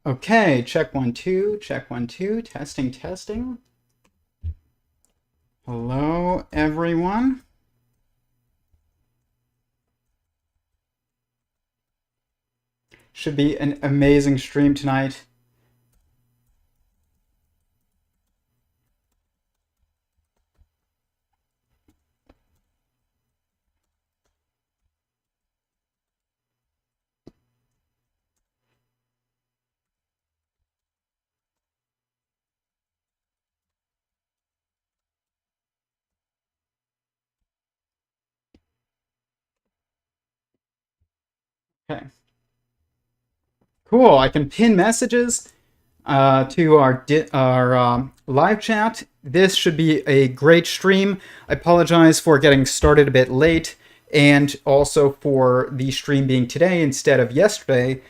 Okay, check 1 2, check 1 2, testing, testing. Hello, everyone. Should be an amazing stream tonight. Okay. Cool. I can pin messages to our live chat. This should be a great stream. I apologize for getting started a bit late, and also for the stream being today instead of yesterday.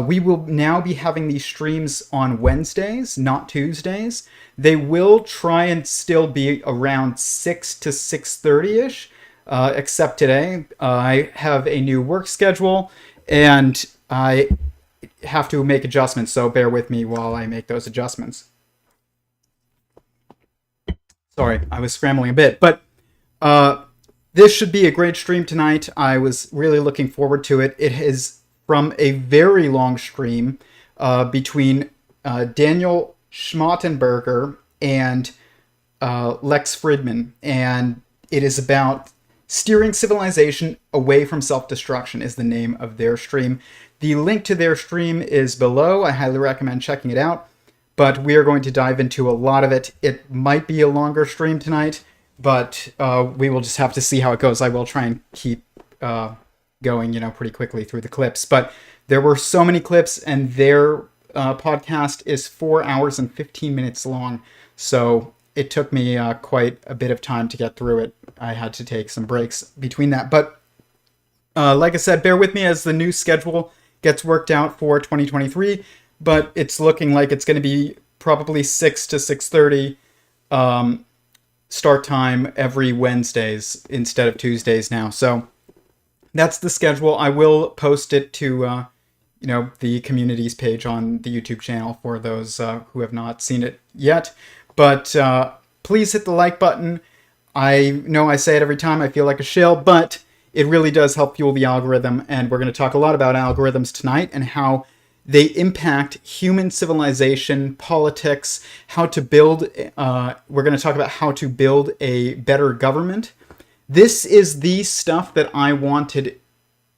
We will now be having these streams on Wednesdays, not Tuesdays. They will try and still be around 6 to 6:30ish, except today. I have a new work schedule, and I have to make adjustments, so bear with me while I make those adjustments. Sorry, I was scrambling a bit, but this should be a great stream tonight. I was really looking forward to it. It is from a very long stream between Daniel Schmachtenberger and Lex Fridman, and it is about steering civilization away from self-destruction is the name of their stream. The link to their stream is below. I highly recommend checking it out, but we are going to dive into a lot of it. It might be a longer stream tonight, but we will just have to see how it goes. I will try and keep going, pretty quickly through the clips, but there were so many clips, and their podcast is 4 hours and 15 minutes long, so it took me quite a bit of time to get through it. I had to take some breaks between that, but like I said, bear with me as the new schedule gets worked out for 2023, but it's looking like it's going to be probably 6 to 6:30 start time every Wednesdays instead of Tuesdays now. So that's the schedule. I will post it to the communities page on the YouTube channel for those who have not seen it yet. But please hit the like button. I know I say it every time. I feel like a shill, but it really does help fuel the algorithm, and we're going to talk a lot about algorithms tonight and how they impact human civilization, politics, how to build, we're going to talk about how to build a better government. This is the stuff that I wanted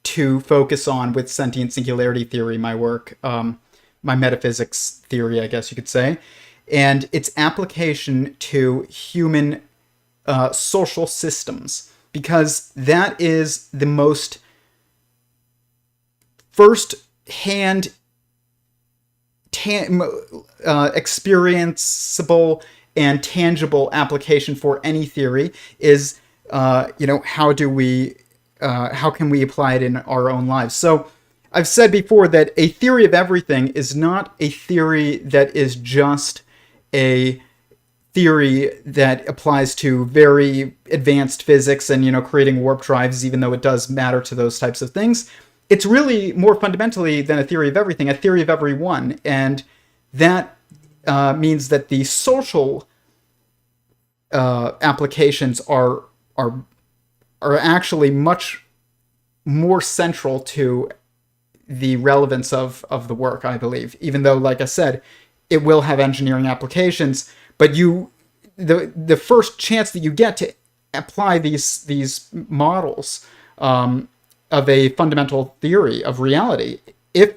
to focus on with sentient singularity theory, my work, my metaphysics theory, I guess you could say, and its application to human social systems, because that is the most first-hand experienceable and tangible application for any theory is, how can we apply it in our own lives? So I've said before that a theory of everything is not a theory that is just a theory that applies to very advanced physics and, creating warp drives, even though it does matter to those types of things. It's really more fundamentally than a theory of everything, a theory of EveryOne. And that means that the social applications are actually much more central to the relevance of the work, I believe, even though, like I said, it will have engineering applications. But the first chance that you get to apply these models of a fundamental theory of reality, if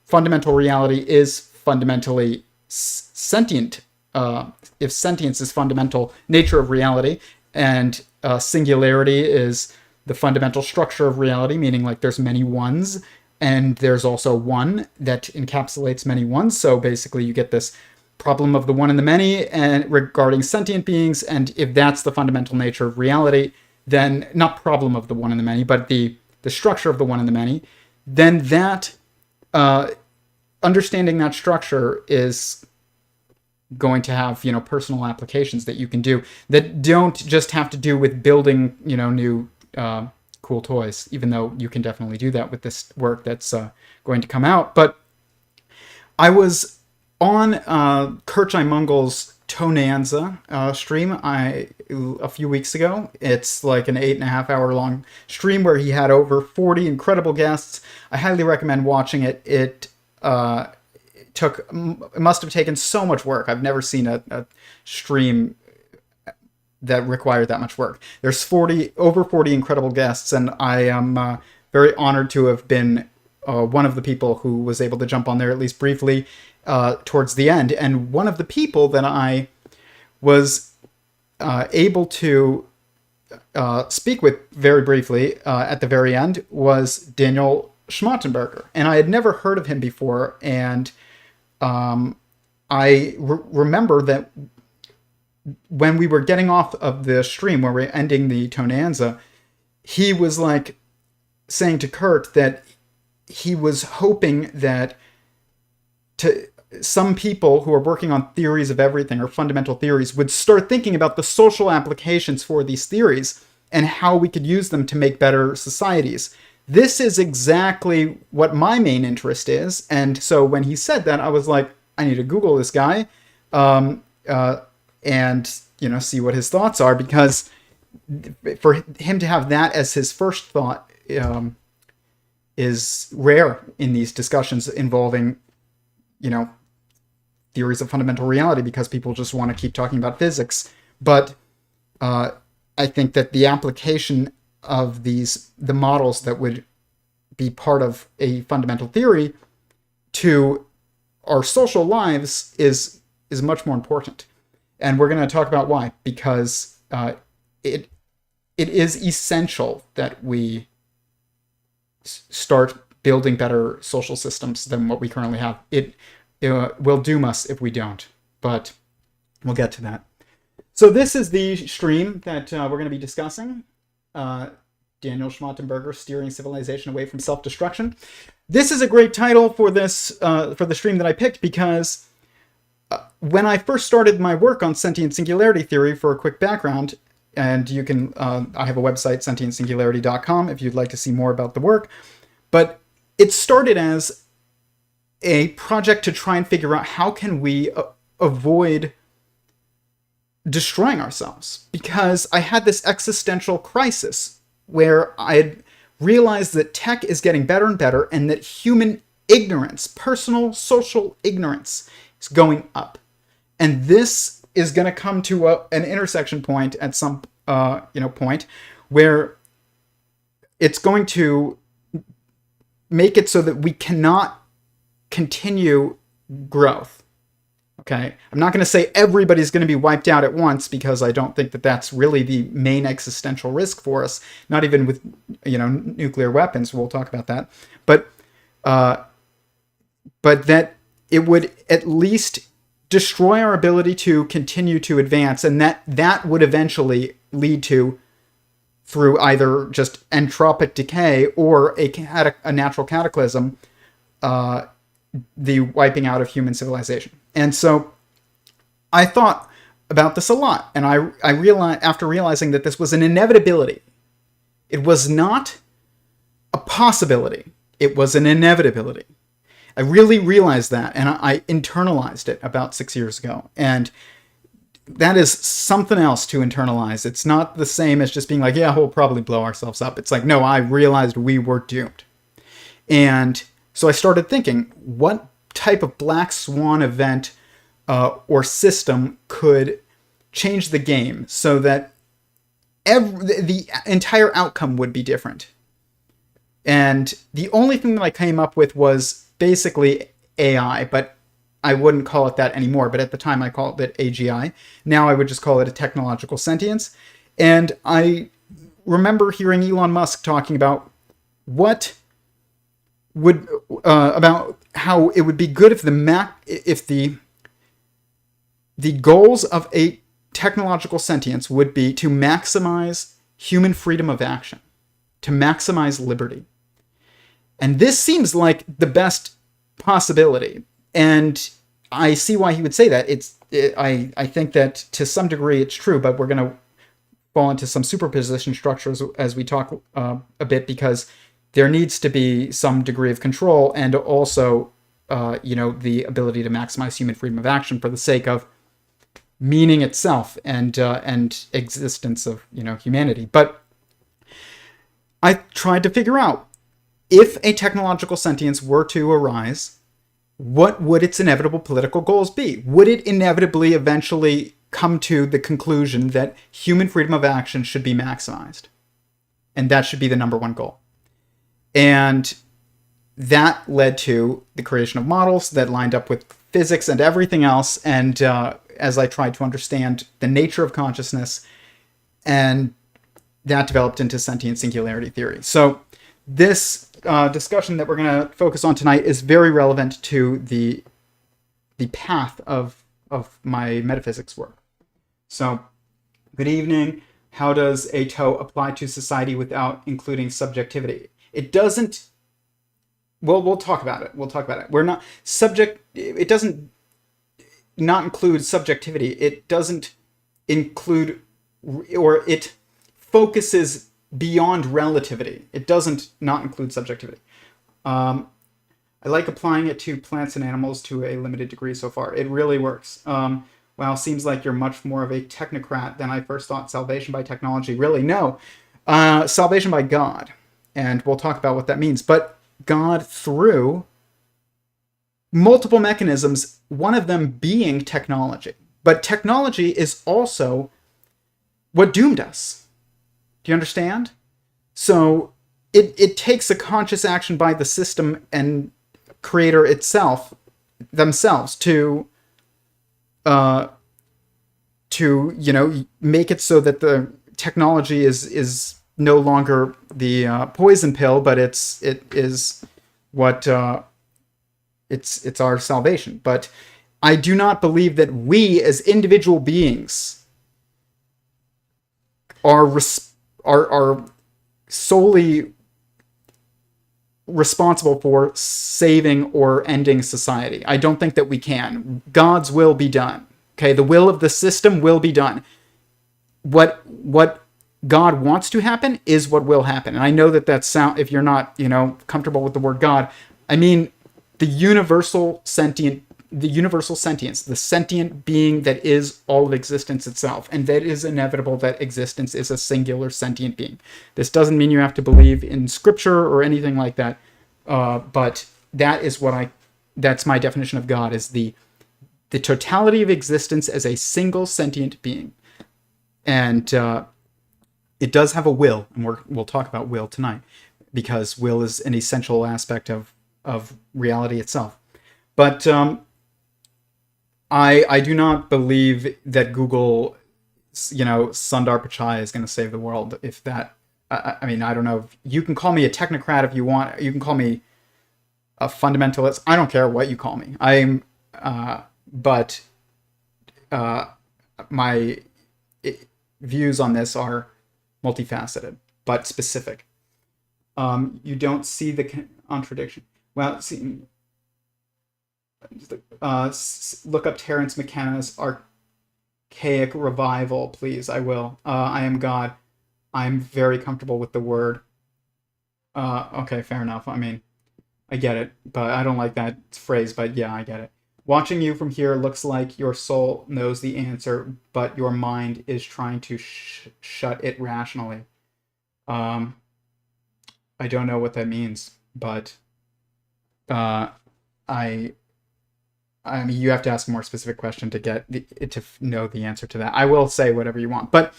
fundamental reality is fundamentally sentient, if sentience is fundamental nature of reality, and singularity is the fundamental structure of reality, meaning like there's many ones, and there's also one that encapsulates many ones. So basically you get this problem of the one and the many and regarding sentient beings, and if that's the fundamental nature of reality, then not problem of the one and the many, but the structure of the one and the many, then that understanding that structure is going to have personal applications that you can do that don't just have to do with building new cool toys, even though you can definitely do that with this work that's going to come out. But I was on Kurt Mungel's Tonanza stream a few weeks ago. It's like an 8.5 hour long stream where he had over 40 incredible guests. I highly recommend watching it. It must have taken so much work. I've never seen a stream that required that much work. There's over 40 incredible guests, and I am very honored to have been one of the people who was able to jump on there at least briefly towards the end. And one of the people that I was able to speak with very briefly at the very end was Daniel Schmachtenberger. And I had never heard of him before, and I remember that when we were getting off of the stream, where we're ending the Tonanza, he was like saying to Kurt that he was hoping that some people who are working on theories of everything or fundamental theories would start thinking about the social applications for these theories and how we could use them to make better societies. This is exactly what my main interest is. And so when he said that, I was like, I need to Google this guy. And see what his thoughts are, because for him to have that as his first thought is rare in these discussions involving theories of fundamental reality, because people just want to keep talking about physics. But I think that the application of the models that would be part of a fundamental theory to our social lives is much more important. And we're going to talk about why, because it is essential that we start building better social systems than what we currently have. It will doom us if we don't, but we'll get to that. So this is the stream that we're going to be discussing. Daniel Schmachtenberger, Steering Civilization Away from Self-Destruction. This is a great title for the stream that I picked, because when I first started my work on sentient singularity theory, for a quick background, and you can, I have a website, sentientsingularity.com, if you'd like to see more about the work, but it started as a project to try and figure out how can we avoid destroying ourselves, because I had this existential crisis where I had realized that tech is getting better and better, and that human ignorance, personal social ignorance, is going up. And this is going to come to an intersection point at some point where it's going to make it so that we cannot continue growth. Okay, I'm not going to say everybody's going to be wiped out at once, because I don't think that that's really the main existential risk for us. Not even with nuclear weapons. We'll talk about that, but that it would at least destroy our ability to continue to advance, and that would eventually lead to, through either just entropic decay or a natural cataclysm, the wiping out of human civilization. And so I thought about this a lot, and I realized, after realizing that this was an inevitability, it was not a possibility, it was an inevitability. I really realized that, and I internalized it about 6 years ago. And that is something else to internalize. It's not the same as just being like, yeah, we'll probably blow ourselves up. It's like, no, I realized we were doomed. And so I started thinking, what type of black swan event or system could change the game so that the entire outcome would be different? And the only thing that I came up with was basically AI, but I wouldn't call it that anymore. But at the time I called it AGI. Now I would just call it a technological sentience. And I remember hearing Elon Musk talking about about how it would be good if the goals of a technological sentience would be to maximize human freedom of action, to maximize liberty. And this seems like the best possibility. And I see why he would say that. I think that to some degree it's true, but we're going to fall into some superposition structures as we talk a bit, because there needs to be some degree of control, and also the ability to maximize human freedom of action for the sake of meaning itself and existence of humanity. But I tried to figure out, if a technological sentience were to arise, what would its inevitable political goals be? Would it inevitably eventually come to the conclusion that human freedom of action should be maximized? And that should be the number one goal. And that led to the creation of models that lined up with physics and everything else. And as I tried to understand the nature of consciousness, and that developed into sentient singularity theory. So this discussion that we're going to focus on tonight is very relevant to the path of my metaphysics work. So, good evening. How does a toe apply to society without including subjectivity? It doesn't. Well, we'll talk about it. We're not subject. It doesn't not include subjectivity. It doesn't include, or it focuses beyond relativity. It doesn't not include subjectivity. I like applying it to plants and animals to a limited degree so far. It really works. Wow, seems like you're much more of a technocrat than I first thought. Salvation by technology. Really? No. Salvation by God. And we'll talk about what that means. But God through multiple mechanisms, one of them being technology. But technology is also what doomed us. Do you understand? So it takes a conscious action by the system and creator themselves to make it so that the technology is no longer the poison pill, but it is what it's our salvation. But I do not believe that we as individual beings are solely responsible for saving or ending society. I don't think that we can. God's will be done. Okay, the will of the system will be done. What God wants to happen is what will happen. And I know that if you're not, comfortable with the word God, I mean the universal sentience, the sentient being that is all of existence itself, and that is inevitable that existence is a singular sentient being. This doesn't mean you have to believe in scripture or anything like that, but that's my definition of God, is the totality of existence as a single sentient being. And it does have a will, and we'll talk about will tonight, because will is an essential aspect of reality itself. But I do not believe that Google, Sundar Pichai is going to save the world. If that, I mean, I don't know. You can call me a technocrat if you want. You can call me a fundamentalist. I don't care what you call me. But my views on this are multifaceted but specific. You don't see the contradiction. Well, see. Look up Terence McKenna's Archaic Revival, please. I will. I am God. I'm very comfortable with the word. Okay, fair enough. I mean, I get it, but I don't like that phrase, but yeah, I get it. Watching you from here looks like your soul knows the answer, but your mind is trying to shut it rationally. I don't know what that means, but I mean, you have to ask a more specific question to get to know the answer to that. I will say whatever you want, but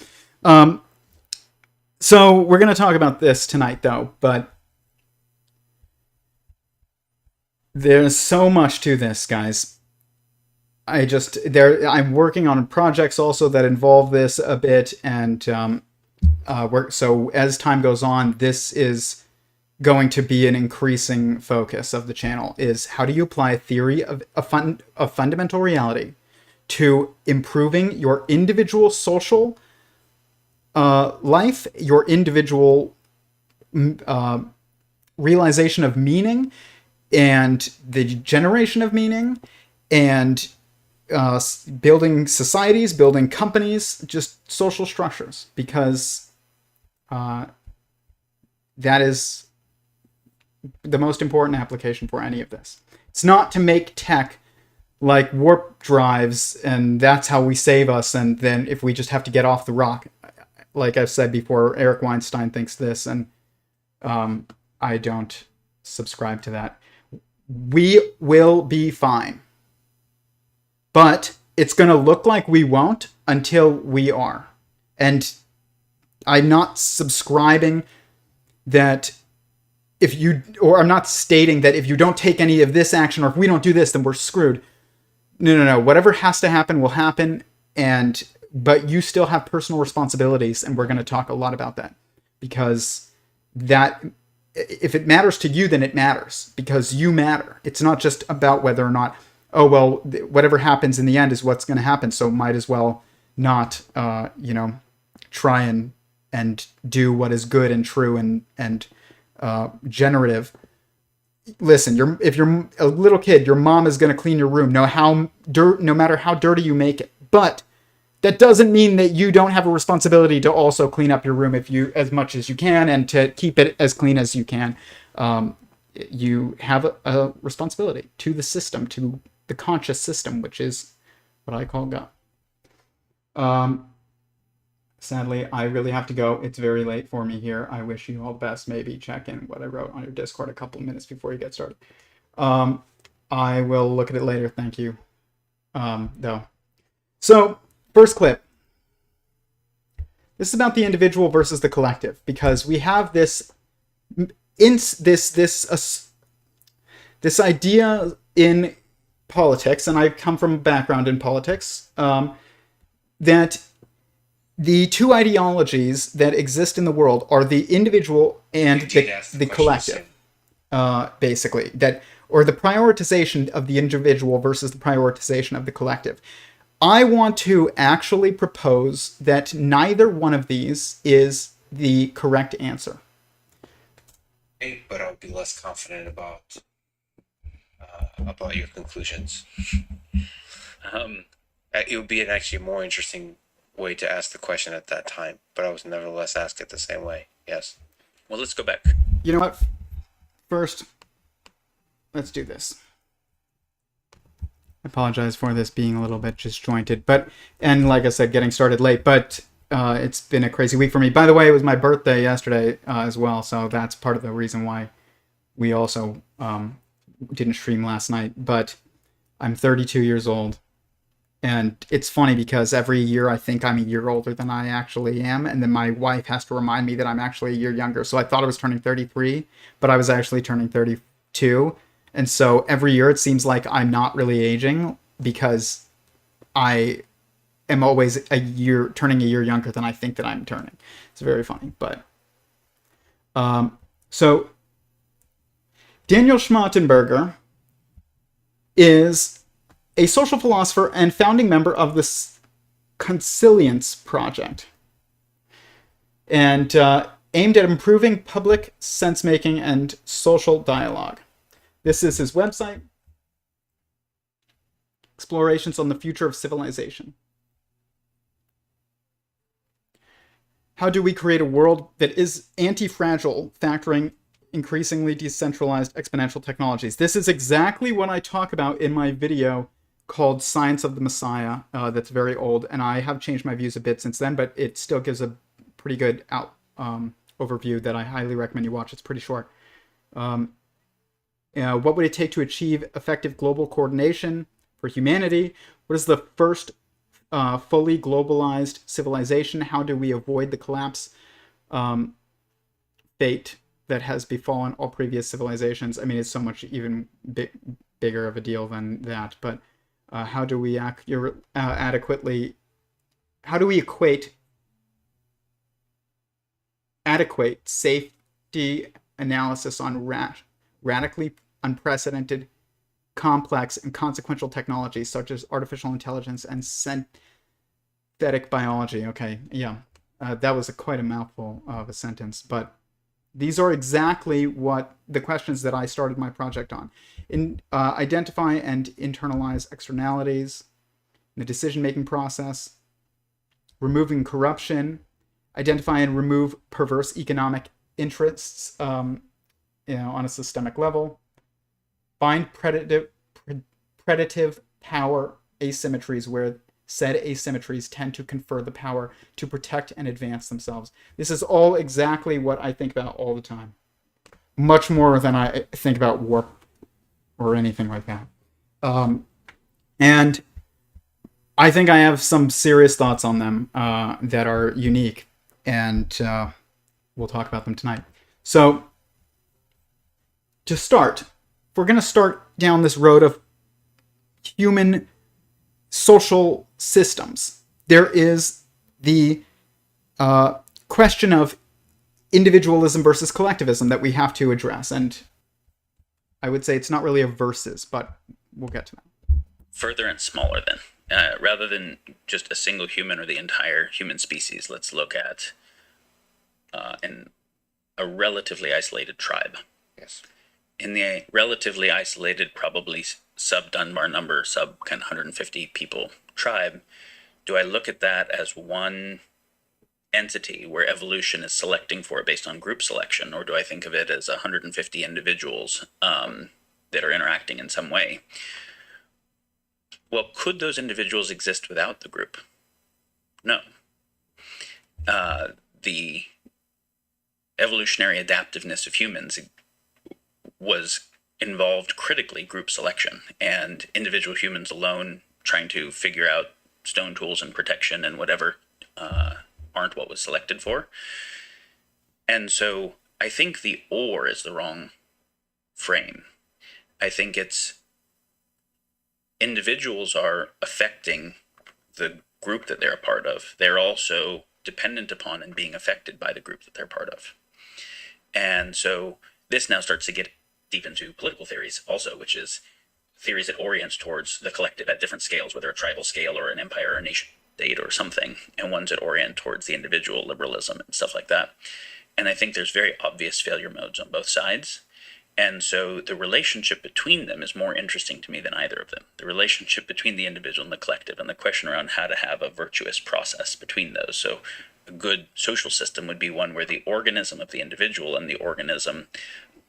so we're going to talk about this tonight, though. But there's so much to this, guys. I'm working on projects also that involve this a bit, and so as time goes on, this is going to be an increasing focus of the channel, is how do you apply a theory of fundamental reality to improving your individual social life, your individual realization of meaning, and the generation of meaning, and building societies, building companies, just social structures, because that is the most important application for any of this. It's not to make tech like warp drives, and that's how we save us. And then if we just have to get off the rock, like I've said before, Eric Weinstein thinks this, and I don't subscribe to that. We will be fine, but it's going to look like we won't until we are. And I'm not subscribing that I'm not stating that if you don't take any of this action, or if we don't do this, then we're screwed. No. Whatever has to happen will happen, but you still have personal responsibilities, and we're going to talk a lot about that, because that, if it matters to you, then it matters, because you matter. It's not just about whether or not, oh, well, whatever happens in the end is what's going to happen, so might as well not, try and do what is good and true and generative. Listen, if you're a little kid, your mom is going to clean your room, no matter how dirty you make it. But that doesn't mean that you don't have a responsibility to also clean up your room as much as you can, and to keep it as clean as you can. You have a responsibility to the system, to the conscious system, which is what I call God. Sadly, I really have to go. It's very late for me here. I wish you all the best. Maybe check in what I wrote on your Discord a couple of minutes before you get started. I will look at it later. Thank you. Though. So, first clip. This is about the individual versus the collective, because we have this idea in politics, and I come from a background in politics, that the two ideologies that exist in the world are the individual and the collective, basically, or the prioritization of the individual versus the prioritization of the collective. I want to actually propose that neither one of these is the correct answer. But I'll be less confident about your conclusions. It would be an actually more interesting way to ask the question at that time, but I was nevertheless asked it the same way. Yes. Well, let's go back. You know what? First, let's do this. I apologize for this being a little bit disjointed, and like I said, getting started late, but it's been a crazy week for me. By the way, it was my birthday yesterday as well, so that's part of the reason why we also didn't stream last night. But I'm 32 years old. And it's funny because every year I think I'm a year older than I actually am. And then my wife has to remind me that I'm actually a year younger. So I thought I was turning 33, but I was actually turning 32. And so every year it seems like I'm not really aging, because I am always turning a year younger than I think that I'm turning. It's very funny. But so Daniel Schmachtenberger is a social philosopher and founding member of the Consilience Project, and aimed at improving public sense-making and social dialogue. This is his website, Explorations on the Future of Civilization. How do we create a world that is anti-fragile, factoring increasingly decentralized exponential technologies? This is exactly what I talk about in my video called Science of the Messiah, that's very old, and I have changed my views a bit since then, but it still gives a pretty good overview that I highly recommend you watch. It's pretty short. What would it take to achieve effective global coordination for humanity? What is the first fully globalized civilization? How do we avoid the collapse fate that has befallen all previous civilizations? I mean, it's so much even bigger of a deal than that, but how do we equate adequate safety analysis on radically unprecedented, complex, and consequential technologies such as artificial intelligence and synthetic biology? Okay, yeah, that was quite a mouthful of a sentence, but these are exactly what the questions that I started my project on. Identify and internalize externalities in the decision-making process, removing corruption, identify and remove perverse economic interests on a systemic level, find predative power asymmetries where said asymmetries tend to confer the power to protect and advance themselves. This is all exactly what I think about all the time. Much more than I think about war or anything like that. And I think I have some serious thoughts on them that are unique, and we'll talk about them tonight. So, to start, we're going to start down this road of human social systems. There is the question of individualism versus collectivism that we have to address, and I would say it's not really a versus, but we'll get to that. Further and smaller then. Rather than just a single human or the entire human species, let's look at a relatively isolated tribe. Yes. In the relatively isolated, probably sub-Dunbar number, sub kind of 150 people tribe, do I look at that as one entity where evolution is selecting for it based on group selection, or do I think of it as 150 individuals that are interacting in some way? Well, could those individuals exist without the group? No. The evolutionary adaptiveness of humans was involved critically group selection, and individual humans alone trying to figure out stone tools and protection and whatever aren't what was selected for. And so I think the or is the wrong frame. I think it's individuals are affecting the group that they're a part of. They're also dependent upon and being affected by the group that they're part of. And so this now starts to get deep into political theories also, which is theories that orients towards the collective at different scales, whether a tribal scale or an empire or a nation state or something, and ones that orient towards the individual, liberalism and stuff like that. And I think there's very obvious failure modes on both sides. And so the relationship between them is more interesting to me than either of them. The relationship between the individual and the collective, and the question around how to have a virtuous process between those. So a good social system would be one where the organism of the individual and the organism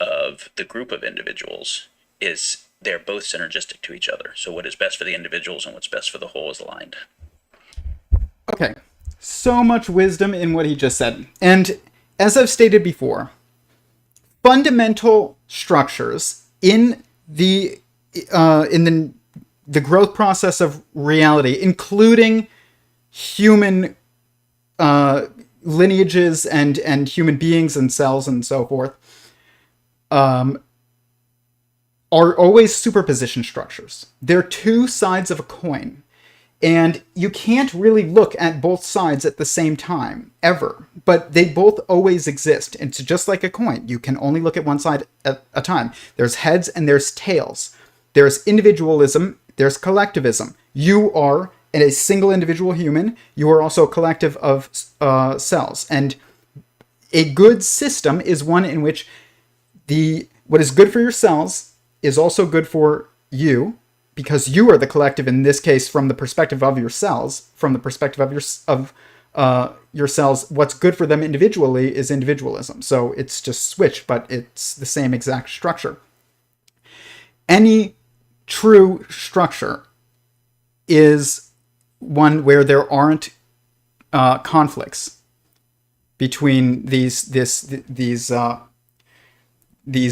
of the group of individuals they're both synergistic to each other. So what is best for the individuals and what's best for the whole is aligned. Okay, so much wisdom in what he just said. And as I've stated before, fundamental structures in the growth process of reality, including human lineages and human beings and cells and so forth, are always superposition structures. They're two sides of a coin. And you can't really look at both sides at the same time, ever. But they both always exist. It's just like a coin. You can only look at one side at a time. There's heads and there's tails. There's individualism, there's collectivism. You are a single individual human. You are also a collective of cells. And a good system is one in which what is good for your cells is also good for you, because you are the collective in this case from the perspective of your cells. From the perspective of your cells, what's good for them individually is individualism. So it's just switched, but it's the same exact structure. Any true structure is one where there aren't conflicts between these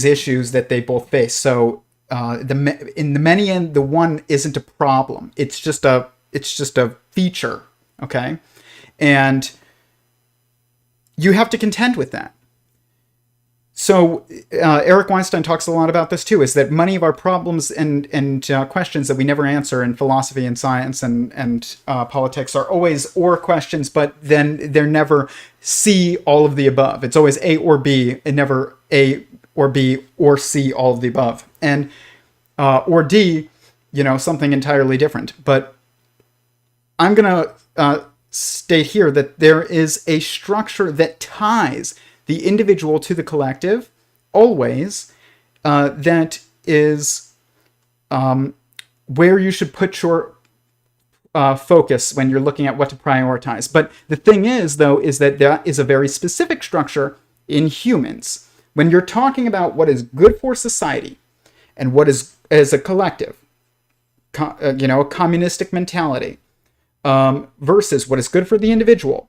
issues that they both face. So in the many end, the one isn't a problem. It's just a feature, okay? And you have to contend with that. So Eric Weinstein talks a lot about this too, is that many of our problems and questions that we never answer in philosophy and science and politics are always or questions, but then they're never C, all of the above. It's always A or B, and never A or B or C, all of the above. And or D, something entirely different. But I'm going to state here that there is a structure that ties the individual to the collective, always, that is where you should put your focus when you're looking at what to prioritize. But the thing is, though, is that there is a very specific structure in humans. When you're talking about what is good for society, and what is as a collective, a communistic mentality, versus what is good for the individual,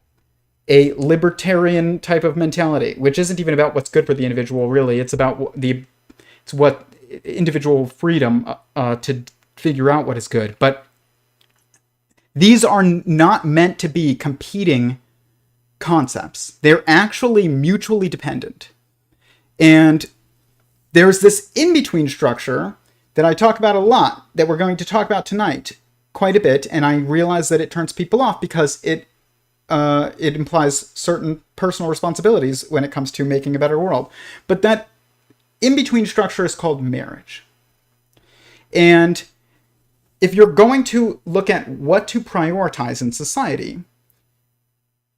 a libertarian type of mentality, which isn't even about what's good for the individual, really. It's about what individual freedom to figure out what is good. But these are not meant to be competing concepts. They're actually mutually dependent. And there's this in-between structure that I talk about a lot, that we're going to talk about tonight quite a bit, and I realize that it turns people off because it implies certain personal responsibilities when it comes to making a better world. But that in-between structure is called marriage. And if you're going to look at what to prioritize in society,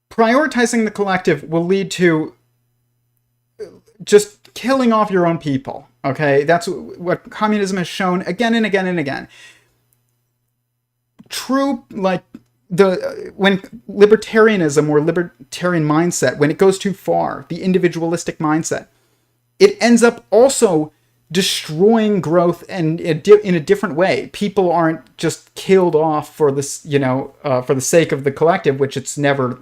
prioritizing the collective will lead to just killing off your own people. Okay, that's what communism has shown again and again and again. True, like when libertarianism or libertarian mindset, when it goes too far, the individualistic mindset, it ends up also destroying growth and in a different way. People aren't just killed off for this, for the sake of the collective, which it's never.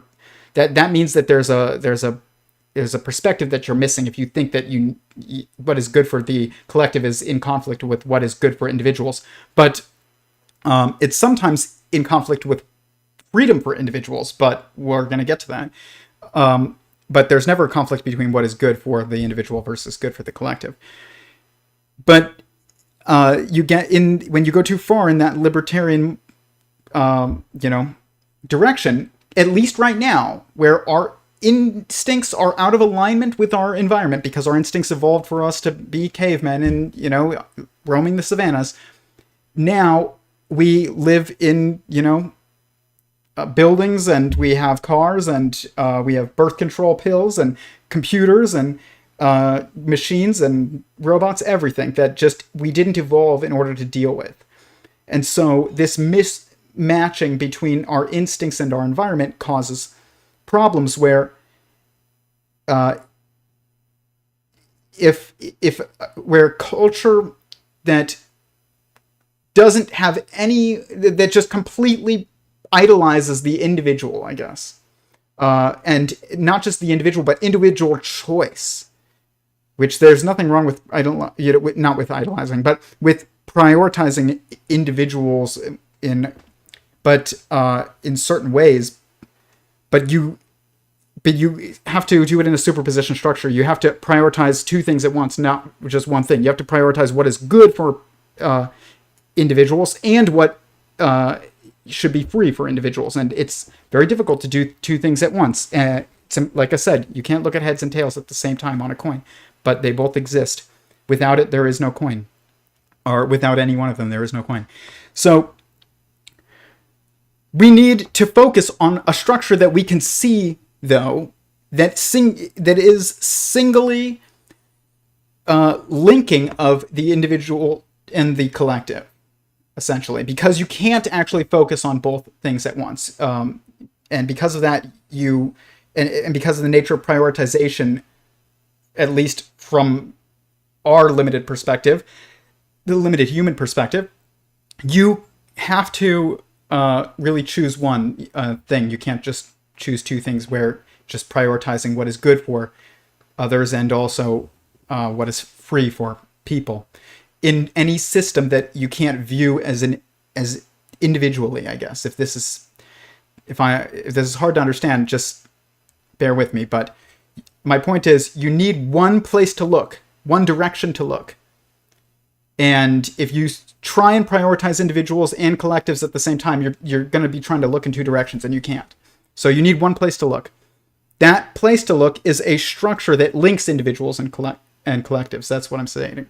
That means that there's a perspective that you're missing if you think that what is good for the collective is in conflict with what is good for individuals. But it's sometimes in conflict with freedom for individuals, but we're going to get to that. But there's never a conflict between what is good for the individual versus good for the collective. But you get when you go too far in that libertarian, direction, at least right now, where our instincts are out of alignment with our environment because our instincts evolved for us to be cavemen and, roaming the savannas. Now we live in, buildings, and we have cars, and we have birth control pills and computers and machines and robots, everything that just we didn't evolve in order to deal with. And so this mismatching between our instincts and our environment causes problems where where culture that doesn't have any, that just completely idolizes the individual, I guess, and not just the individual, but individual choice, which there's nothing wrong with. Not with idolizing, but with prioritizing individuals in certain ways. But you have to do it in a superposition structure. You have to prioritize two things at once, not just one thing. You have to prioritize what is good for individuals and what should be free for individuals. And it's very difficult to do two things at once. Like I said, you can't look at heads and tails at the same time on a coin, but they both exist. Without it, there is no coin. Or without any one of them, there is no coin. So we need to focus on a structure that we can see, though, that is singly linking of the individual and the collective, essentially, because you can't actually focus on both things at once. And because of that, and because of the nature of prioritization, at least from our limited perspective, the limited human perspective, you have to really choose one thing. You can't just choose two things where just prioritizing what is good for others and also what is free for people in any system that you can't view as individually, I guess. If this is hard to understand, just bear with me. But my point is, you need one place to look, one direction to look. And if you try and prioritize individuals and collectives at the same time, you're going to be trying to look in two directions, and you can't. So you need one place to look. That place to look is a structure that links individuals and collectives. That's what I'm saying.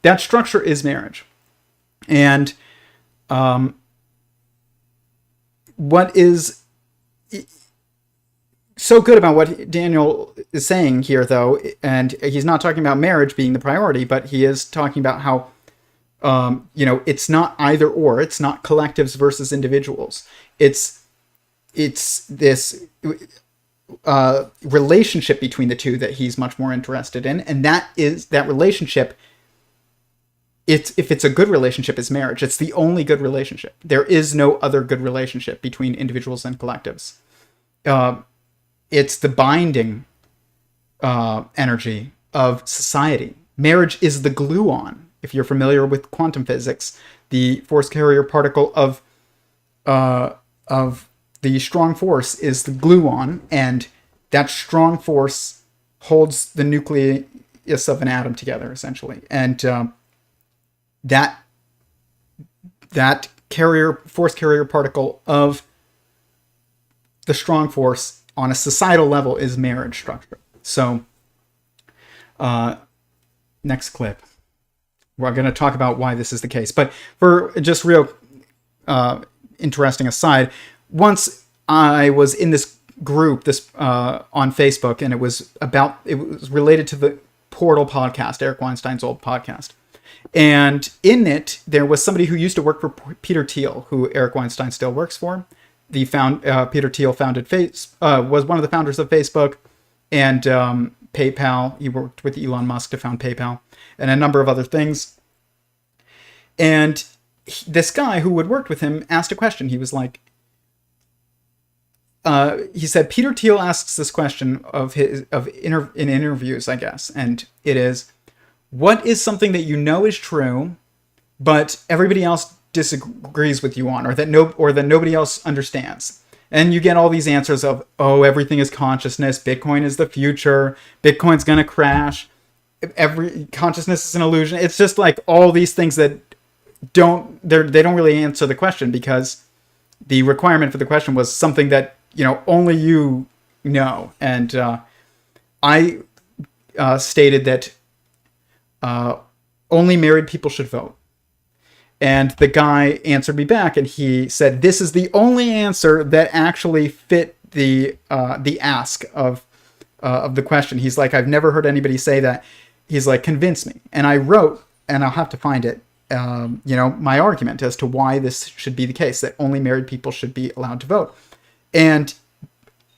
That structure is marriage. And what is so good about what Daniel is saying here, though, and he's not talking about marriage being the priority, but he is talking about how it's not either or. It's not collectives versus individuals. It's this relationship between the two that he's much more interested in, and that relationship if it's a good relationship, it's marriage. It's the only good relationship. There is no other good relationship between individuals and collectives. It's the binding energy of society. Marriage is the gluon. If you're familiar with quantum physics, the force carrier particle of the strong force is the gluon, and that strong force holds the nucleus of an atom together, essentially. And that force carrier particle of the strong force on a societal level is marriage structure. So, next clip. We're going to talk about why this is the case. But for just real interesting aside, once I was in this group on Facebook, and it was related to the Portal podcast, Eric Weinstein's old podcast. And in it, there was somebody who used to work for Peter Thiel, who Eric Weinstein still works for. Peter Thiel was one of the founders of Facebook and PayPal. He worked with Elon Musk to found PayPal and a number of other things. And this guy who had worked with him asked a question. He was like, he said, Peter Thiel asks this question in interviews, I guess, and it is, what is something that you know is true, but everybody else disagrees with you on, or that nobody else understands? And you get all these answers of, oh, everything is consciousness, Bitcoin is the future, Bitcoin's gonna crash, every consciousness is an illusion. It's just like all these things that they don't really answer the question, because the requirement for the question was something that only you know. And I stated that only married people should vote. And the guy answered me back, and he said, this is the only answer that actually fit the ask of the question. He's like, I've never heard anybody say that. He's like, convince me. And I wrote, and I'll have to find it, my argument as to why this should be the case, that only married people should be allowed to vote. And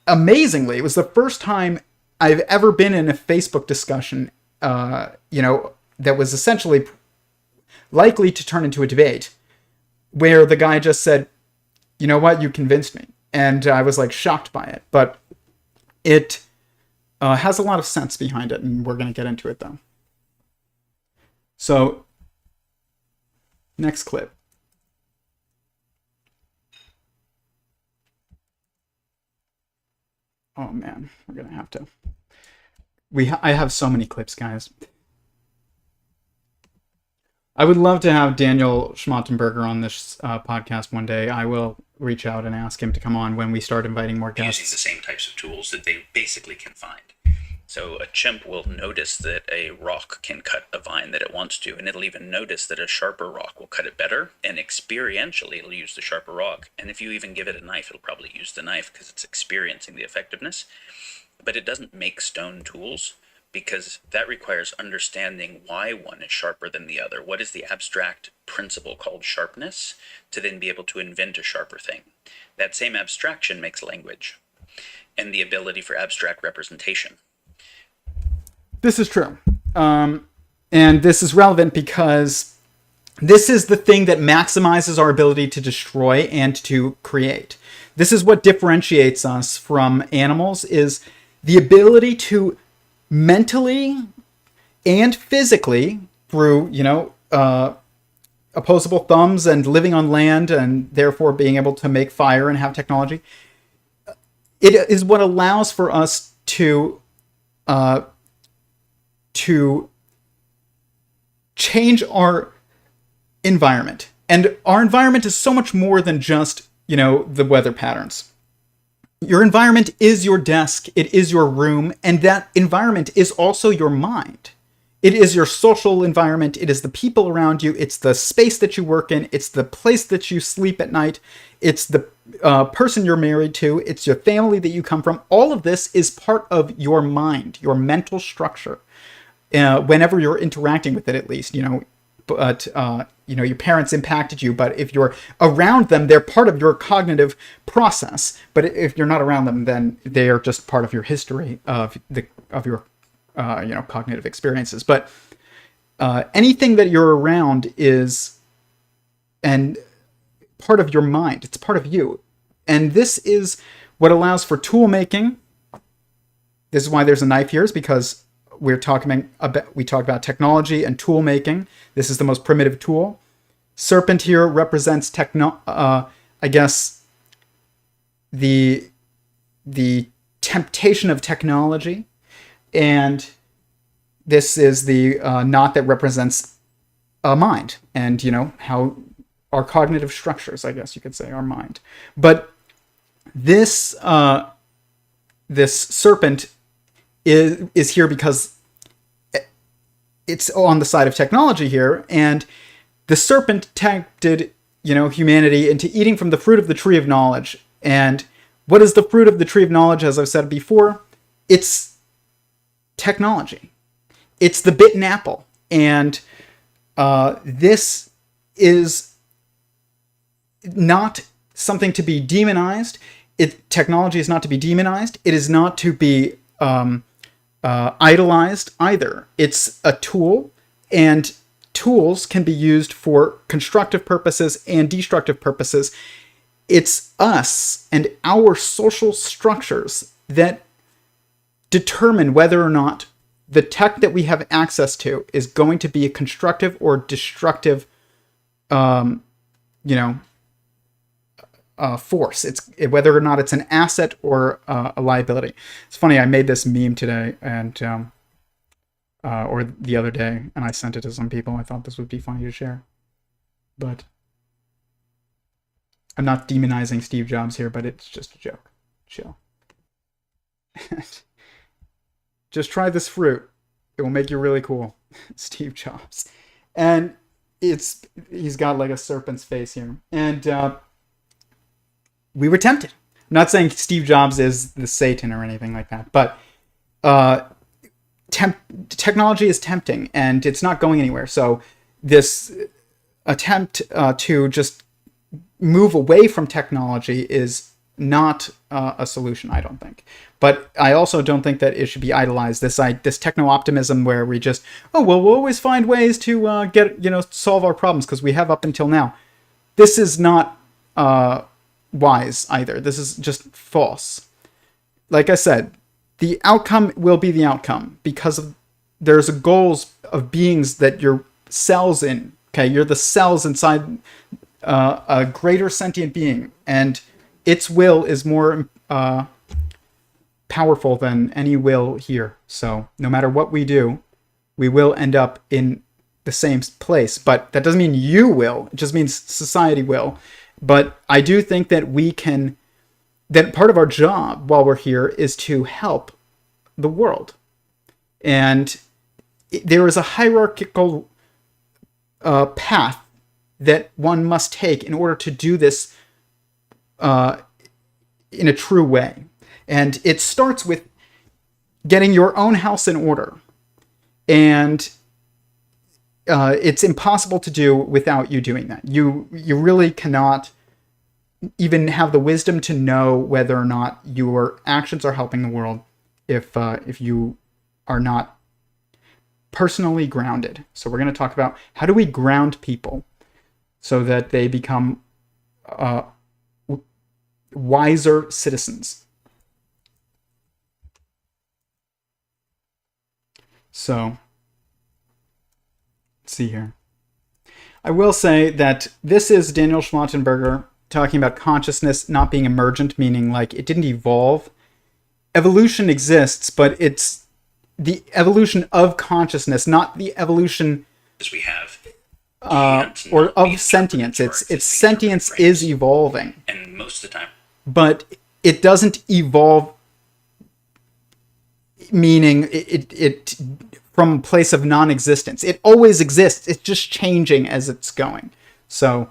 amazingly, it was the first time I've ever been in a Facebook discussion, that was essentially likely to turn into a debate, where the guy just said, you know what, you convinced me. And I was like shocked by it, but it has a lot of sense behind it, and we're going to get into it though. So, next clip. Oh man, we're going to have to. I have so many clips, guys. I would love to have Daniel Schmachtenberger on this podcast one day. I will reach out and ask him to come on when we start inviting more guests. Using the same types of tools that they basically can find. So a chimp will notice that a rock can cut a vine that it wants to, and it'll even notice that a sharper rock will cut it better, and experientially it'll use the sharper rock. And if you even give it a knife, it'll probably use the knife because it's experiencing the effectiveness. But it doesn't make stone tools, because that requires understanding why one is sharper than the other. What is the abstract principle called sharpness, to then be able to invent a sharper thing? That same abstraction makes language and the ability for abstract representation. This is true. And this is relevant because this is the thing that maximizes our ability to destroy and to create. This is what differentiates us from animals, is the ability to mentally and physically, through, opposable thumbs and living on land, and therefore being able to make fire and have technology, it is what allows for us to change our environment. And our environment is so much more than just, the weather patterns. Your environment is your desk, it is your room, and that environment is also your mind. It is your social environment, it is the people around you, it's the space that you work in, it's the place that you sleep at night, it's the person you're married to, it's your family that you come from. All of this is part of your mind, your mental structure. Whenever you're interacting with it, at least, but your parents impacted you, but if you're around them, they're part of your cognitive process. But if you're not around them, then they are just part of your history of your cognitive experiences. But anything that you're around is and part of your mind. It's part of you. And this is what allows for tool making. This is why there's a knife here, is because we talk about technology and tool making. This is the most primitive tool. Serpent here represents I guess the temptation of technology, and this is the knot that represents a mind, and how our cognitive structures, I guess you could say, our mind. But this this serpent is here because it's on the side of technology here, and the serpent tempted humanity into eating from the fruit of the tree of knowledge. And what is the fruit of the tree of knowledge? As I've said before, it's technology. It's the bitten apple, and this is not something to be demonized. Technology is not to be demonized. It is not to be idolized either. It's a tool, and tools can be used for constructive purposes and destructive purposes. It's us and our social structures that determine whether or not the tech that we have access to is going to be a constructive or destructive, force. It's whether or not it's an asset or a liability. It's funny. I made this meme today, and or the other day, and I sent it to some people. I thought this would be funny to share, but I'm not demonizing Steve Jobs here, but it's just a joke. Chill. Just try this fruit. It will make you really cool. Steve Jobs. And he's got like a serpent's face here. And we were tempted. I'm not saying Steve Jobs is the Satan or anything like that, but technology is tempting, and it's not going anywhere. So this attempt to just move away from technology is not a solution, I don't think. But I also don't think that it should be idolized. This techno-optimism where we just, we'll always find ways to solve our problems because we have up until now. This is not wise either. This is just false. Like I said, the outcome will be the outcome because there's goals of beings that your cells in. Okay, you're the cells inside a greater sentient being, and its will is more powerful than any will here. So no matter what we do, we will end up in the same place. But that doesn't mean you will. It just means society will. But I do think that that part of our job while we're here is to help the world. And there is a hierarchical path that one must take in order to do this in a true way. And it starts with getting your own house in order. And it's impossible to do without you doing that. You really cannot even have the wisdom to know whether or not your actions are helping the world if you are not personally grounded. So we're going to talk about how do we ground people so that they become wiser citizens. So, let's see here. I will say that this is Daniel Schmachtenberger talking about consciousness not being emergent, meaning like it didn't evolve. Evolution exists, but it's the evolution of consciousness, not the evolution we have or of sentience. It's sentience is evolving, and most of the time, but it doesn't evolve, meaning it from a place of non-existence. It always exists. It's just changing as it's going. So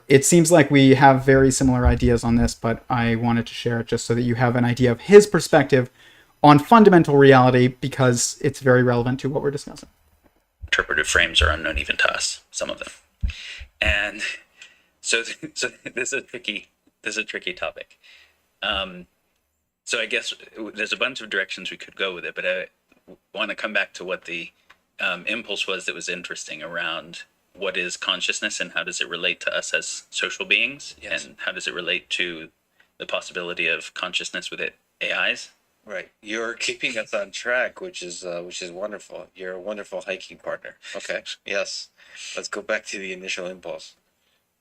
it seems like we have very similar ideas on this, but I wanted to share it just so that you have an idea of his perspective on fundamental reality, because it's very relevant to what we're discussing. Interpretive frames are unknown even to us, some of them. And so this is a tricky topic. So I guess there's a bunch of directions we could go with it, but I want to come back to what the impulse was that was interesting around what is consciousness and how does it relate to us as social beings, Yes. and how does it relate to the possibility of consciousness with AIs. Right. You're keeping us on track, which is wonderful. You're a wonderful hiking partner. Okay. Yes. Let's go back to the initial impulse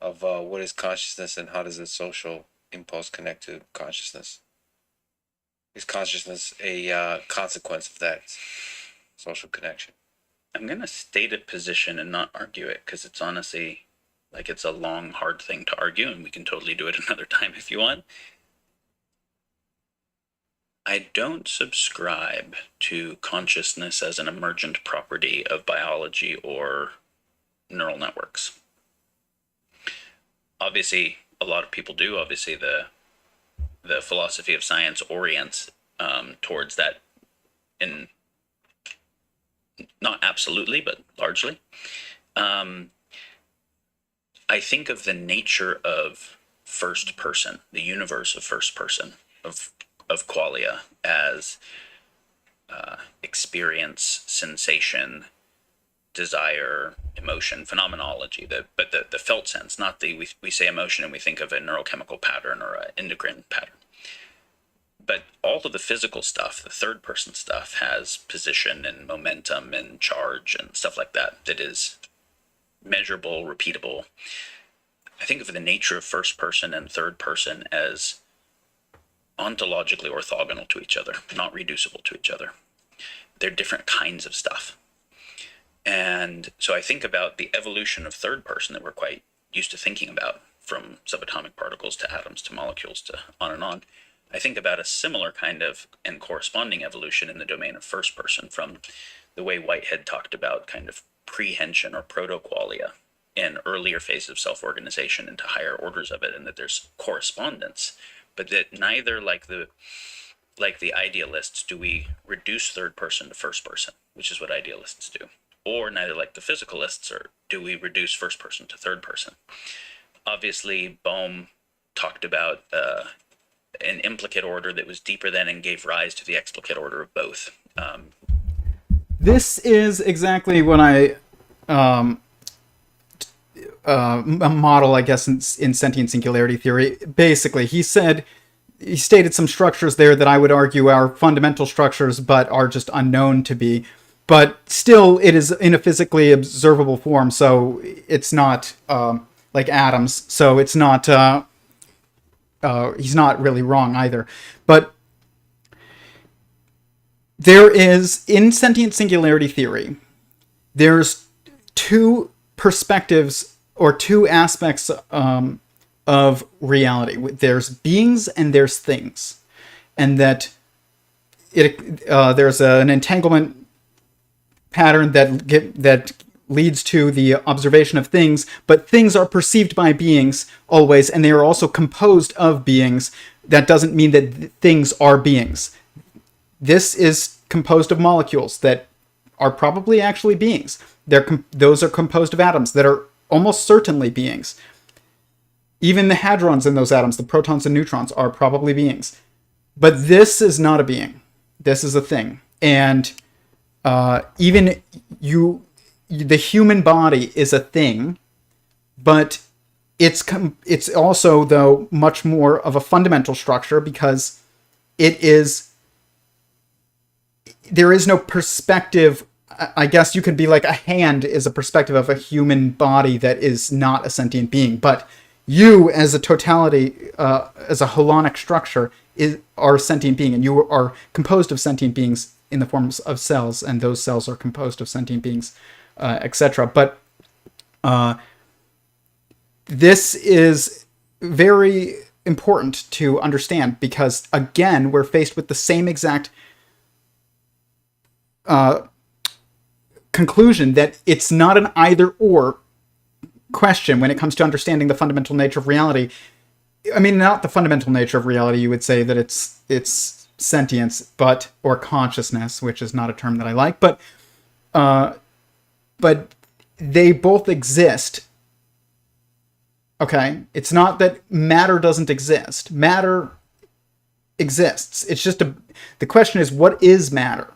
of what is consciousness and how does the social impulse connect to consciousness? Is consciousness a consequence of that social connection? I'm going to state a position and not argue it, because it's honestly like it's a long, hard thing to argue, and we can totally do it another time if you want. I don't subscribe to consciousness as an emergent property of biology or neural networks. Obviously, a lot of people do. Obviously, the philosophy of science orients towards that, in not absolutely, but largely. I think of the nature of first person, the universe of first person, of qualia, as experience, sensation, desire, emotion, phenomenology, but the felt sense, not we say emotion and we think of a neurochemical pattern or an endocrine pattern. But all of the physical stuff, the third person stuff, has position and momentum and charge and stuff like that is measurable, repeatable. I think of the nature of first person and third person as ontologically orthogonal to each other, not reducible to each other. They're different kinds of stuff. And so I think about the evolution of third person that we're quite used to thinking about, from subatomic particles to atoms to molecules to on and on. I think about a similar kind of and corresponding evolution in the domain of first person, from the way Whitehead talked about kind of prehension or protoqualia in earlier phases of self-organization into higher orders of it, and that there's correspondence, but that neither, like the idealists, do we reduce third person to first person, which is what idealists do, or neither, like the physicalists, or do we reduce first person to third person. Obviously, Bohm talked about an implicate order that was deeper than and gave rise to the explicate order of both. This is exactly what I model, I guess, in sentient singularity theory. Basically, he stated some structures there that I would argue are fundamental structures, but are just unknown to be. But still, it is in a physically observable form, so it's not like atoms. So it's not. He's not really wrong either. But there is, in sentient singularity theory, there's two perspectives or two aspects of reality. There's beings and there's things, and that there's an entanglement pattern that leads to the observation of things, but things are perceived by beings always, and they are also composed of beings. That doesn't mean that things are beings. This is composed of molecules that are probably actually beings. Those are composed of atoms that are almost certainly beings. Even the hadrons in those atoms, the protons and neutrons, are probably beings. But this is not a being. This is a thing. And even the human body is a thing, but it's also, though, much more of a fundamental structure, because there is no perspective. I guess you could be like, a hand is a perspective of a human body that is not a sentient being, but you, as a totality, as a holonic structure, are a sentient being, and you are composed of sentient beings in the forms of cells, and those cells are composed of sentient beings, etc. But this is very important to understand, because, again, we're faced with the same exact conclusion, that it's not an either-or question when it comes to understanding the fundamental nature of reality. I mean, not the fundamental nature of reality. You would say that it's sentience, or consciousness, which is not a term that I like, but they both exist. Okay, it's not that matter doesn't exist. Matter exists. It's just the question is, what is matter?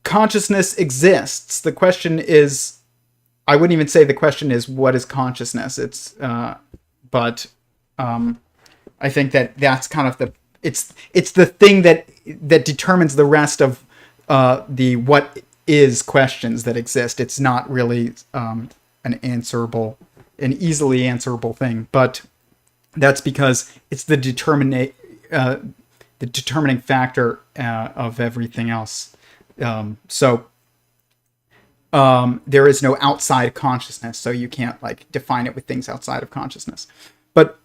consciousness exists. The question is, I wouldn't even say the question is what is consciousness. But I think that's kind of it's the thing that determines the rest of the what is questions that exist. It's not really an easily answerable thing, but that's because it's the determining factor of everything else. There is no outside consciousness, so you can't like define it with things outside of consciousness. But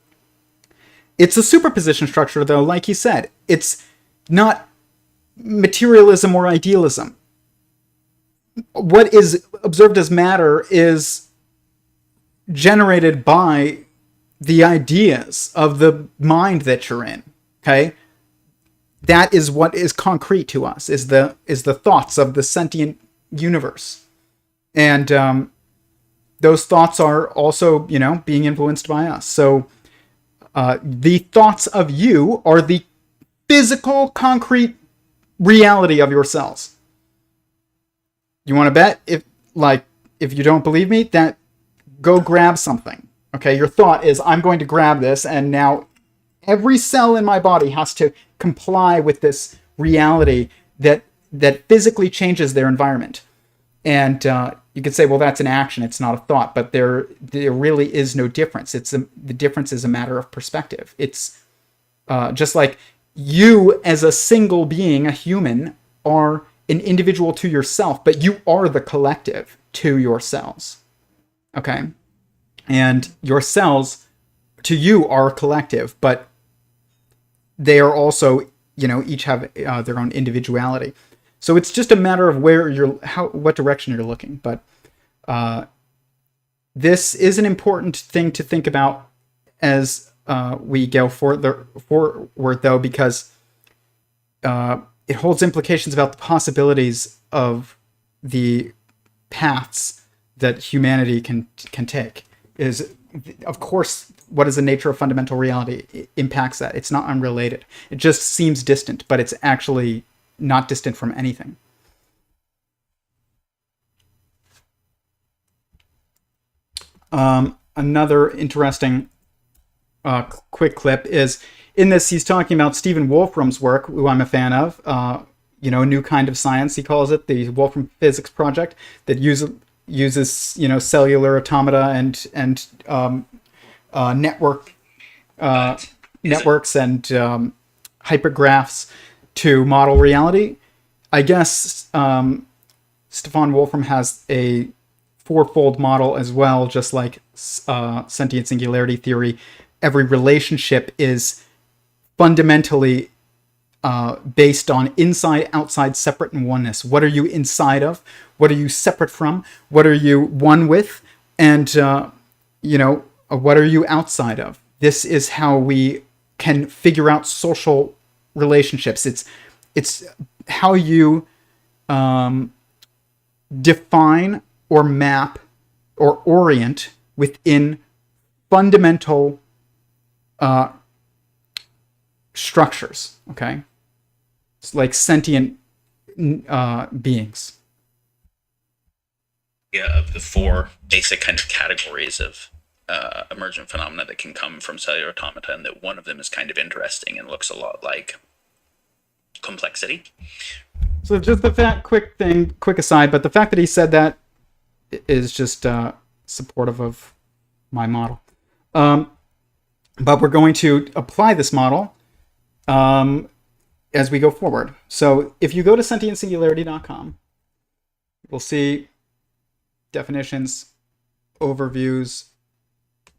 it's a superposition structure, though, like he said. It's not materialism or idealism. What is observed as matter is generated by the ideas of the mind that you're in. Okay? That is what is concrete to us, is the thoughts of the sentient universe. And those thoughts are also, being influenced by us. So the thoughts of you are the physical, concrete reality of your cells. You want to bet? If you don't believe me, that go grab something. Okay, your thought is, I'm going to grab this, and now every cell in my body has to comply with this reality that physically changes their environment. And you could say, well, that's an action, it's not a thought, but there really is no difference. The difference is a matter of perspective. It's just like you as a single being, a human, are an individual to yourself, but you are the collective to your cells. Okay? And your cells to you are collective, but they are also, each have their own individuality. So it's just a matter of what direction you're looking. But this is an important thing to think about as we go forward, though, because it holds implications about the possibilities of the paths that humanity can take. Of course, what is the nature of fundamental reality? It impacts that. It's not unrelated. It just seems distant, but it's actually not distant from anything. Another interesting quick clip is, in this, he's talking about Stephen Wolfram's work, who I'm a fan of. A new kind of science, he calls it, the Wolfram Physics Project, that uses cellular automata and networks and hypergraphs to model reality. I guess Stefan Wolfram has a fourfold model as well, just like sentient singularity theory. Every relationship is fundamentally based on inside, outside, separate, and oneness. What are you inside of? What are you separate from? What are you one with? And, what are you outside of? This is how we can figure out social relationships. It's how you define or map or orient within fundamental structures. Okay, it's like sentient beings. Yeah, of the four basic kind of categories of emergent phenomena that can come from cellular automata, and that one of them is kind of interesting and looks a lot like complexity. So just quick aside, but the fact that he said that is just supportive of my model. But we're going to apply this model as we go forward. So if you go to sentientsingularity.com, we'll see definitions, overviews,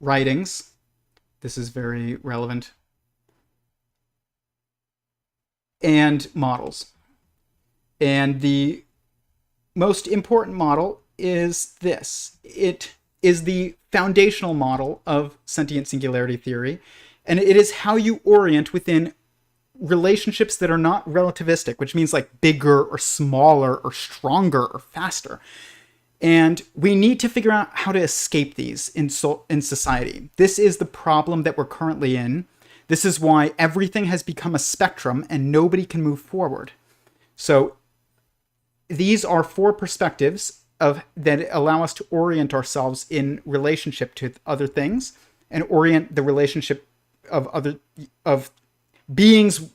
writings. This is very relevant. And models. And the most important model is this. It is the foundational model of sentient singularity theory, and it is how you orient within relationships that are not relativistic, which means like bigger or smaller or stronger or faster. And we need to figure out how to escape these in society. This is the problem that we're currently in. This is why everything has become a spectrum and nobody can move forward. So these are four perspectives that allow us to orient ourselves in relationship to other things, and orient the relationship of beings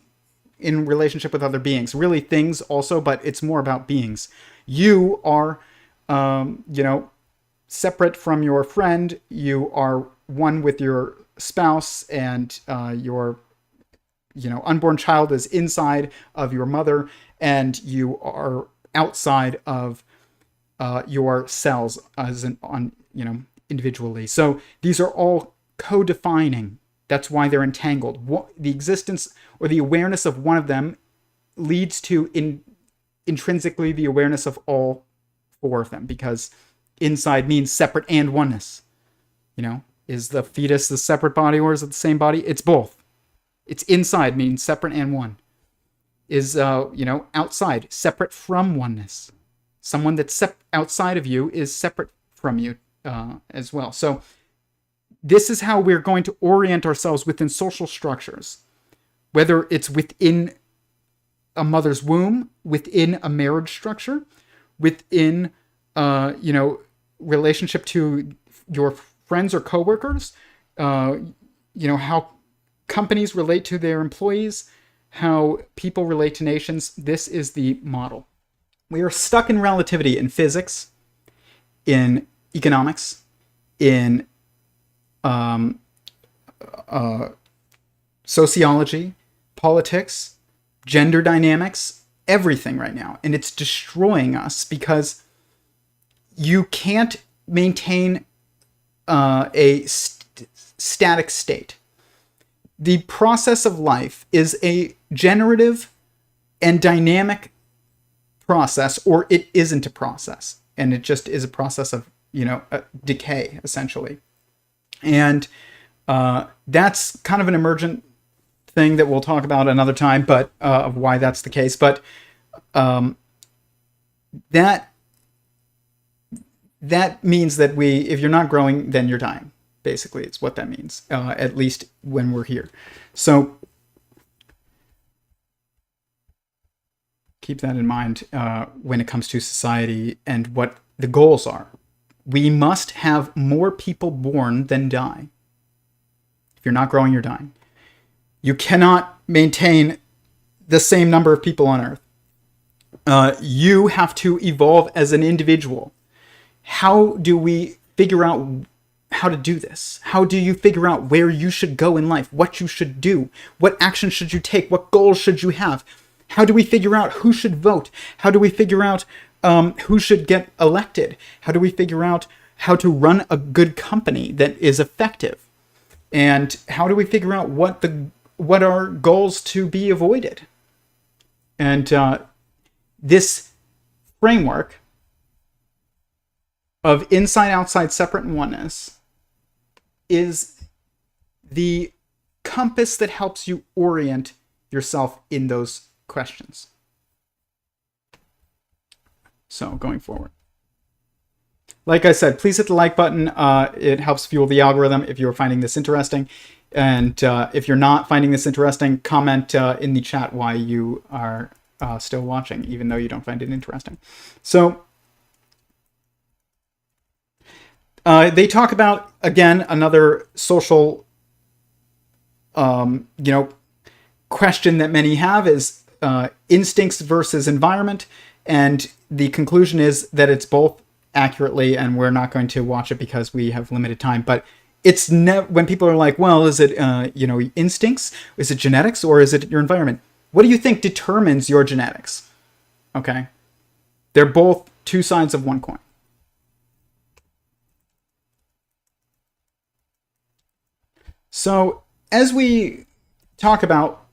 in relationship with other beings. Really things also, but it's more about beings. You are, separate from your friend. You are one with your spouse, and your unborn child is inside of your mother, and you are outside of your cells individually. So these are all co-defining. That's why they're entangled. The existence or the awareness of one of them leads to intrinsically the awareness of all four of them, because inside means separate and oneness. Is the fetus the separate body, or is it the same body? It's both. It's inside means separate and one. Is outside, separate from oneness. Someone that's outside of you is separate from you as well. So this is how we're going to orient ourselves within social structures, whether it's within a mother's womb, within a marriage structure, within relationship to your friends or coworkers, how companies relate to their employees, how people relate to nations. This is the model. We are stuck in relativity in physics, in economics, in sociology, politics, gender dynamics, everything right now. And it's destroying us because you can't maintain a static state. The process of life is a generative and dynamic process, or it isn't a process, and it just is a process of decay, essentially. And that's kind of an emergent thing that we'll talk about another time, but of why that's the case. But that means that if you're not growing, then you're dying. Basically, it's what that means, at least when we're here. So keep that in mind when it comes to society and what the goals are. We must have more people born than die. If you're not growing, you're dying. You cannot maintain the same number of people on Earth. You have to evolve as an individual. How do we figure out how to do this? How do you figure out where you should go in life, what you should do, what action should you take, what goals should you have? How do we figure out who should vote? How do we figure out who should get elected? How do we figure out how to run a good company that is effective? And how do we figure out what are goals to be avoided? And this framework of inside, outside, separate, and oneness is the compass that helps you orient yourself in those questions. So going forward, like I said, please hit the like button. It helps fuel the algorithm if you're finding this interesting. And if you're not finding this interesting, comment in the chat why you are still watching, even though you don't find it interesting. So they talk about, again, another social, question that many have is instincts versus environment. And the conclusion is that it's both accurately, and we're not going to watch it because we have limited time. But it's when people are like, well, is it, instincts? Is it genetics, or is it your environment? What do you think determines your genetics? Okay. They're both two sides of one coin. So as we talk about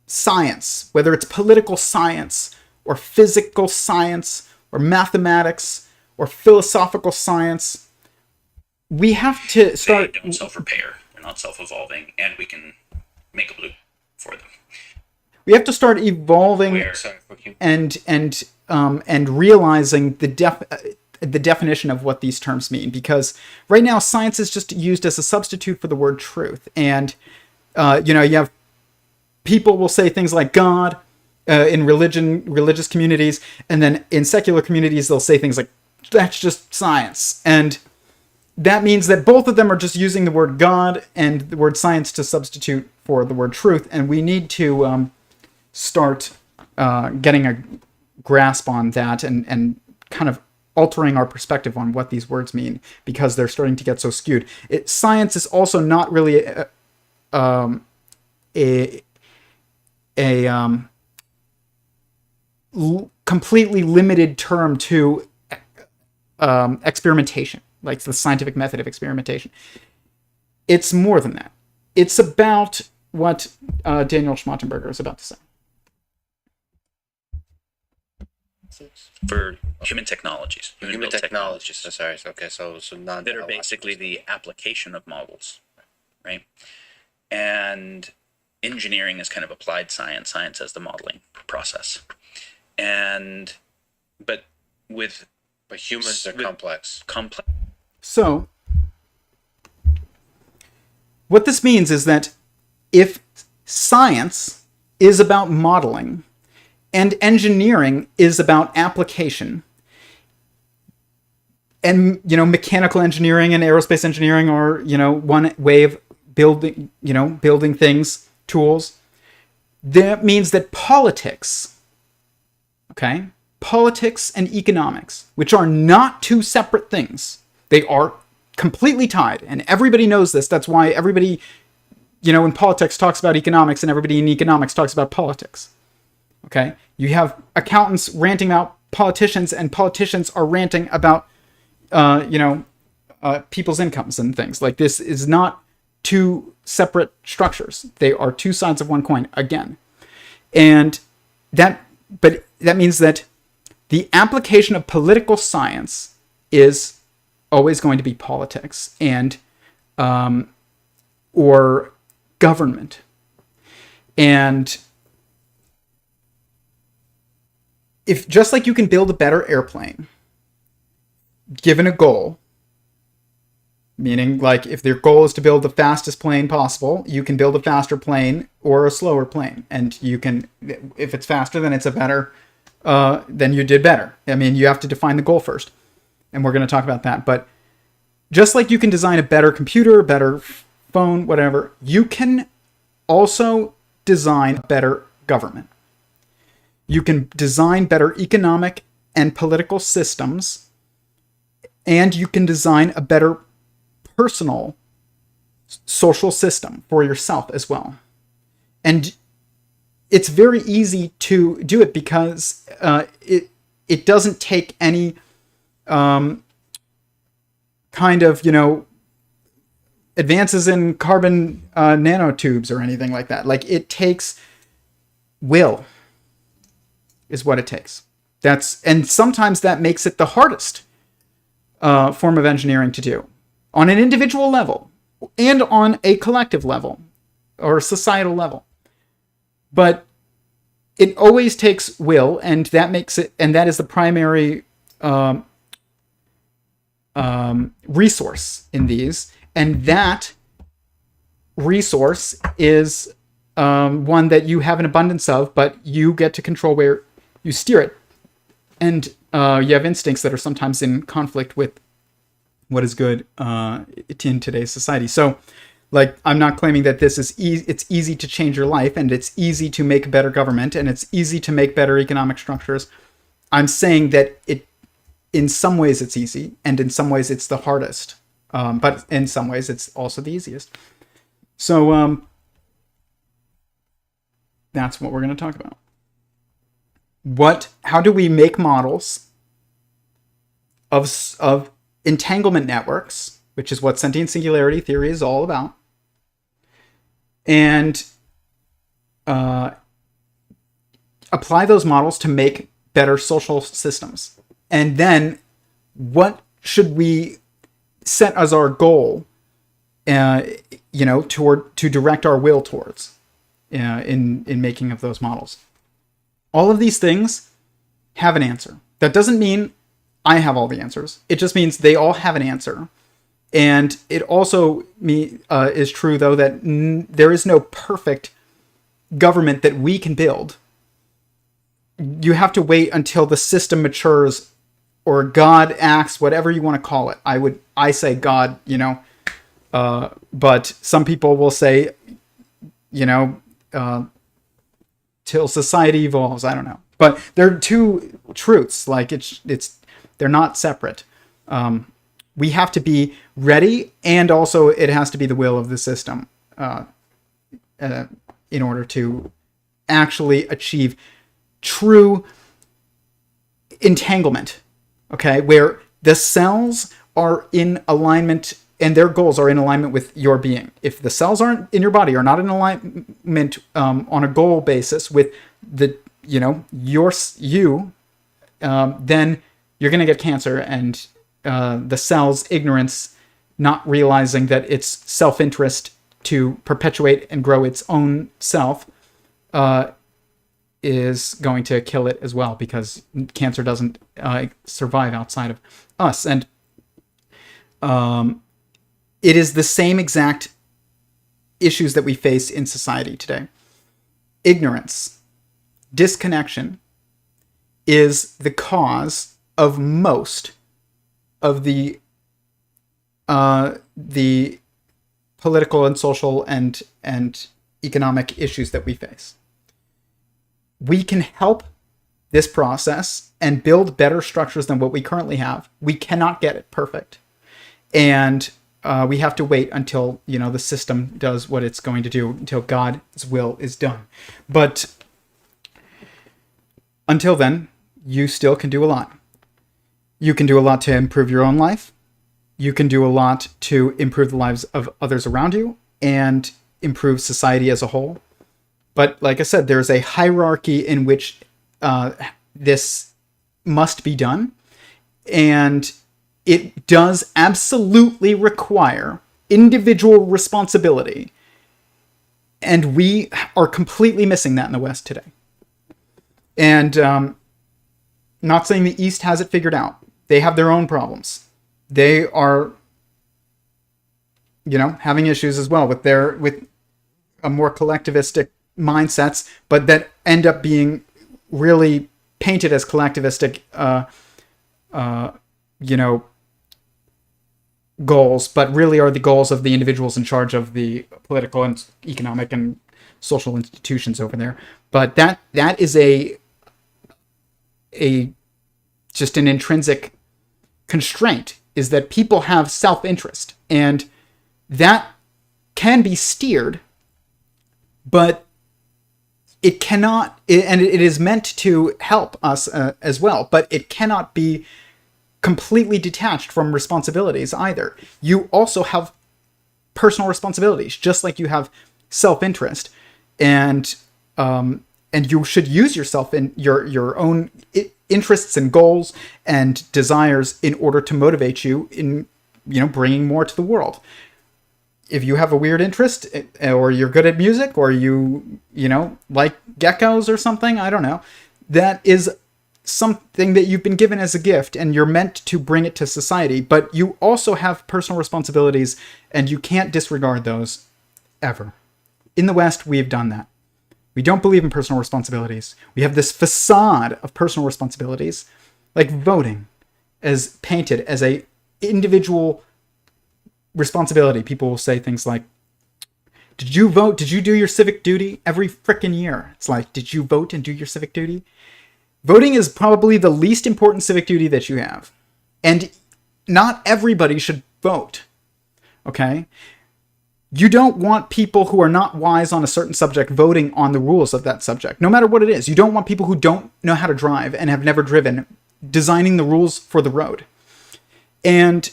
science, whether it's political science or physical science or mathematics or philosophical science, we have to start... They don't self-repair. They're not self-evolving, and we can make a loop for them. We have to start evolving and realizing the definition of what these terms mean, because right now science is just used as a substitute for the word truth. And you have people will say things like God, in religious communities, and then in secular communities they'll say things like, "That's just science," and that means that both of them are just using the word God and the word science to substitute for the word truth, and we need to start getting a grasp on that and kind of altering our perspective on what these words mean, because they're starting to get so skewed. Science is also not really a completely limited term to experimentation, like the scientific method of experimentation. It's more than that. It's about what Daniel Schmachtenberger is about to say. For human technologies. Human technologies. So sorry. Okay, so non that are basically the application of models, right? And engineering is kind of applied science. Science as the modeling process. But humans are complex. So what this means is that if science is about modeling and engineering is about application, and mechanical engineering and aerospace engineering are one way of building things, tools, that means that politics and economics, which are not two separate things, they are completely tied, and everybody knows this. That's why everybody in politics talks about economics, and everybody in economics talks about politics. Okay, you have accountants ranting about politicians, and politicians are ranting about people's incomes and things. Like, this is not two separate structures. They are two sides of one coin again. But that means that the application of political science is always going to be politics and or government. And if, just like you can build a better airplane given a goal, meaning, like, if their goal is to build the fastest plane possible, you can build a faster plane or a slower plane. And you can, if it's faster, then it's a better, then you did better. I mean, you have to define the goal first. And we're going to talk about that. But just like you can design a better computer, better phone, whatever, you can also design a better government. You can design better economic and political systems, and you can design a better personal social system for yourself as well. And it's very easy to do it because it doesn't take any kind of advances in carbon nanotubes or anything like that. Like, it takes will, is what it takes. And sometimes that makes it the hardest form of engineering to do, on an individual level and on a collective level or societal level. But it always takes will, and that makes it, and that is the primary resource in these. And that resource is one that you have an abundance of, but you get to control where you steer it. And you have instincts that are sometimes in conflict with what is good in today's society. So, like, I'm not claiming that this is it's easy to change your life, and it's easy to make a better government, and it's easy to make better economic structures. I'm saying that in some ways it's easy, and in some ways it's the hardest. But in some ways it's also the easiest. So that's what we're going to talk about. How do we make models of entanglement networks, which is what sentient singularity theory is all about, and apply those models to make better social systems? And then what should we set as our goal, to direct our will towards in making of those models? All of these things have an answer. That doesn't mean I have all the answers. It just means they all have an answer. And it also is true, though, that there is no perfect government that we can build you have to wait until the system matures or God acts, whatever you want to call it. I say God, but some people will say, till society evolves. I don't know, but they're two truths. Like they're not separate. We have to be ready, and also it has to be the will of the system in order to actually achieve true entanglement. Okay, where the cells are in alignment and their goals are in alignment with your being. If the cells aren't in your body are not in alignment on a goal basis with the you, then you're going to get cancer, and the cell's ignorance, not realizing that it's self-interest to perpetuate and grow its own self, is going to kill it as well, because cancer doesn't survive outside of us. And it is the same exact issues that we face in society today. Ignorance, disconnection is the cause of most of the political and social and economic issues that we face. We can help this process and build better structures than what we currently have. We cannot get it perfect. And we have to wait until, the system does what it's going to do, until God's will is done. But until then, you still can do a lot. You can do a lot to improve your own life. You can do a lot to improve the lives of others around you and improve society as a whole. But like I said, there's a hierarchy in which this must be done. And it does absolutely require individual responsibility. And we are completely missing that in the West today. And not saying the East has it figured out. They have their own problems. They are, having issues as well with a more collectivistic mindsets, but that end up being really painted as collectivistic, goals, but really are the goals of the individuals in charge of the political and economic and social institutions over there. But that is a just an intrinsic constraint, is that people have self-interest, and that can be steered, but it cannot, and it is meant to help us as well, but it cannot be completely detached from responsibilities either. You also have personal responsibilities, just like you have self-interest, and you should use yourself in your own interests and goals and desires in order to motivate you in bringing more to the world. If you have a weird interest, or you're good at music, or you like geckos or something, I don't know, that is something that you've been given as a gift, and you're meant to bring it to society. But you also have personal responsibilities, and you can't disregard those ever. In the West, we've done that. We don't believe in personal responsibilities. We have this facade of personal responsibilities, like voting, as painted as a individual responsibility. People will say things like, did you vote? Did you do your civic duty? Every frickin' year. It's like, did you vote and do your civic duty? Voting is probably the least important civic duty that you have. And not everybody should vote. Okay? You don't want people who are not wise on a certain subject voting on the rules of that subject, no matter what it is. You don't want people who don't know how to drive and have never driven designing the rules for the road. And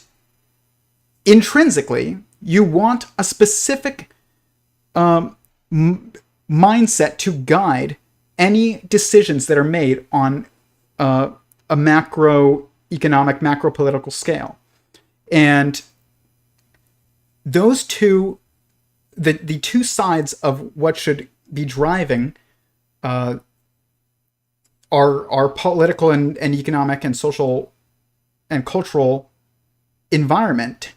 intrinsically, you want a specific mindset to guide any decisions that are made on a macroeconomic, macro-political scale. And those two, the two sides of what should be driving our political and economic and social and cultural environment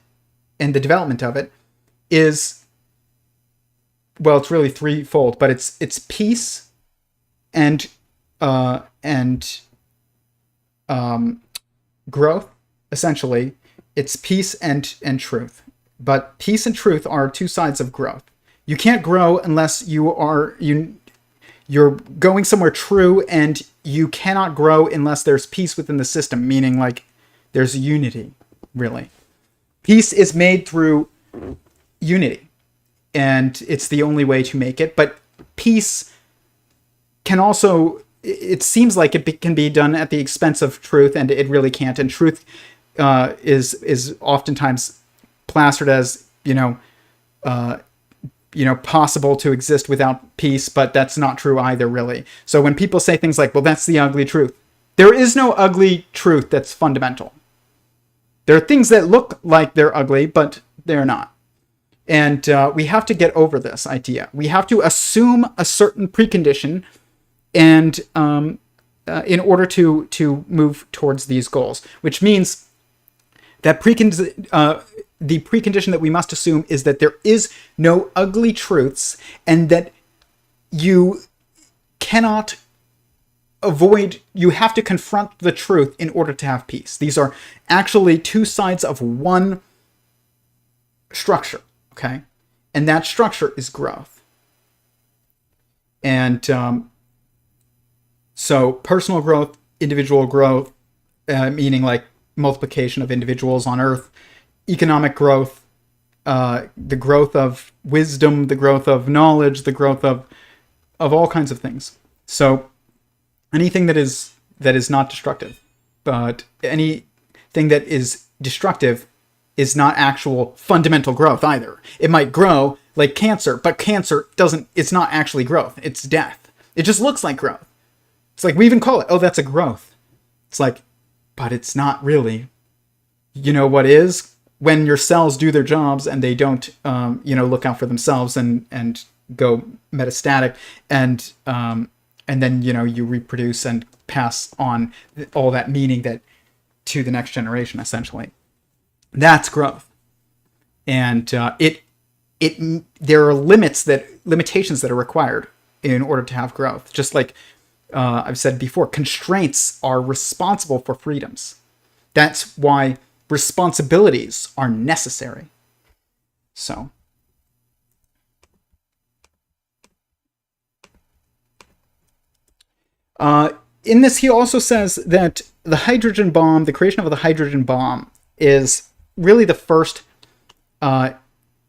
and the development of it is, well, it's really threefold, but it's peace and and growth, essentially, it's peace and truth. But peace and truth are two sides of growth. You can't grow unless you're going somewhere true, and you cannot grow unless there's peace within the system, meaning like there's unity, really. Peace is made through unity, and it's the only way to make it. But peace can also, it seems like it can be done at the expense of truth, and it really can't. And truth is oftentimes plastered as, possible to exist without peace, but that's not true either, really. So when people say things like, well, that's the ugly truth, there is no ugly truth that's fundamental. There are things that look like they're ugly, but they're not. And we have to get over this idea. We have to assume a certain precondition, and in order to move towards these goals, which means that the precondition that we must assume is that there is no ugly truths, and that you cannot avoid, you have to confront the truth in order to have peace. These are actually two sides of one structure, okay? And that structure is growth. And so personal growth, individual growth, meaning like multiplication of individuals on Earth, economic growth, the growth of wisdom, the growth of knowledge, the growth of all kinds of things. So anything that is not destructive, but anything that is destructive is not actual fundamental growth either. It might grow like cancer, but cancer it's not actually growth. It's death. It just looks like growth. It's like we even call it, oh, that's a growth. It's like, but it's not really. You know what is? When your cells do their jobs and they don't, look out for themselves and go metastatic, and then you reproduce and pass on all that meaning that to the next generation, essentially. That's growth, and there are limitations that are required in order to have growth. Just like I've said before, constraints are responsible for freedoms. That's why responsibilities are necessary. So, in this, he also says that the hydrogen bomb, the creation of the hydrogen bomb, is really the first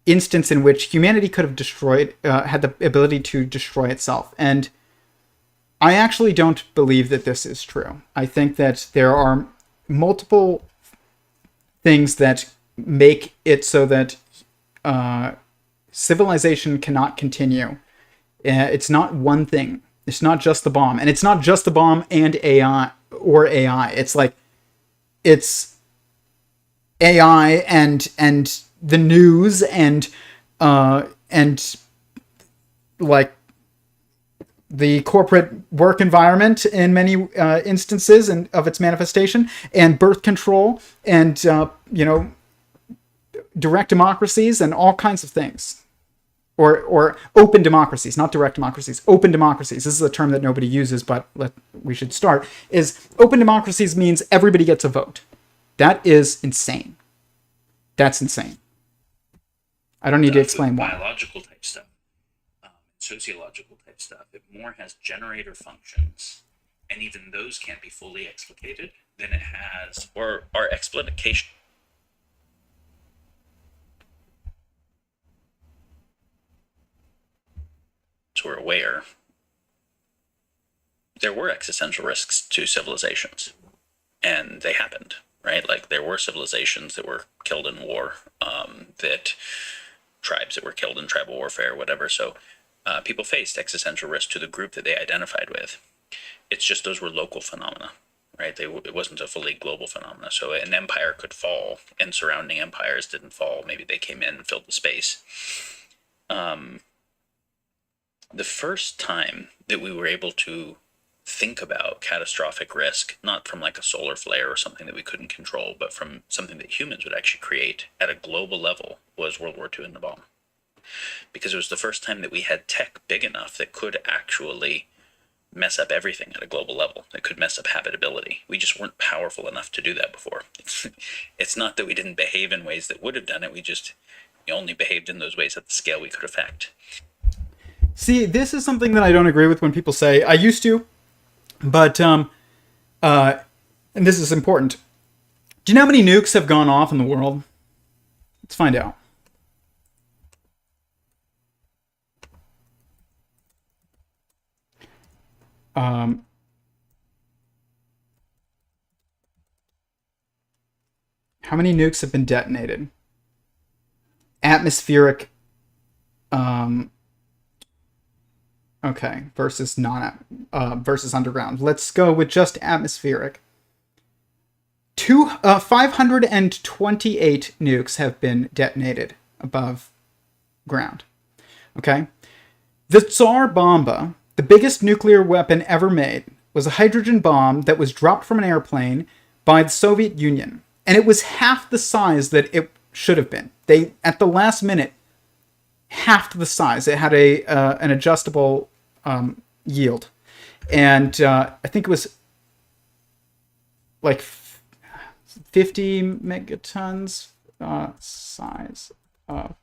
instance in which humanity could have had the ability to destroy itself. And I actually don't believe that this is true. I think that there are multiple things that make it so that civilization cannot continue. It's not one thing. It's not just the bomb. And it's not just the bomb and AI. It's like, it's AI and the news and like the corporate work environment in many instances and of its manifestation, and birth control, and direct democracies and all kinds of things. Or open democracies, not direct democracies, open democracies. This is a term that nobody uses, but we should start. Is open democracies means everybody gets a vote. That is insane. That's insane. I don't need to explain why. Biological type stuff, sociological type stuff, it more has generator functions, and even those can't be fully explicated, than it has, or our explication. So we're aware there were existential risks to civilizations, and they happened, right? Like there were civilizations that were killed in war, that tribes that were killed in tribal warfare, whatever. So people faced existential risk to the group that they identified with. It's just those were local phenomena, right? It wasn't a fully global phenomena. So an empire could fall, and surrounding empires didn't fall. Maybe they came in and filled the space. The first time that we were able to think about catastrophic risk, not from like a solar flare or something that we couldn't control, but from something that humans would actually create at a global level, was World War II and the bomb. Because it was the first time that we had tech big enough that could actually mess up everything at a global level. It could mess up habitability. We just weren't powerful enough to do that before. It's not that we didn't behave in ways that would have done it. We only behaved in those ways at the scale we could affect. See, this is something that I don't agree with when people say, I used to, but, and this is important. Do you know how many nukes have gone off in the world? Let's find out. How many nukes have been detonated? Atmospheric, okay, versus versus underground. Let's go with just atmospheric. 528 nukes have been detonated above ground. Okay? The Tsar Bomba, the biggest nuclear weapon ever made, was a hydrogen bomb that was dropped from an airplane by the Soviet Union. And it was half the size that it should have been. They, at the last minute, halved the size. It had an adjustable yield. And I think it was like 50 megatons size of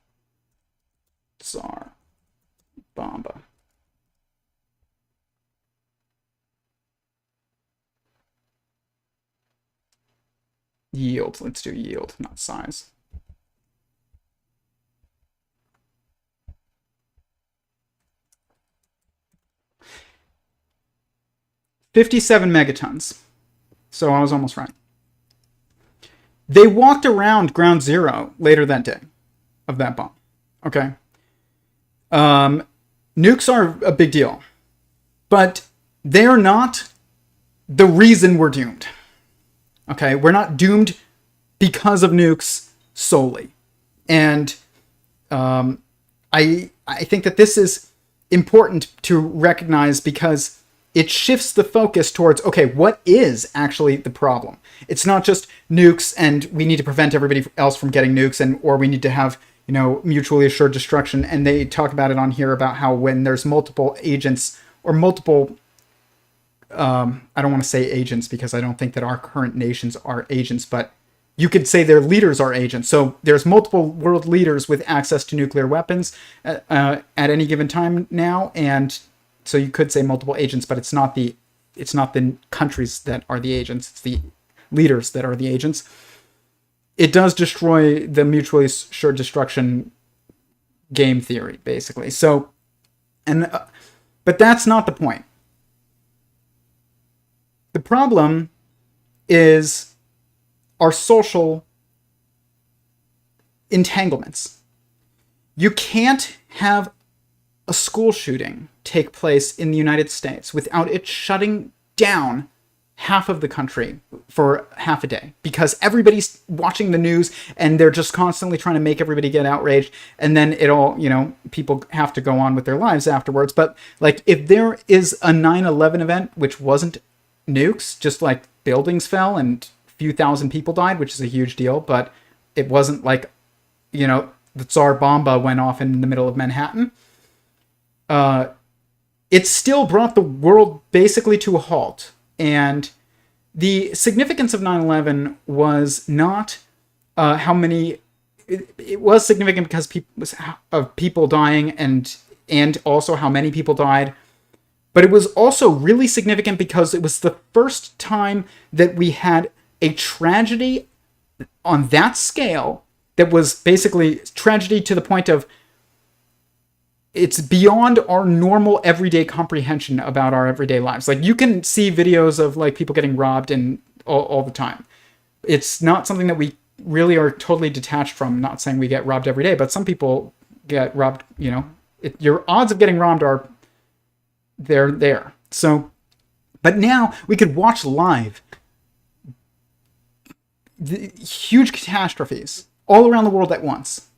Tsar Bomba. Yield. Let's do yield, not size. $57 megatons. So I was almost right. They walked around ground zero later that day of that bomb. Okay. Nukes are a big deal, but they're not the reason we're doomed. Okay, we're not doomed because of nukes solely. And I think that this is important to recognize because it shifts the focus towards, okay, what is actually the problem? It's not just nukes and we need to prevent everybody else from getting nukes, or we need to have, mutually assured destruction. And they talk about it on here about how when there's multiple agents or multiple I don't want to say agents because I don't think that our current nations are agents, but you could say their leaders are agents. So there's multiple world leaders with access to nuclear weapons at any given time now, and so you could say multiple agents, but it's not the countries that are the agents; it's the leaders that are the agents. It does destroy the mutually assured destruction game theory, basically. So, but that's not the point. The problem is our social entanglements. You can't have a school shooting take place in the United States without it shutting down half of the country for half a day, because everybody's watching the news and they're just constantly trying to make everybody get outraged, and then it all, people have to go on with their lives afterwards. But like, if there is a 9/11 event which wasn't nukes, just like buildings fell and a few thousand people died, which is a huge deal, but it wasn't like, the Tsar Bomba went off in the middle of Manhattan. It still brought the world basically to a halt. And the significance of 9/11 was not how many. It was significant because of people dying and also how many people died. But it was also really significant because it was the first time that we had a tragedy on that scale that was basically tragedy to the point of it's beyond our normal everyday comprehension about our everyday lives. Like, you can see videos of like people getting robbed and all the time. It's not something that we really are totally detached from. Not saying we get robbed every day, but some people get robbed, your odds of getting robbed are they're there. So, but now we could watch live the huge catastrophes all around the world at once.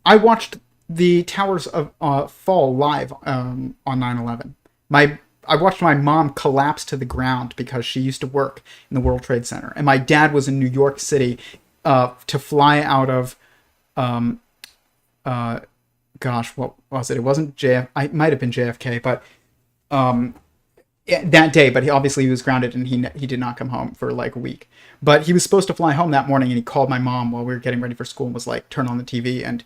I watched the towers of fall live on 9/11. I watched my mom collapse to the ground because she used to work in the World Trade Center, and my dad was in New York City to fly out of gosh, what was it? It wasn't JF. It might have been JFK, but that day, but he was grounded and he did not come home for like a week. But he was supposed to fly home that morning, and he called my mom while we were getting ready for school and was like, turn on the TV. And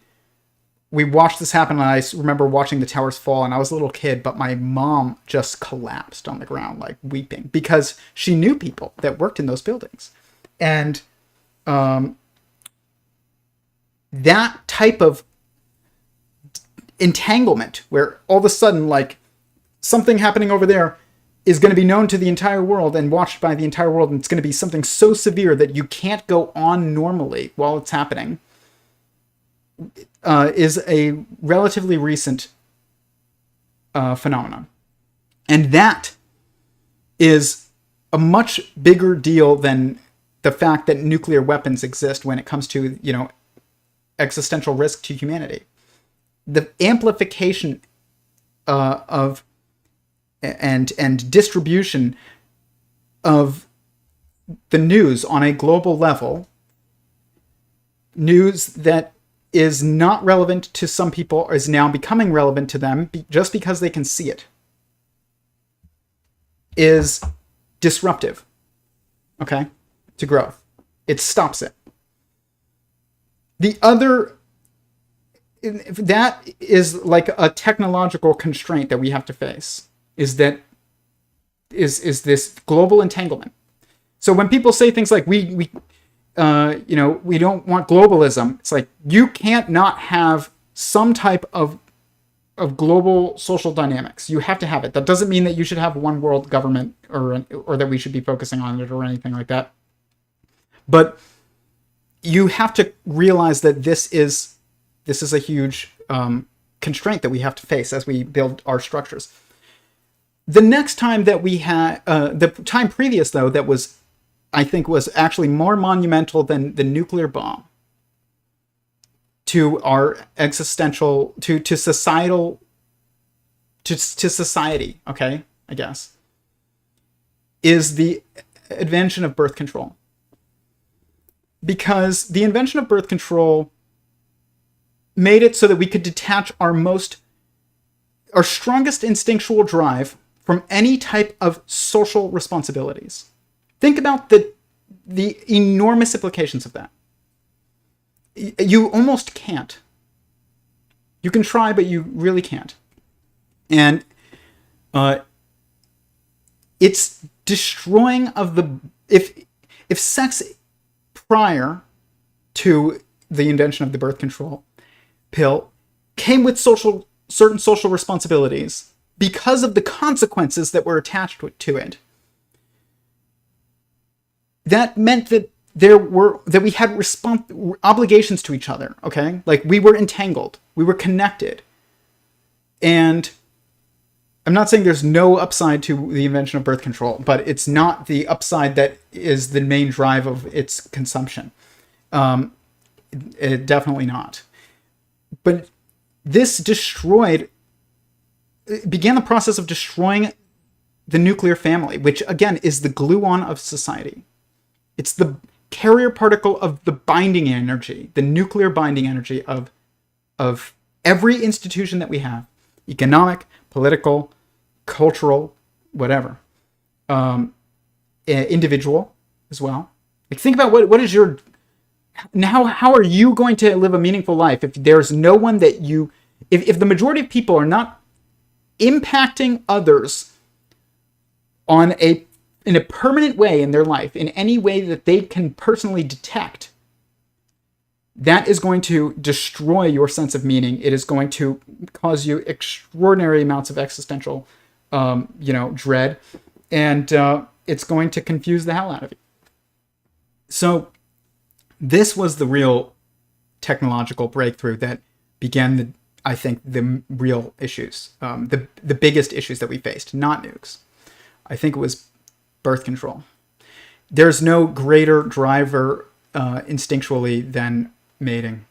we watched this happen, and I remember watching the towers fall, and I was a little kid, but my mom just collapsed on the ground, like weeping, because she knew people that worked in those buildings. And that type of entanglement, where all of a sudden, like, something happening over there is going to be known to the entire world and watched by the entire world, and it's going to be something so severe that you can't go on normally while it's happening, is a relatively recent phenomenon. And that is a much bigger deal than the fact that nuclear weapons exist when it comes to, existential risk to humanity. The amplification of and distribution of the news on a global level, news that is not relevant to some people is now becoming relevant to them just because they can see it, is disruptive, okay, to growth. It stops it. The other, that is like a technological constraint that we have to face, is this global entanglement. So when people say things like we don't want globalism, it's like, you can't not have some type of global social dynamics. You have to have it. That doesn't mean that you should have one world government or that we should be focusing on it or anything like that. But you have to realize that this is a huge constraint that we have to face as we build our structures. The next time that we had, the time previous though, that was, I think, was actually more monumental than the nuclear bomb to our existential, to societal, to society, okay, I guess, is the invention of birth control. Because the invention of birth control made it so that we could detach our strongest instinctual drive from any type of social responsibilities. Think about the enormous implications of that. You almost can't. You can try, but you really can't. And it's destroying of the... If sex prior to the invention of the birth control pill came with certain social responsibilities because of the consequences that were attached to it, that meant that we had obligations to each other, okay? Like, we were entangled, we were connected. And I'm not saying there's no upside to the invention of birth control, but it's not the upside that is the main drive of its consumption. Definitely not. But this began the process of destroying the nuclear family, which again is the gluon of society. It's the carrier particle of the binding energy, the nuclear binding energy of every institution that we have, economic, political, cultural, whatever, individual as well. Like, think about what is your... Now, how are you going to live a meaningful life if there's no one that you... If the majority of people are not impacting others in a permanent way in their life, in any way that they can personally detect, that is going to destroy your sense of meaning. It is going to cause you extraordinary amounts of existential, dread, and it's going to confuse the hell out of you. So this was the real technological breakthrough that began the real issues, the biggest issues that we faced, not nukes. I think it was birth control. There's no greater driver instinctually than mating.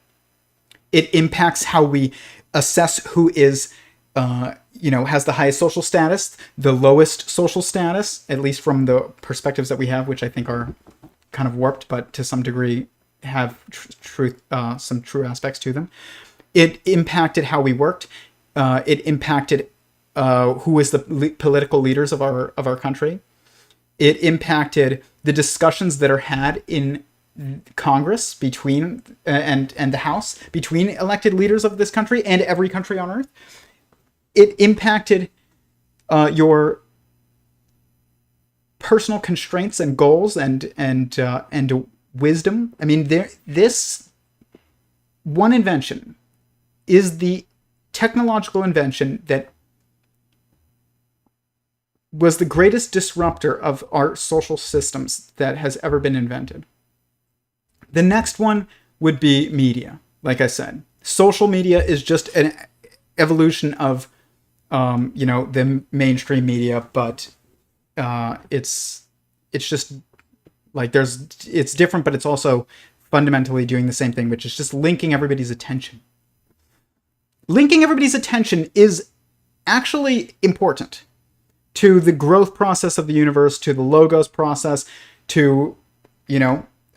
It impacts how we assess who is, has the highest social status, the lowest social status, at least from the perspectives that we have, which I think are kind of warped, but to some degree have some true aspects to them. It impacted how we worked. It impacted who was the political leaders of our country. It impacted the discussions that are had in Congress between and the House between elected leaders of this country and every country on earth. It impacted your personal constraints and goals and wisdom. I mean, this one invention is the technological invention that was the greatest disruptor of our social systems that has ever been invented. The next one would be media. Like I said, social media is just an evolution of, the mainstream media, but it's just like it's different, but it's also fundamentally doing the same thing, which is just linking everybody's attention. Linking everybody's attention is actually important to the growth process of the universe, to the logos process, to,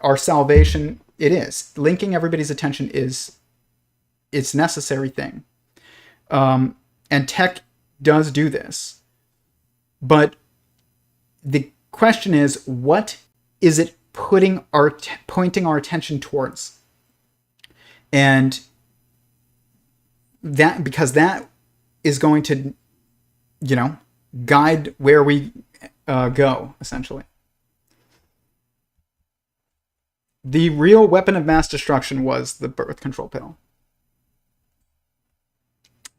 our salvation. It is. Linking everybody's attention it's a necessary thing. And tech does do this. But the question is, what is it pointing our attention towards? And because that is going to, guide where we go, essentially. The real weapon of mass destruction was the birth control pill.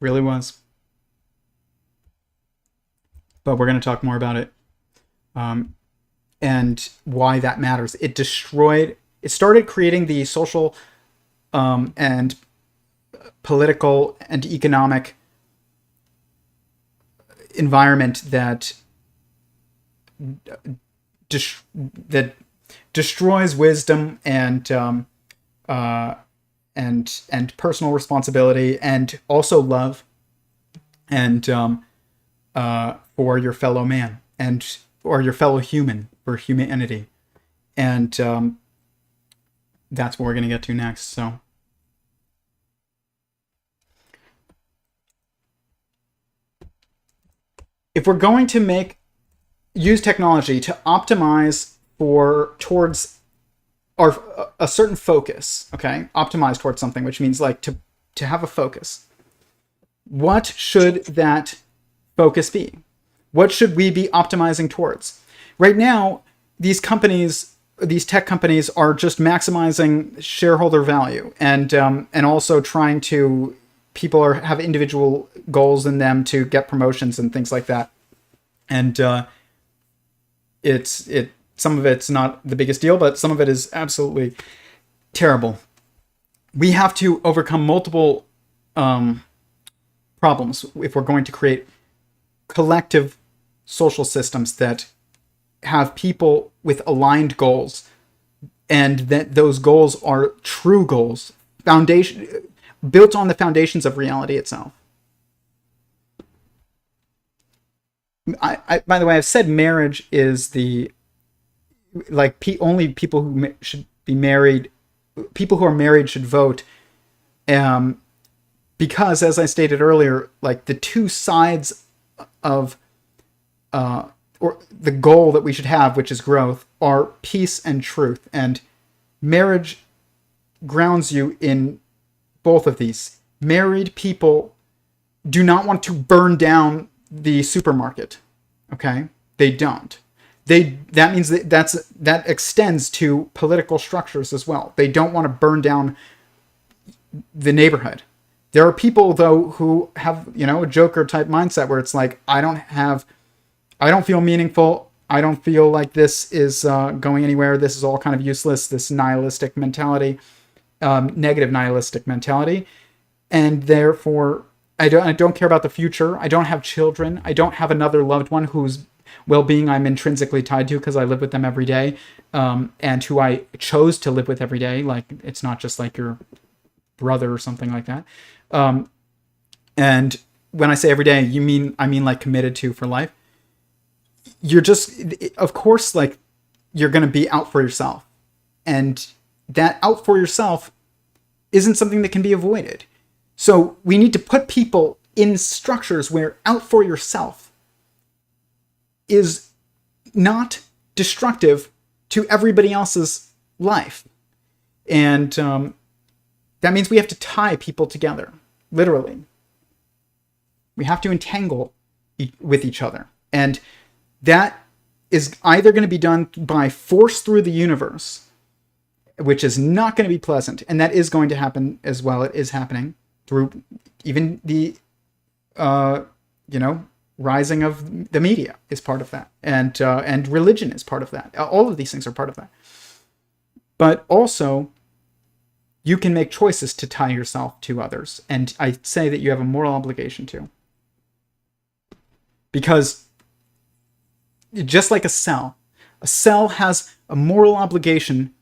Really was. But we're going to talk more about it. And why that matters. It started creating the social and political and economic environment that destroys wisdom and personal responsibility, and also love, and for your fellow man or your fellow human, for humanity, and that's what we're gonna get to next. So. If we're going to use technology to optimize towards a certain focus, okay, optimize towards something, which means like to have a focus. What should that focus be? What should we be optimizing towards? Right now, these tech companies are just maximizing shareholder value and also trying to. People have individual goals in them to get promotions and things like that. And some of it's not the biggest deal, but some of it is absolutely terrible. We have to overcome multiple problems if we're going to create collective social systems that have people with aligned goals, and that those goals are true goals, built on the foundations of reality itself. By the way, I've said marriage is only people who should be married, people who are married should vote, because, as I stated earlier, like the two sides of or the goal that we should have, which is growth, are peace and truth, and marriage grounds you in both of these. Married people do not want to burn down the supermarket. Okay? They don't. That means that extends to political structures as well. They don't want to burn down the neighborhood. There are people, though, who have, a Joker type mindset where it's like, I don't feel meaningful. I don't feel like this is going anywhere. This is all kind of useless. This nihilistic mentality. Negative nihilistic mentality, and therefore I don't care about the future. I don't have children. I don't have another loved one whose well-being I'm intrinsically tied to because I live with them every day, and who I chose to live with every day. Like, it's not just like your brother or something like that. And when I say every day, I mean like committed to for life. You're just, of course, like, you're going to be out for yourself, and that out for yourself isn't something that can be avoided. So we need to put people in structures where out for yourself is not destructive to everybody else's life. And that means we have to tie people together, literally. We have to entangle with each other. And that is either going to be done by force through the universe, which is not going to be pleasant. And that is going to happen as well. It is happening through even the, rising of the media is part of that. And religion is part of that. All of these things are part of that. But also, you can make choices to tie yourself to others. And I say that you have a moral obligation to. Because just like a cell has a moral obligation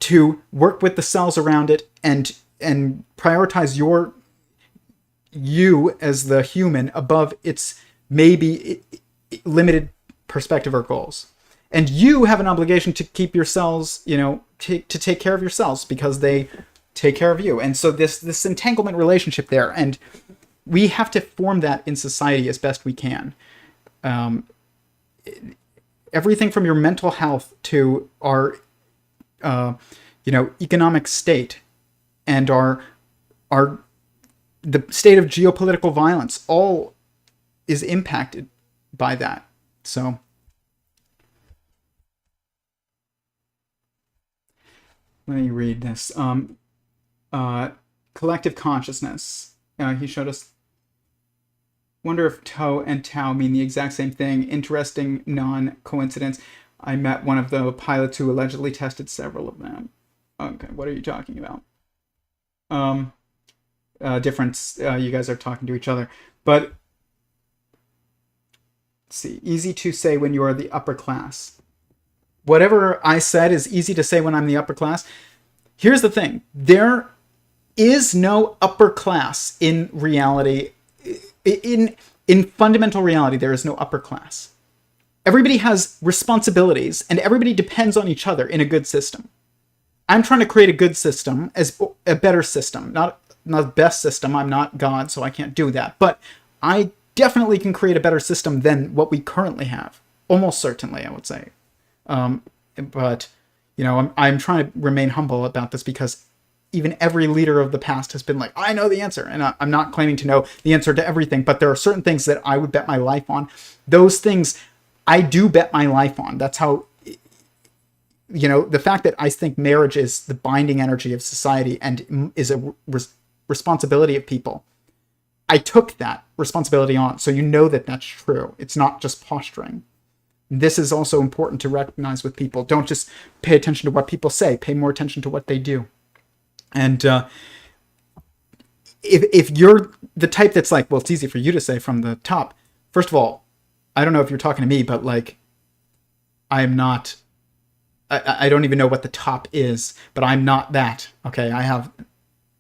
to work with the cells around it and prioritize you as the human above its maybe limited perspective or goals. And you have an obligation to keep your cells, to take care of your cells because they take care of you. And so this entanglement relationship there, and we have to form that in society as best we can. Everything from your mental health to our, economic state and the state of geopolitical violence all is impacted by that. So let me read this. Collective consciousness. He showed us. Wonder if toe and tau mean the exact same thing. Interesting non-coincidence. I met one of the pilots who allegedly tested several of them. Okay, what are you talking about? Difference. You guys are talking to each other. But, let's see. Easy to say when you are the upper class. Whatever I said is easy to say when I'm the upper class. Here's the thing. There is no upper class in reality. In fundamental reality, there is no upper class. Everybody has responsibilities, and everybody depends on each other in a good system. I'm trying to create a good system, as a better system, not the best system. I'm not God, so I can't do that. But I definitely can create a better system than what we currently have. Almost certainly, I would say. But I'm trying to remain humble about this because even every leader of the past has been like, I know the answer. And I'm not claiming to know the answer to everything, but there are certain things that I would bet my life on. Those things I do bet my life on. That's how, the fact that I think marriage is the binding energy of society and is a responsibility of people. I took that responsibility on. So that that's true. It's not just posturing. This is also important to recognize with people. Don't just pay attention to what people say. Pay more attention to what they do. And if you're the type that's like, well, it's easy for you to say from the top. First of all, I don't know if you're talking to me, but like, I'm not. I don't even know what the top is, but I'm not that. Okay, I have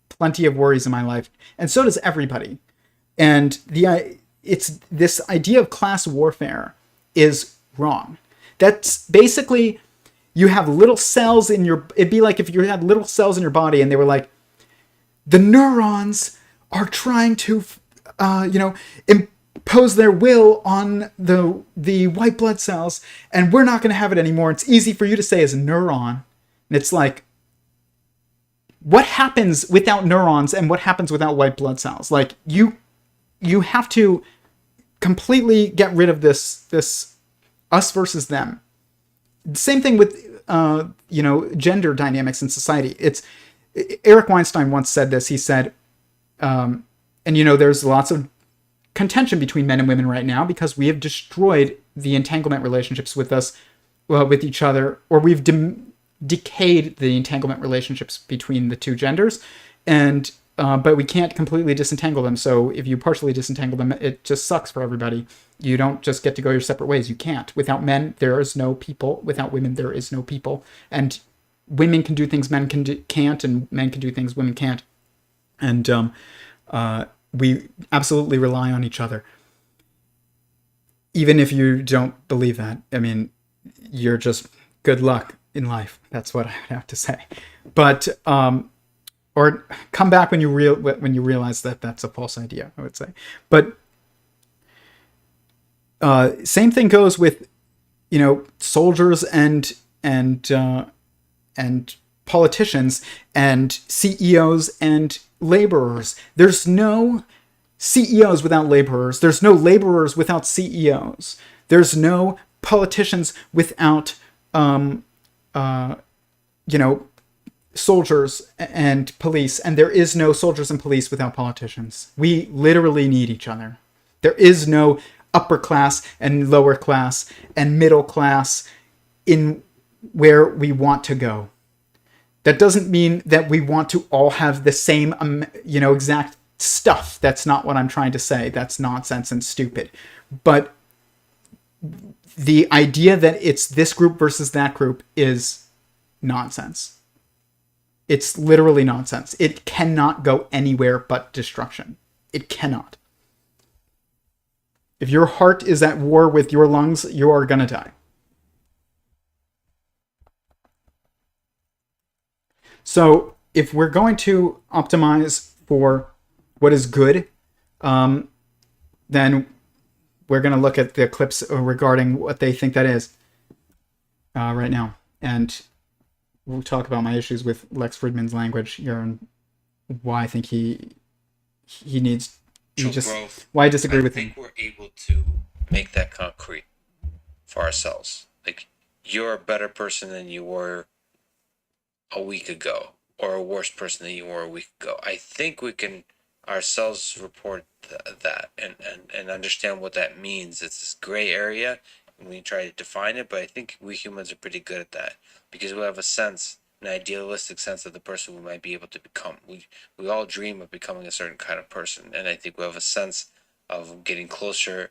plenty of worries in my life, and so does everybody. And it's this idea of class warfare is wrong. That's basically. You have little cells in your... It'd be like if you had little cells in your body and they were like, the neurons are trying to, impose their will on the white blood cells, and we're not going to have it anymore. It's easy for you to say as a neuron. And it's like, what happens without neurons and what happens without white blood cells? Like, you have to completely get rid of this us versus them. Same thing with, gender dynamics in society. It's Eric Weinstein once said this. He said, there's lots of contention between men and women right now because we have destroyed the entanglement relationships with each other, or we've decayed the entanglement relationships between the two genders, and but we can't completely disentangle them. So if you partially disentangle them, it just sucks for everybody. You don't just get to go your separate ways. You can't. Without men, there is no people. Without women, there is no people. And women can do things men can't, and men can do things women can't. And we absolutely rely on each other. Even if you don't believe that, I mean, you're just good luck in life. That's what I would have to say. But or come back when you realize that that's a false idea, I would say. But same thing goes with, soldiers and politicians and CEOs and laborers. There's no CEOs without laborers. There's no laborers without CEOs. There's no politicians without, soldiers and police. And there is no soldiers and police without politicians. We literally need each other. There is no upper class and lower class and middle class in where we want to go. That doesn't mean that we want to all have the same, exact stuff. That's not what I'm trying to say. That's nonsense and stupid. But the idea that it's this group versus that group is nonsense. It's literally nonsense. It cannot go anywhere but destruction. It cannot. If your heart is at war with your lungs, you are gonna die. So if we're going to optimize for what is good, then we're going to look at the clips regarding what they think that is right now. And we'll talk about my issues with Lex Fridman's language here and why I think he needs... growth. Why I disagree with him. I think we're able to make that concrete for ourselves. Like, you're a better person than you were a week ago, or a worse person than you were a week ago. I think we can ourselves report that and understand what that means. It's this gray area, and we try to define it, but I think we humans are pretty good at that, because we have a sense, an idealistic sense of the person we might be able to become. We all dream of becoming a certain kind of person, and I think we have a sense of getting closer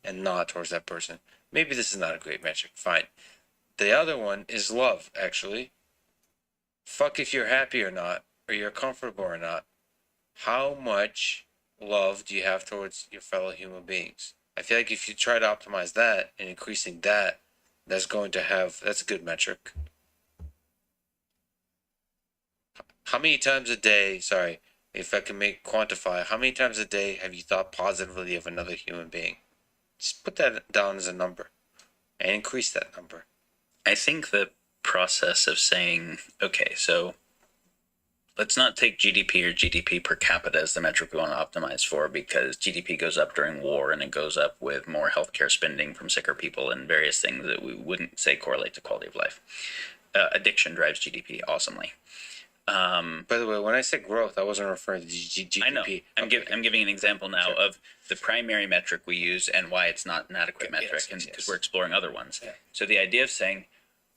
and not towards that person. Maybe this is not a great metric, fine. The other one is love, actually. Fuck if you're happy or not, or you're comfortable or not. How much love do you have towards your fellow human beings? I feel like if you try to optimize that and increasing that, that's a good metric. How many times a day, if I can quantify, how many times a day have you thought positively of another human being? Just put that down as a number and increase that number. I think the process of saying, okay, so let's not take GDP or GDP per capita as the metric we want to optimize for, because GDP goes up during war and it goes up with more healthcare spending from sicker people and various things that we wouldn't say correlate to quality of life. Addiction drives GDP awesomely. By the way, when I said growth, I wasn't referring to GDP. I know. I'm giving an example now of the primary metric we use and why it's not an adequate metric, because we're exploring other ones. Yeah. So the idea of saying,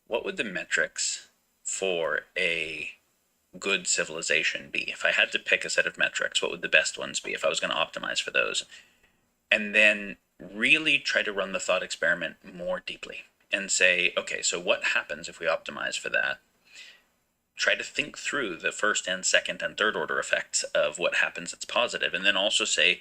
what would the metrics for a good civilization be? If I had to pick a set of metrics, what would the best ones be if I was going to optimize for those? And then really try to run the thought experiment more deeply and say, okay, so what happens if we optimize for that? Try to think through the first and second and third order effects of what happens that's positive, and then also say,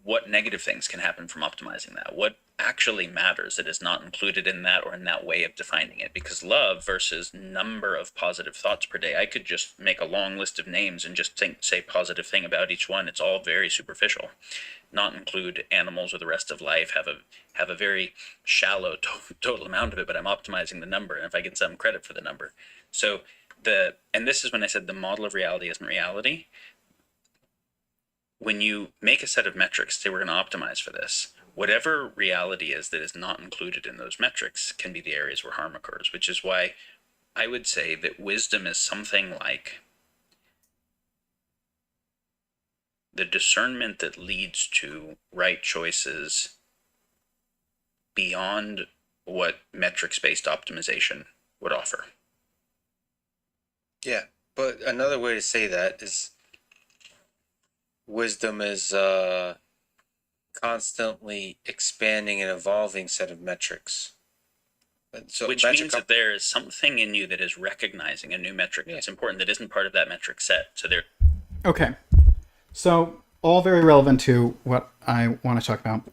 what negative things can happen from optimizing that? What actually matters that is not included in that or in that way of defining it? Because love versus number of positive thoughts per day, I could just make a long list of names and just say positive thing about each one. It's all very superficial. Not include animals or the rest of life, have a very shallow total amount of it, but I'm optimizing the number, and if I get some credit for the number. So and this is when I said the model of reality isn't reality. When you make a set of metrics, say we're going to optimize for this, whatever reality is that is not included in those metrics can be the areas where harm occurs, which is why I would say that wisdom is something like the discernment that leads to right choices beyond what metrics-based optimization would offer. Yeah, but another way to say that is wisdom is constantly expanding and evolving set of metrics. So which means that there is something in you that is recognizing a new metric that's important that isn't part of that metric set. So there. Okay. So all very relevant to what I want to talk about.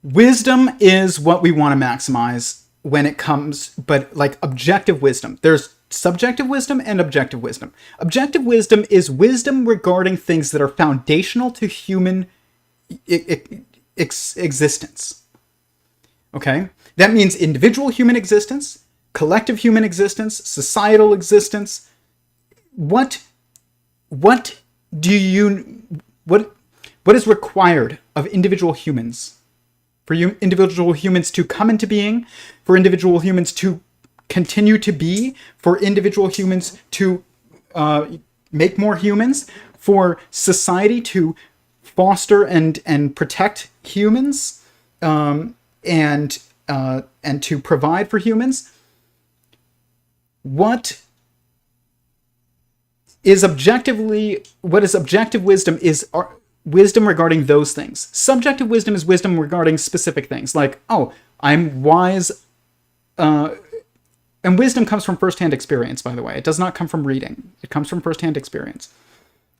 Wisdom is what we want to maximize when it comes, but like objective wisdom. There's subjective wisdom and objective wisdom. Objective wisdom is wisdom regarding things that are foundational to human existence. Okay? That means individual human existence, collective human existence, societal existence. What is required of individual humans? For individual humans to come into being, for individual humans to continue to be, for individual humans to make more humans, for society to foster and protect humans, and to provide for humans. What is objective wisdom is wisdom regarding those things. Subjective wisdom is wisdom regarding specific things, like, oh, I'm wise. And wisdom comes from firsthand experience, by the way. It does not come from reading. It comes from firsthand experience.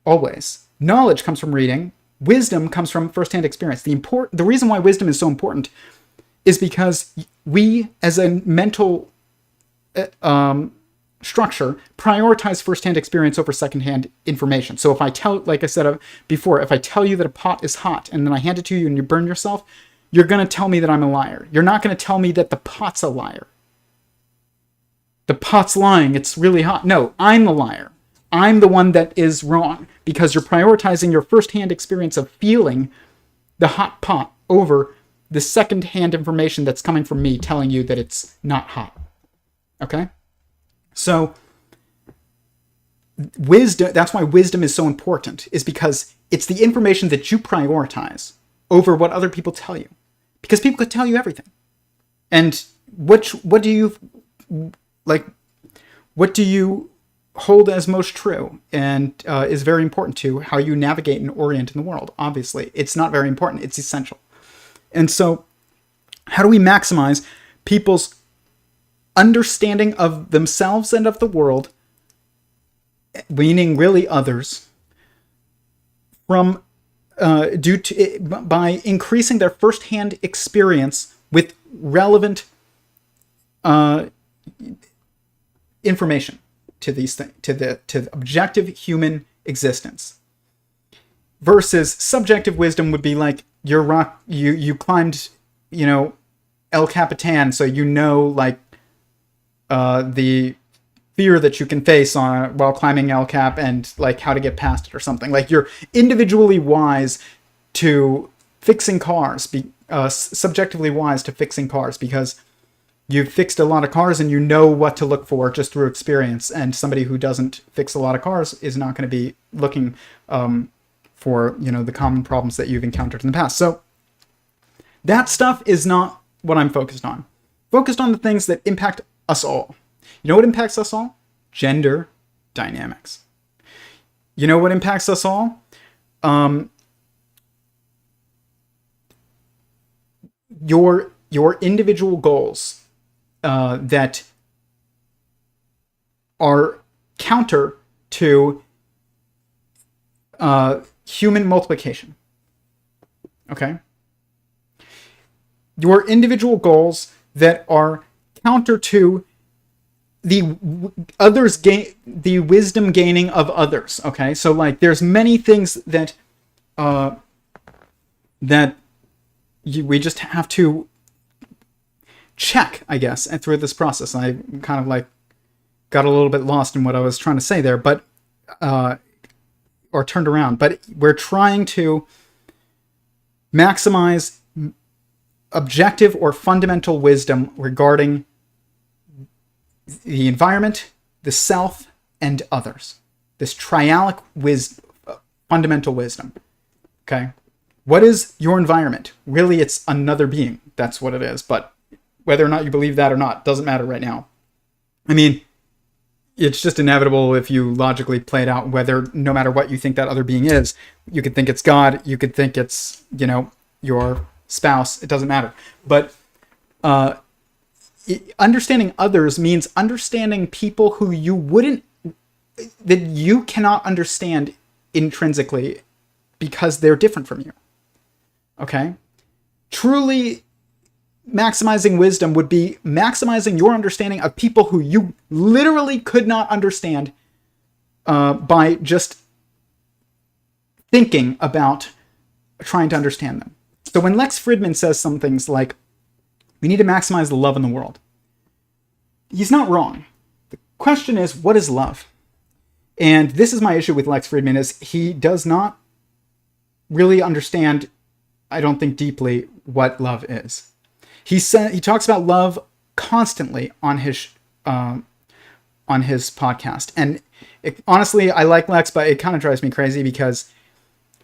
Always. Knowledge comes from reading. Wisdom comes from firsthand experience. The reason why wisdom is so important is because we, as a mental structure, prioritize firsthand experience over secondhand information. So if I tell, like I said before, if I tell you that a pot is hot and then I hand it to you and you burn yourself, you're going to tell me that I'm a liar. You're not going to tell me that the pot's a liar. The pot's lying, it's really hot. No, I'm the liar. I'm the one that is wrong because you're prioritizing your firsthand experience of feeling the hot pot over the secondhand information that's coming from me telling you that it's not hot. Okay? So, wisdom, that's why wisdom is so important, is because it's the information that you prioritize over what other people tell you. Because people could tell you everything. And what do you hold as most true and is very important to how you navigate and orient in the world? Obviously, it's not very important. It's essential. And so how do we maximize people's understanding of themselves and of the world, meaning really others, from by increasing their firsthand experience with relevant information to these things, to the objective human existence, versus subjective wisdom would be like you climbed, El Capitan, so like the fear that you can face while climbing El Cap and like how to get past it or something. Like you're individually wise to fixing cars, subjectively wise to fixing cars because you've fixed a lot of cars and you know what to look for just through experience. And somebody who doesn't fix a lot of cars is not going to be looking for, the common problems that you've encountered in the past. So that stuff is not what I'm focused on. Focused on the things that impact us all. You know what impacts us all? Gender dynamics. You know what impacts us all? Your individual goals that are counter to human multiplication. Okay? Your individual goals that are counter to the wisdom gaining of others. Okay, so like there's many things that we just have to check, I guess, and through this process. I kind of like got a little bit lost in what I was trying to say there, but or turned around. But we're trying to maximize objective or fundamental wisdom regarding the environment, the self, and others. This trialic fundamental wisdom. Okay? What is your environment? Really, it's another being. That's what it is. But whether or not you believe that or not, doesn't matter right now. I mean, it's just inevitable if you logically play it out, whether no matter what you think that other being is, you could think it's God, you could think it's, your spouse, it doesn't matter. But understanding others means understanding people who that you cannot understand intrinsically because they're different from you. Okay? Truly maximizing wisdom would be maximizing your understanding of people who you literally could not understand by just thinking about trying to understand them. So when Lex Fridman says some things like, we need to maximize the love in the world, he's not wrong. The question is, what is love? And this is my issue with Lex Fridman, is he does not really understand, I don't think deeply, what love is. He talks about love constantly on his podcast. And honestly, I like Lex, but it kind of drives me crazy because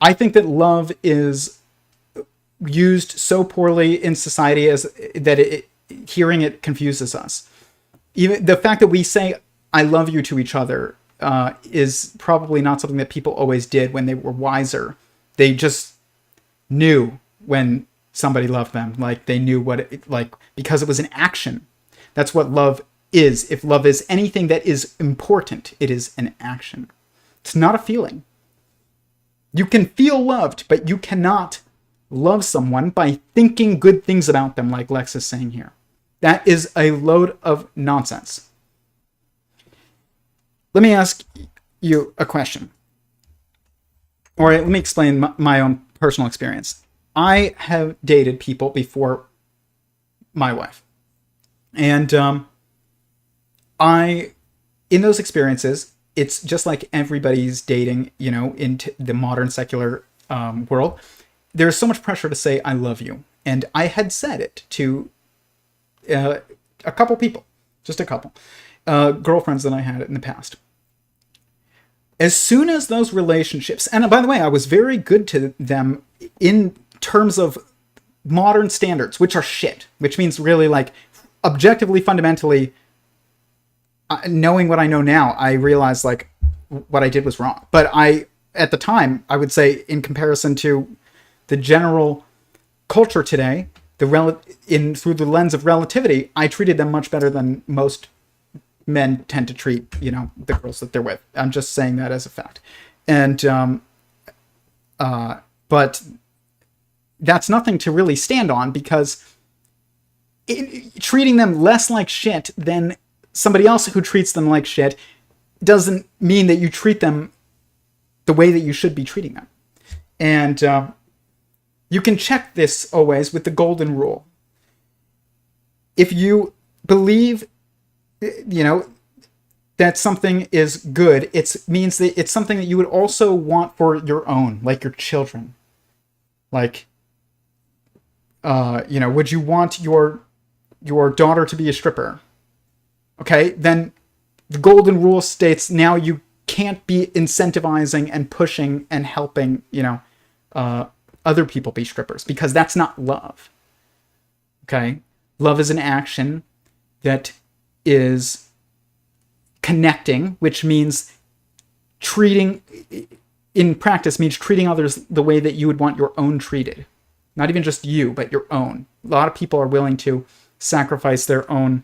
I think that love is used so poorly in society that hearing it confuses us. Even the fact that we say "I love you" to each other is probably not something that people always did when they were wiser. They just knew when somebody loved them, like they knew what it, like, because it was an action. That's what love is. If love is anything that is important, it is an action. It's not a feeling. You can feel loved, but you cannot love someone by thinking good things about them, like Lex is saying here. That is a load of nonsense. Let me ask you a question. Or let me explain my own personal experience. I have dated people before my wife. And in those experiences, it's just like everybody's dating, into the modern secular world. There's so much pressure to say, I love you. And I had said it to a couple people, just a couple, girlfriends that I had in the past. As soon as those relationships, and by the way, I was very good to them in terms of modern standards, which are shit, which means really like objectively, fundamentally, knowing what I know now, I realized like what I did was wrong. But at the time, I would say in comparison to the general culture today, through the lens of relativity, I treated them much better than most men tend to treat, the girls that they're with. I'm just saying that as a fact. And, but that's nothing to really stand on, because treating them less like shit than somebody else who treats them like shit doesn't mean that you treat them the way that you should be treating them. And you can check this always with the golden rule. If you believe, that something is good, it means that it's something that you would also want for your own, like your children. Like, would you want your daughter to be a stripper? Okay, then the golden rule states now you can't be incentivizing and pushing and helping, other people be strippers, because that's not love. Okay? Love is an action that is connecting, which means in practice means treating others the way that you would want your own treated. Not even just you, but your own. A lot of people are willing to sacrifice their own,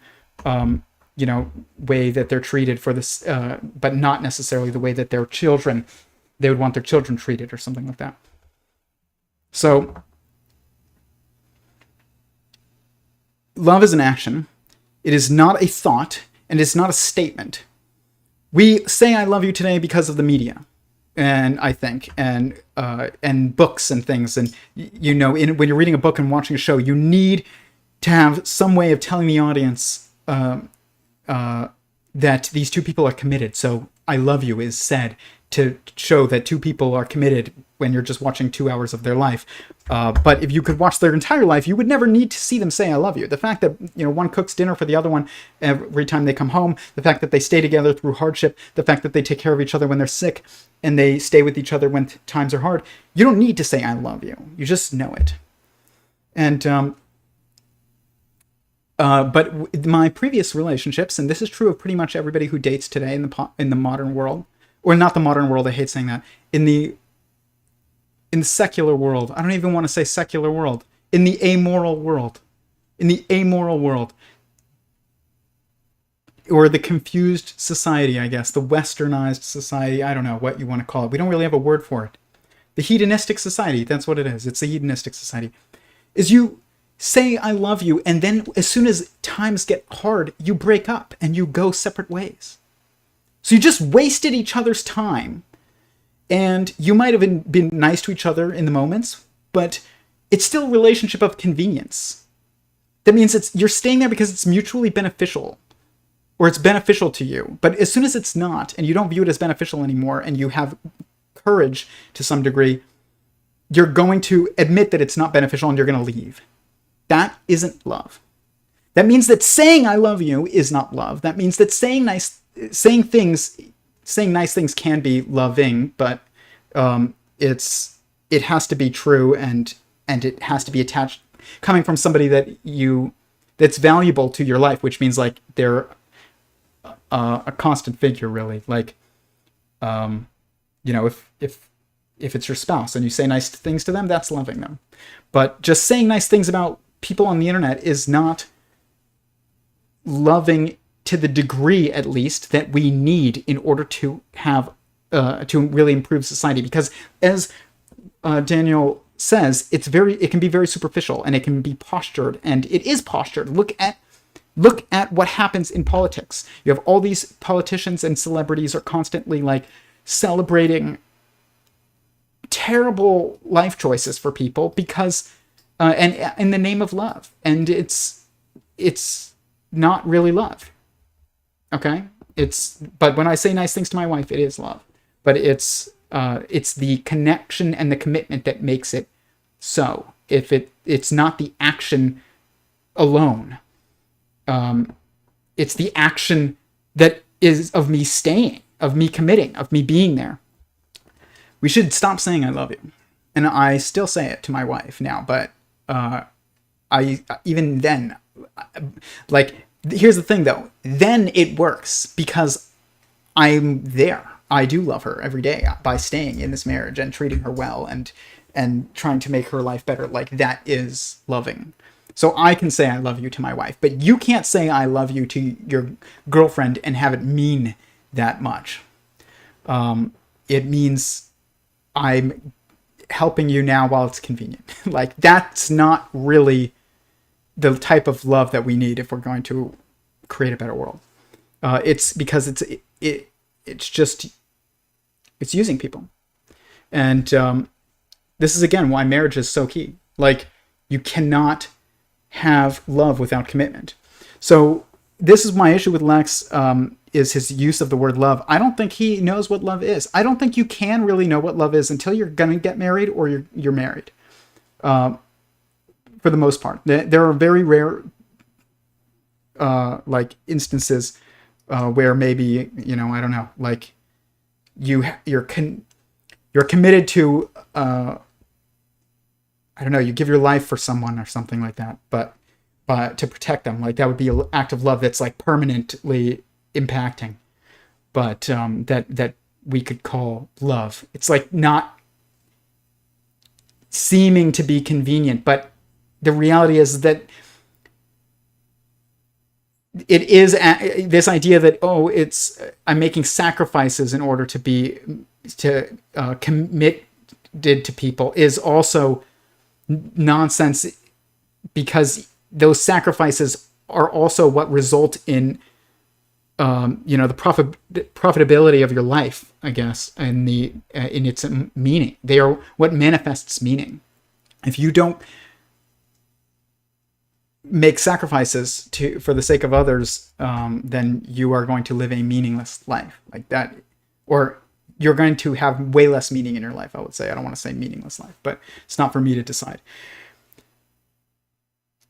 way that they're treated for this, but not necessarily the way that they would want their children treated or something like that. So, love is an action. It is not a thought, and it's not a statement. We say I love you today because of the media, and I think, and books and things, and when you're reading a book and watching a show, you need to have some way of telling the audience that these two people are committed. So I love you is said to show that two people are committed when you're just watching 2 hours of their life. But if you could watch their entire life, you would never need to see them say, I love you. The fact that, one cooks dinner for the other one every time they come home, the fact that they stay together through hardship, the fact that they take care of each other when they're sick, and they stay with each other when times are hard, you don't need to say, I love you. You just know it. And, but my previous relationships, and this is true of pretty much everybody who dates today in the modern world, or not the modern world, I hate saying that, in the secular world, I don't even want to say secular world, in the amoral world, or the confused society, I guess, the westernized society, I don't know what you want to call it. We don't really have a word for it. The hedonistic society, that's what it is. It's a hedonistic society. Is you say I love you, and then as soon as times get hard, you break up and you go separate ways. So you just wasted each other's time, and you might have been nice to each other in the moments, but it's still a relationship of convenience. That means you're staying there because it's mutually beneficial, or it's beneficial to you. But as soon as it's not, and you don't view it as beneficial anymore, and you have courage to some degree, you're going to admit that it's not beneficial and you're going to leave. That isn't love. That means that saying I love you is not love. That means that saying nice things can be loving, but it has to be true, and it has to be attached, coming from somebody that's valuable to your life, which means like they're a constant figure, really. Like, if it's your spouse and you say nice things to them, that's loving them. But just saying nice things about people on the internet is not loving to the degree, at least, that we need in order to have to really improve society. Because as Daniel says, it can be very superficial, and it can be postured, and it is postured. Look at what happens in politics. You have all these politicians and celebrities are constantly like celebrating terrible life choices for people because and in the name of love, and it's not really love. Okay, but when I say nice things to my wife, it is love. But it's the connection and the commitment that makes it so. If it's not the action alone, it's the action that is of me staying, of me committing, of me being there. We should stop saying I love you. And I still say it to my wife now, but I even then, like, here's the thing though, then it works because I'm there. I do love her every day by staying in this marriage and treating her well and trying to make her life better. Like, that is loving. So I can say I love you to my wife, but you can't say I love you to your girlfriend and have it mean that much. It means I'm helping you now while it's convenient. Like, that's not really the type of love that we need if we're going to create a better world. It's because it's using people. And this is, again, why marriage is so key. Like, you cannot have love without commitment. So this is my issue with Lex, is his use of the word love. I don't think he knows what love is. I don't think you can really know what love is until you're going to get married or you're married. For the most part. There are very rare like instances where maybe, I don't know, like you're committed to I don't know, you give your life for someone or something like that, but to protect them, like that would be an act of love that's like permanently impacting, but that we could call love. It's like not seeming to be convenient, but the reality is that it is this idea that, I'm making sacrifices in order to committed to people is also nonsense, because those sacrifices are also what result in the profitability of your life, I guess, and in its meaning. They are what manifests meaning. If you don't make sacrifices for the sake of others, then you are going to live a meaningless life like that, or you're going to have way less meaning in your life, I would say. I don't want to say meaningless life, but it's not for me to decide.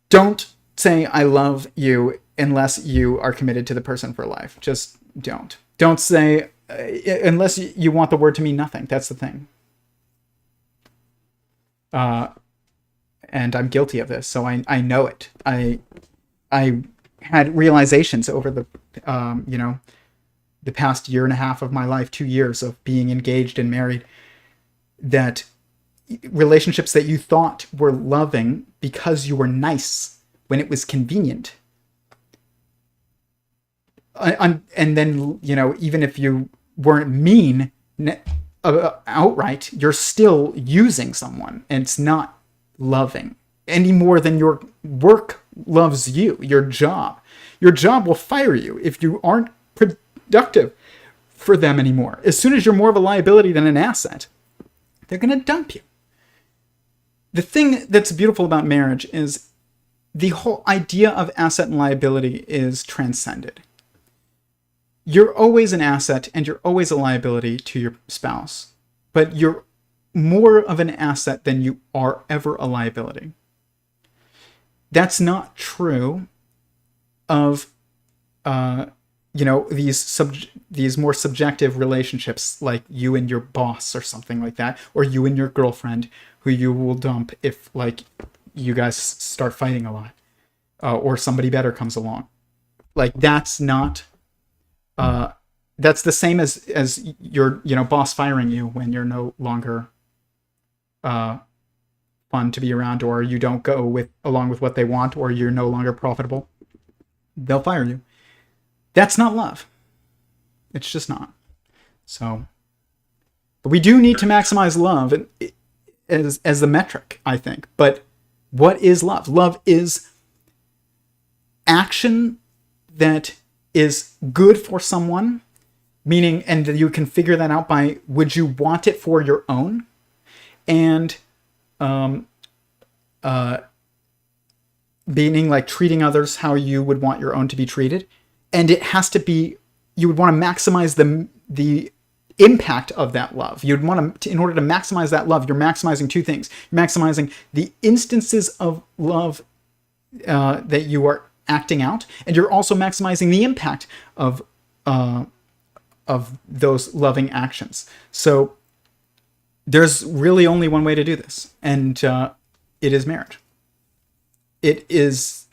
Don't say I love you unless you are committed to the person for life. Just don't. Don't say, unless you want the word to mean nothing. That's the thing. And I'm guilty of this, so I know it. I had realizations over the past year and a half of my life, 2 years of being engaged and married, that relationships that you thought were loving because you were nice when it was convenient, and then, even if you weren't mean outright, you're still using someone, and it's not loving. any more than your work loves you, your job. Your job will fire you if you aren't productive for them anymore. As soon as you're more of a liability than an asset, they're going to dump you. The thing that's beautiful about marriage is the whole idea of asset and liability is transcended. You're always an asset and you're always a liability to your spouse, but you're more of an asset than you are ever a liability. That's not true of these more subjective relationships, like you and your boss or something like that, or you and your girlfriend, who you will dump if like you guys start fighting a lot, or somebody better comes along. Like that's not that's the same as your boss firing you when you're no longer fun to be around, or you don't go along with what they want, or you're no longer profitable. They'll fire you. That's not love. It's just not. So, but we do need to maximize love as the metric, I think. But what is love? Love is action that is good for someone, meaning, and you can figure that out by, would you want it for your own? And meaning like treating others how you would want your own to be treated. And it has to be, you would want to maximize the impact of that love. You'd want to, in order to maximize that love, you're maximizing two things. You're maximizing the instances of love that you are acting out, and you're also maximizing the impact of those loving actions. So there's really only one way to do this, and it is marriage. It is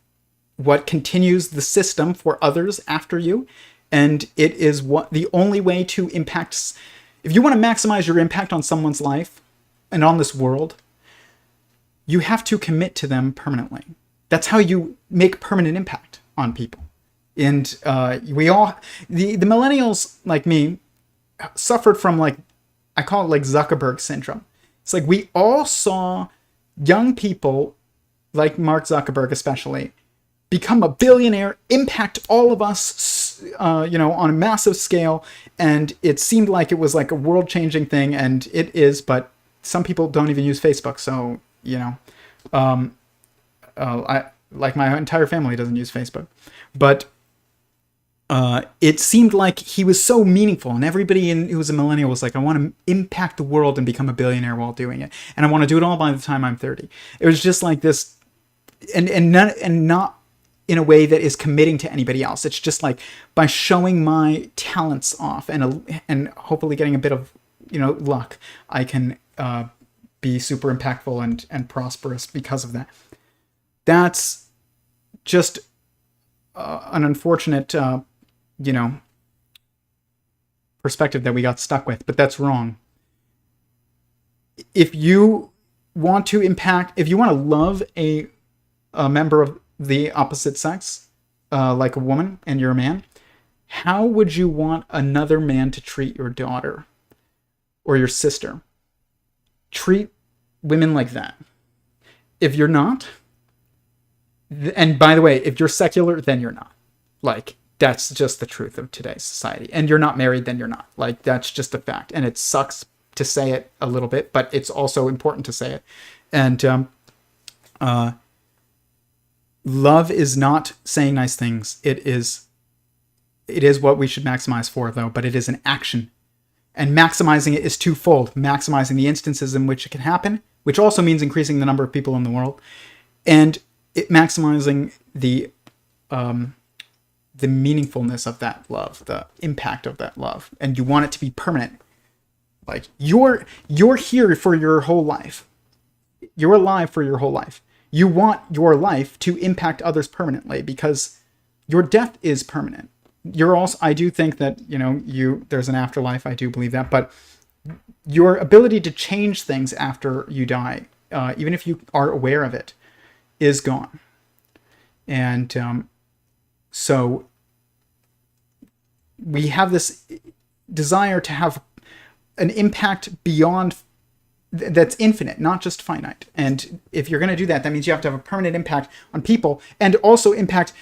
what continues the system for others after you, and it is what the only way to impact. If you want to maximize your impact on someone's life and on this world, you have to commit to them permanently. That's how you make permanent impact on people. And we all, the millennials like me, suffered from, like, I call it like Zuckerberg syndrome. It's like we all saw young people like Mark Zuckerberg especially become a billionaire, impact all of us, on a massive scale. And it seemed like it was like a world-changing thing, and it is, but some people don't even use Facebook. So, I, like, my entire family doesn't use Facebook, but it seemed like he was so meaningful, and everybody who was a millennial was like, I want to impact the world and become a billionaire while doing it, and I want to do it all by the time I'm 30. It was just like this, and not in a way that is committing to anybody else. It's just like, by showing my talents off and hopefully getting a bit of luck, I can be super impactful and prosperous because of that. That's just an unfortunate perspective that we got stuck with, but that's wrong. If you want to love a member of the opposite sex, like a woman, and you're a man, how would you want another man to treat your daughter or your sister? Treat women like that. If you're not, and by the way, if you're secular, then you're not. Like, that's just the truth of today's society. And you're not married, then you're not. Like, that's just a fact. And it sucks to say it a little bit, but it's also important to say it. And love is not saying nice things. It is what we should maximize for, though, but it is an action. And maximizing it is twofold. Maximizing the instances in which it can happen, which also means increasing the number of people in the world, and maximizing the meaningfulness of that love, the impact of that love. And you want it to be permanent. Like, you're here for your whole life. You're alive for your whole life. You want your life to impact others permanently, because your death is permanent. You're also, I do think that, there's an afterlife. I do believe that, but your ability to change things after you die, even if you are aware of it, is gone. And so we have this desire to have an impact beyond that's infinite, not just finite. And if you're going to do that, that means you have to have a permanent impact on people and also impact,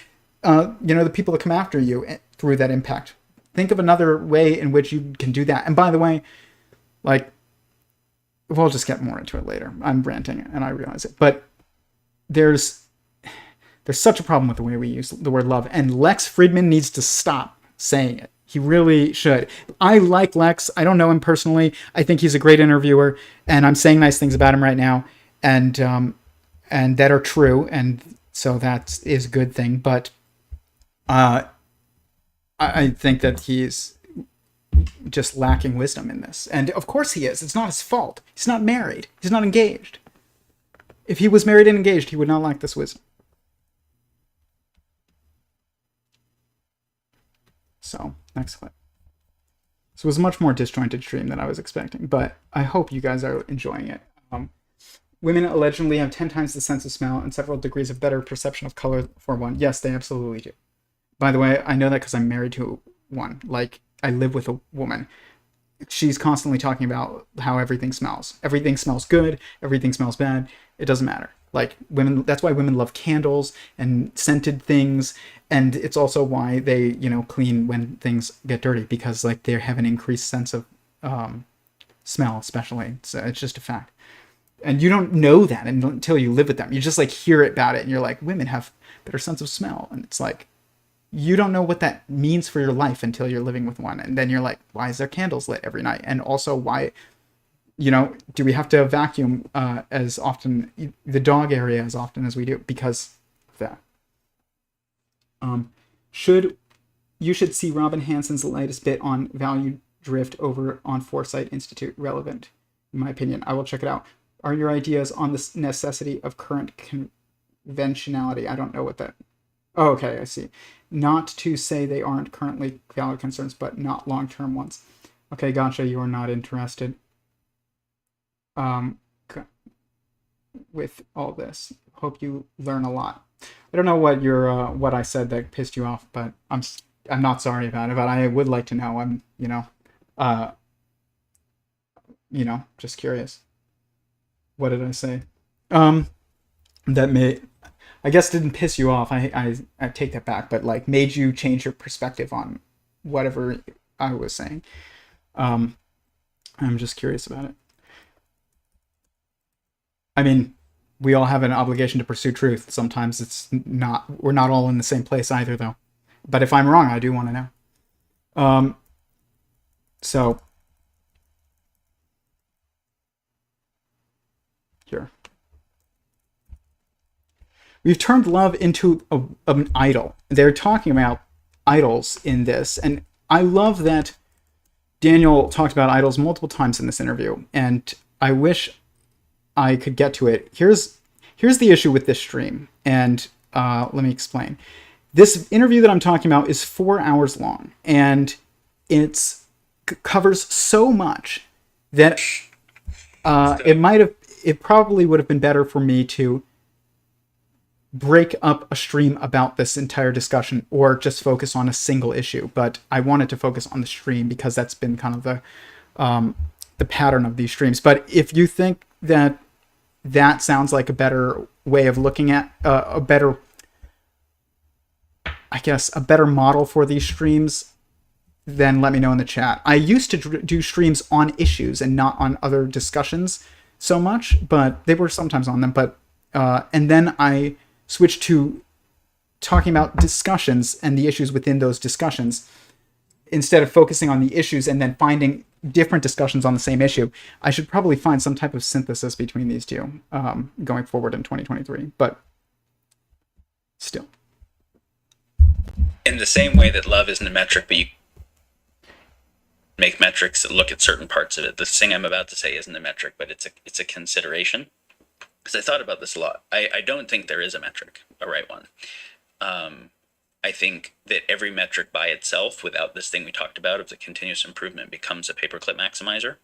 the people that come after you through that impact. Think of another way in which you can do that. And by the way, like, we'll just get more into it later. I'm ranting and I realize it, but there's such a problem with the way we use the word love, and Lex Fridman needs to stop saying it. He really should. I like Lex. I don't know him personally. I think he's a great interviewer, and I'm saying nice things about him right now, and that are true, and so that is a good thing. But I think that he's just lacking wisdom in this, and of course he is. It's not his fault. He's not married. He's not engaged. If he was married and engaged, he would not lack this wisdom. So, next clip. This was a much more disjointed stream than I was expecting, but I hope you guys are enjoying it. Women allegedly have 10 times the sense of smell and several degrees of better perception of color for one. Yes, they absolutely do. By the way, I know that because I'm married to one. Like, I live with a woman. She's constantly talking about how everything smells. Everything smells good. Everything smells bad. It doesn't matter. Like, women, that's why women love candles and scented things. And it's also why they, clean when things get dirty, because like they have an increased sense of smell, especially. So it's just a fact. And you don't know that until you live with them. You just like hear about it and you're like, women have better sense of smell. And it's like, you don't know what that means for your life until you're living with one. And then you're like, why is there candles lit every night? And also why, do we have to vacuum as often, the dog area as often as we do? Because of that. You should see Robin Hansen's latest bit on value drift over on Foresight Institute relevant, in my opinion. I will check it out. Are your ideas on the necessity of current conventionality? I don't know what that... Oh, okay, I see. Not to say they aren't currently valid concerns, but not long-term ones. Okay, gotcha, you are not interested with all this. Hope you learn a lot. I don't know what I said that pissed you off, but I'm not sorry about it, but I would like to know. I'm, just curious. What did I say? That I guess didn't piss you off. I take that back, but like made you change your perspective on whatever I was saying. I'm just curious about it. I mean, we all have an obligation to pursue truth. Sometimes we're not all in the same place either, though. But if I'm wrong, I do want to know. So here. We've turned love into an idol. They're talking about idols in this, and I love that Daniel talked about idols multiple times in this interview, and I wish I could get to it. Here's the issue with this stream, and let me explain. This interview that I'm talking about is 4 hours long, and it covers so much that it probably would have been better for me to break up a stream about this entire discussion or just focus on a single issue. But I wanted to focus on the stream because that's been kind of the pattern of these streams. But if you think that sounds like a better way of looking at a better model for these streams, then let me know in the chat. I used to do streams on issues and not on other discussions so much, but they were sometimes on them. But and then I switched to talking about discussions and the issues within those discussions instead of focusing on the issues and then finding different discussions on the same issue. I should probably find some type of synthesis between these two going forward in 2023, but still. In the same way that love isn't a metric, but you make metrics that look at certain parts of it. The thing I'm about to say isn't a metric, but it's a consideration. Because I thought about this a lot. I don't think there is a metric, a right one. I think that every metric by itself, without this thing we talked about of the continuous improvement, becomes a paperclip maximizer.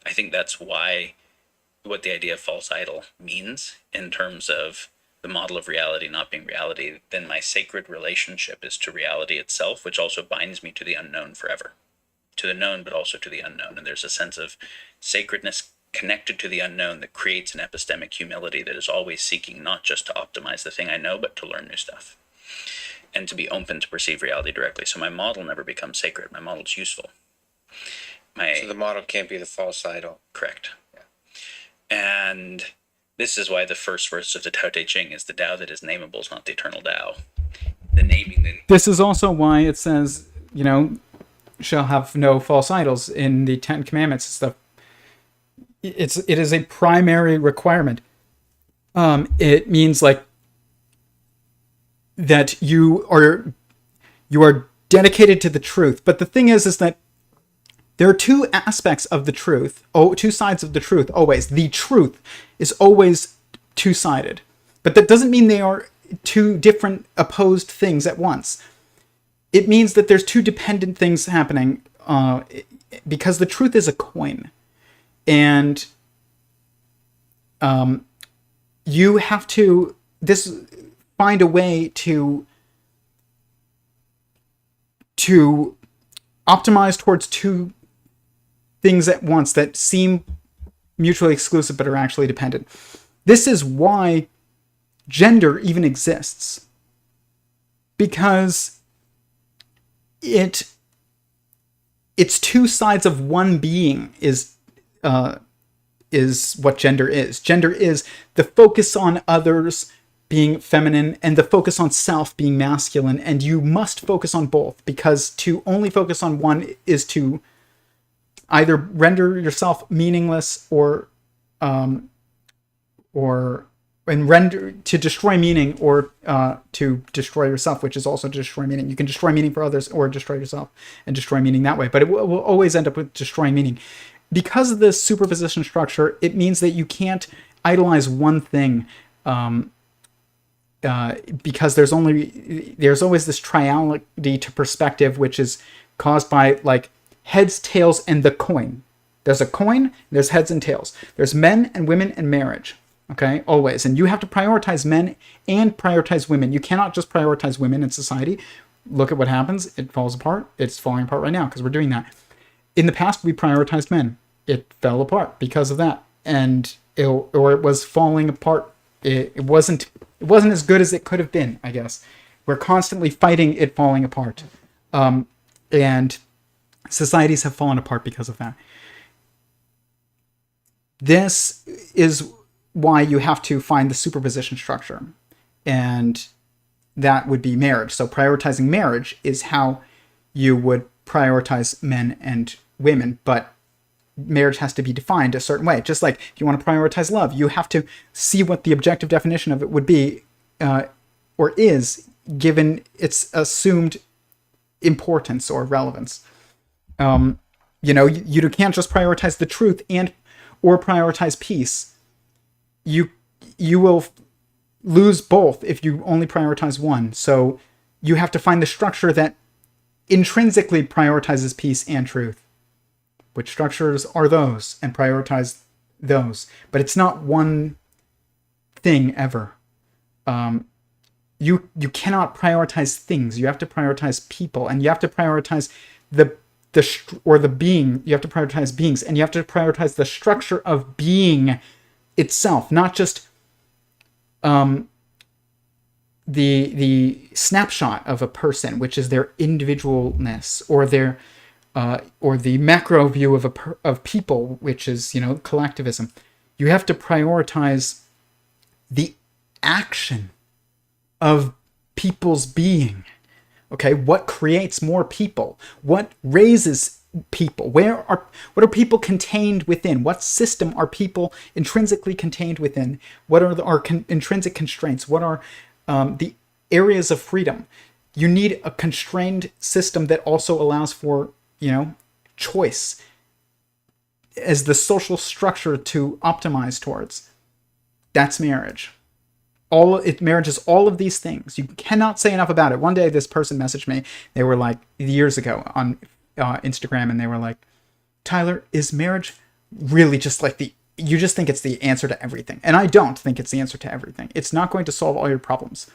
I think that's what the idea of false idol means in terms of the model of reality not being reality. Then my sacred relationship is to reality itself, which also binds me to the unknown forever. To the known, but also to the unknown. And there's a sense of sacredness connected to the unknown that creates an epistemic humility that is always seeking not just to optimize the thing I know, but to learn new stuff and to be open to perceive reality directly. So my model never becomes sacred. My model's useful. So the model can't be the false idol. Correct. Yeah. And this is why the first verse of the Tao Te Ching is the Tao that is nameable is not the eternal Tao. The naming. This is also why it says, shall have no false idols in the Ten Commandments and stuff. It is a primary requirement. It means like that you are dedicated to the truth. But the thing is that there are two aspects of the truth. Two sides of the truth always. The truth is always two-sided, but that doesn't mean they are two different opposed things at once. It means that there's two dependent things happening because the truth is a coin. And you have to find a way to optimize towards two things at once that seem mutually exclusive but are actually dependent. This is why gender even exists, because it's two sides of one being is what gender is. Gender is the focus on others being feminine and the focus on self being masculine, and you must focus on both, because to only focus on one is to either render yourself meaningless or to destroy meaning, or to destroy yourself, which is also to destroy meaning. You can destroy meaning for others or destroy yourself and destroy meaning that way, but it will always end up with destroying meaning. Because of this superposition structure, it means that you can't idolize one thing, because there's always this triality to perspective, which is caused by like heads, tails, and the coin. There's a coin, there's heads and tails. There's men and women and marriage. Okay, always. And you have to prioritize men and prioritize women. You cannot just prioritize women in society. Look at what happens. It falls apart. It's falling apart right now because we're doing that. In the past, we prioritized men. It fell apart because of that. And it was falling apart. It wasn't as good as it could have been, I guess. We're constantly fighting it falling apart. And societies have fallen apart because of that. This is why you have to find the superposition structure. And that would be marriage. So prioritizing marriage is how you would prioritize men and women, but marriage has to be defined a certain way. Just like if you want to prioritize love, you have to see what the objective definition of it would be, or is, given its assumed importance or relevance. You can't just prioritize the truth or prioritize peace. You will lose both if you only prioritize one. So you have to find the structure that intrinsically prioritizes peace and truth. Which structures are those, and prioritize those. But it's not one thing ever. You cannot prioritize things. You have to prioritize people, and you have to prioritize the being. You have to prioritize beings, and you have to prioritize the structure of being itself, not just the snapshot of a person, which is their individualness, or their or the macro view of people, which is collectivism. You have to prioritize the action of people's being. Okay, what creates more people? What raises people? What are people contained within? What system are people intrinsically contained within? What are our intrinsic constraints? What are the areas of freedom? You need a constrained system that also allows for choice as the social structure to optimize towards. That's marriage. Marriage is all of these things. You cannot say enough about it. One day this person messaged me. They were like, years ago on Instagram, and they were like, Tyler, is marriage really just like you just think it's the answer to everything? And I don't think it's the answer to everything. It's not going to solve all your problems.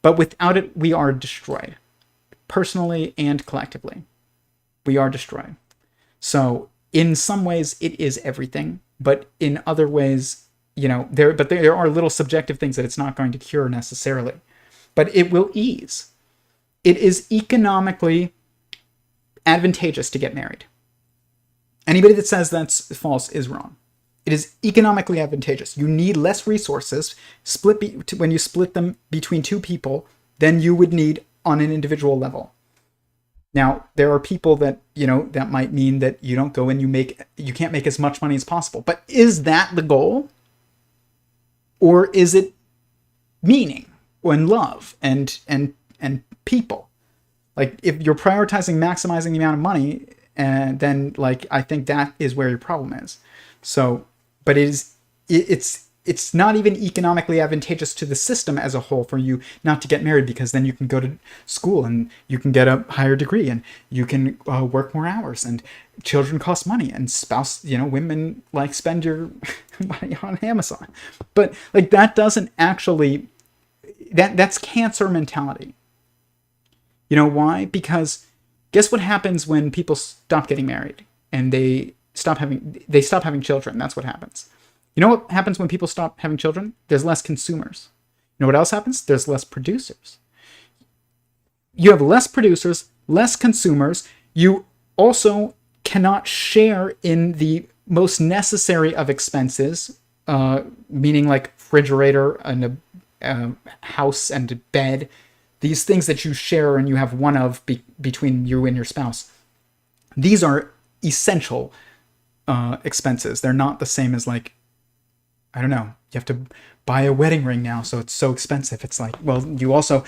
But without it, we are destroyed. Personally and collectively. We are destroyed. So in some ways, it is everything. but in other ways, there are little subjective things that it's not going to cure necessarily, but it will ease. It is economically advantageous to get married. Anybody that says that's false is wrong. It is economically advantageous. You need less resources when you split them between two people than you would need on an individual level. Now, there are people that, that might mean that you don't go and you can't make as much money as possible. But is that the goal? Or is it meaning and love and people? Like, if you're prioritizing maximizing the amount of money, then I think that is where your problem is. So, but it's not even economically advantageous to the system as a whole for you not to get married, because then you can go to school and you can get a higher degree and you can work more hours, and children cost money, and women spend your money on Amazon. But that doesn't actually, that's cancer mentality. You know why? Because guess what happens when people stop getting married and they stop having children? That's what happens. You know what happens when people stop having children? There's less consumers. You know what else happens? There's less producers. You have less producers, less consumers. You also cannot share in the most necessary of expenses, meaning like refrigerator and a house and a bed. These things that you share and you have one of between you and your spouse. These are essential expenses. They're not the same as I don't know, you have to buy a wedding ring now, so it's so expensive. It's you also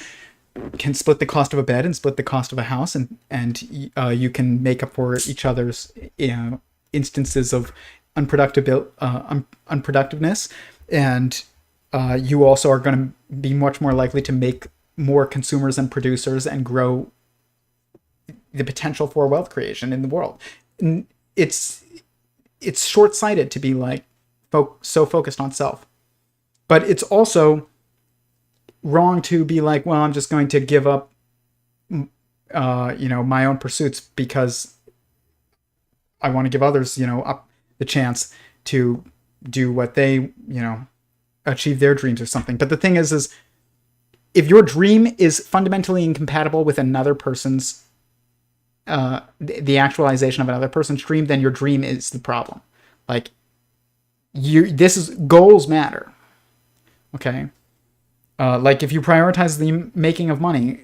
can split the cost of a bed and split the cost of a house, and you can make up for each other's instances of unproductiveness, and you also are going to be much more likely to make more consumers and producers and grow the potential for wealth creation in the world. And it's short-sighted to be so focused on self. But it's also wrong to be I'm just going to give up my own pursuits because I want to give others up the chance to do what they achieve their dreams or something. But the thing is if your dream is fundamentally incompatible with another person's the actualization of another person's dream, then your dream is the problem. Goals matter. Okay. If you prioritize the making of money,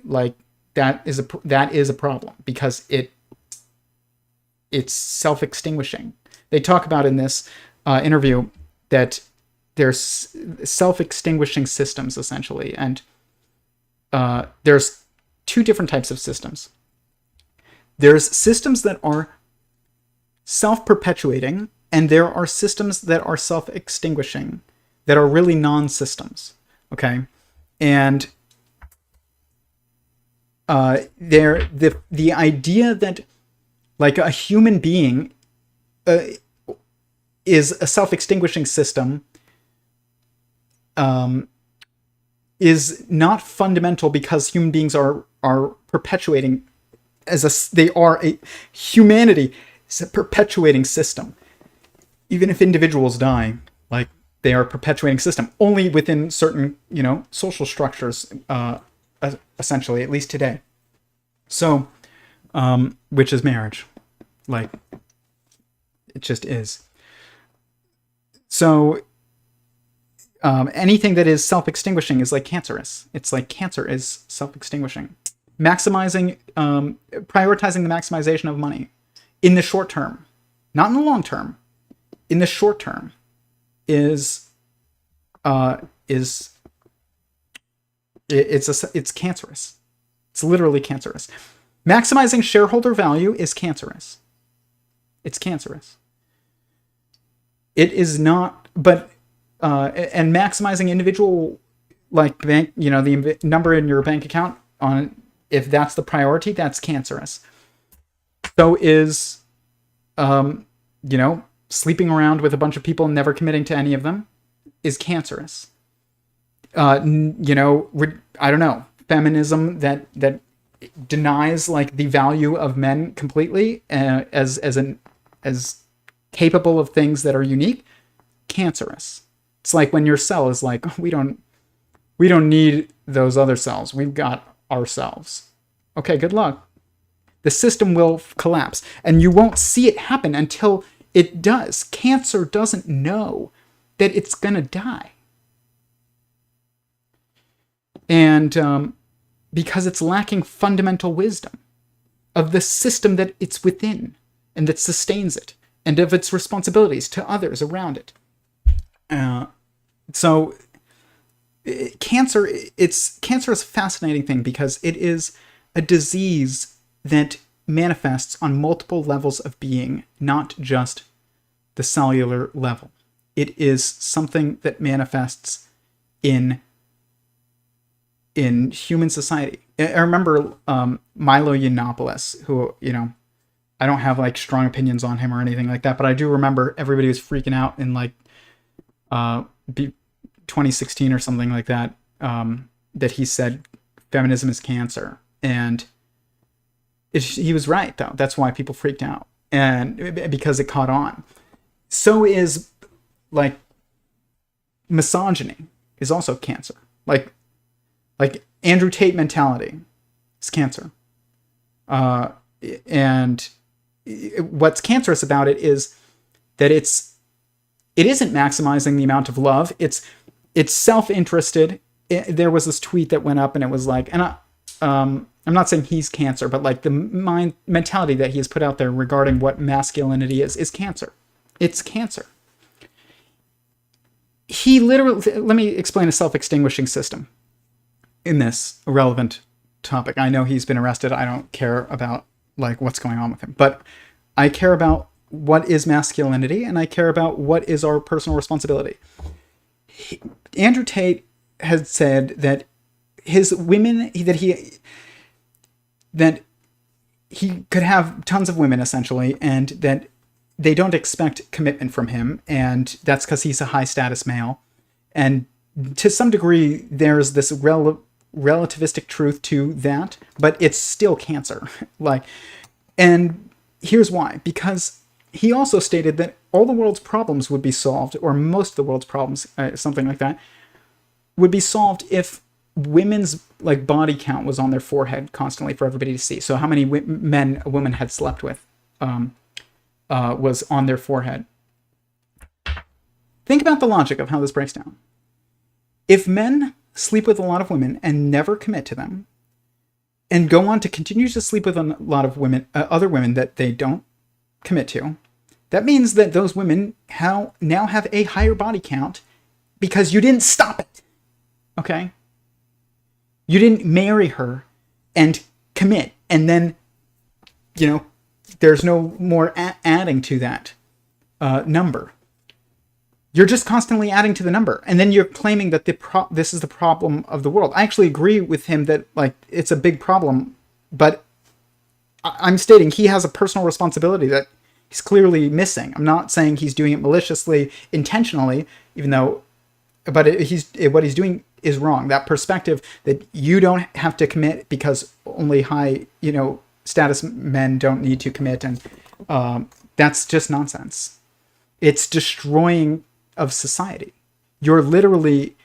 that is a problem, because it's self-extinguishing. They talk about in this interview that there's self-extinguishing systems essentially, and there's two different types of systems. There's systems that are self-perpetuating, and there are systems that are self-extinguishing, that are really non-systems. Okay, and the idea that a human being is a self-extinguishing system is not fundamental, because human beings are perpetuating humanity is a perpetuating system. Even if individuals die, they are a perpetuating system only within certain, social structures, essentially, at least today. So, which is marriage. It just is. So, anything that is self-extinguishing is cancerous. It's cancer is self-extinguishing. Prioritizing the maximization of money in the short term, not in the long term, in the short term it's cancerous. It's literally cancerous. Maximizing shareholder value is cancerous. It's cancerous. It is not, but and maximizing individual bank, the number in your bank account if that's the priority, that's cancerous. So is sleeping around with a bunch of people and never committing to any of them is cancerous. I don't know, feminism that denies the value of men completely as capable of things that are unique, cancerous. It's like when your cell is like, oh, we don't need those other cells. We've got ourselves. Okay, good luck. The system will collapse, and you won't see it happen until it does. Cancer doesn't know that it's going to die. And because it's lacking fundamental wisdom of the system that it's within and that sustains it, and of its responsibilities to others around it. So cancer is a fascinating thing because it is a disease that manifests on multiple levels of being, not just the cellular level. It is something that manifests in human society. I remember Milo Yiannopoulos, who, I don't have like strong opinions on him or anything like that, but I do remember everybody was freaking out in like 2016 or something like that, that he said feminism is cancer. And he was right, though. That's why people freaked out, and because it caught on. So is like misogyny is also cancer. Like Andrew Tate mentality is cancer. And what's cancerous about it is that it isn't maximizing the amount of love. It's self-interested. There was this tweet that went up, and it was like, and I'm not saying he's cancer, but like the mentality that he has put out there regarding what masculinity is cancer. It's cancer. He literally, let me explain a self-extinguishing system in this relevant topic. I know he's been arrested. I don't care about like what's going on with him, but I care about what is masculinity, and I care about what is our personal responsibility. Andrew Tate has said that his women, that he could have tons of women essentially, and that they don't expect commitment from him, and that's because he's a high status male. And to some degree, there's this relativistic truth to that, but it's still cancer. And here's why: because he also stated that all the world's problems would be solved, or most of the world's problems, something like that, would be solved if women's like body count was on their forehead constantly for everybody to see. So how many men a woman had slept with was on their forehead. Think about the logic of how this breaks down. If men sleep with a lot of women and never commit to them, and go on to continue to sleep with a lot of women, other women that they don't commit to, that means that those women now have a higher body count because you didn't stop it. Okay? You didn't marry her and commit, and then, there's no more adding to that number. You're just constantly adding to the number, and then you're claiming that this is the problem of the world. I actually agree with him that like it's a big problem, but I'm stating he has a personal responsibility that he's clearly missing. I'm not saying he's doing it maliciously, intentionally, even though, but what he's doing is wrong. That perspective that you don't have to commit because only high, status men don't need to commit, and that's just nonsense. It's destroying of society. You're literally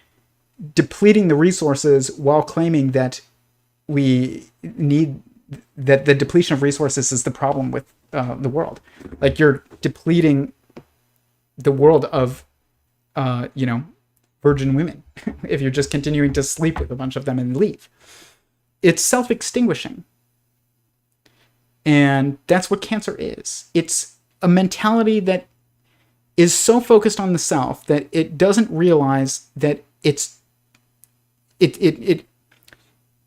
depleting the resources while claiming that that the depletion of resources is the problem with the world. Like you're depleting the world of, virgin women if you're just continuing to sleep with a bunch of them and leave. It's self-extinguishing. And that's what cancer is. It's a mentality that is so focused on the self that it doesn't realize that it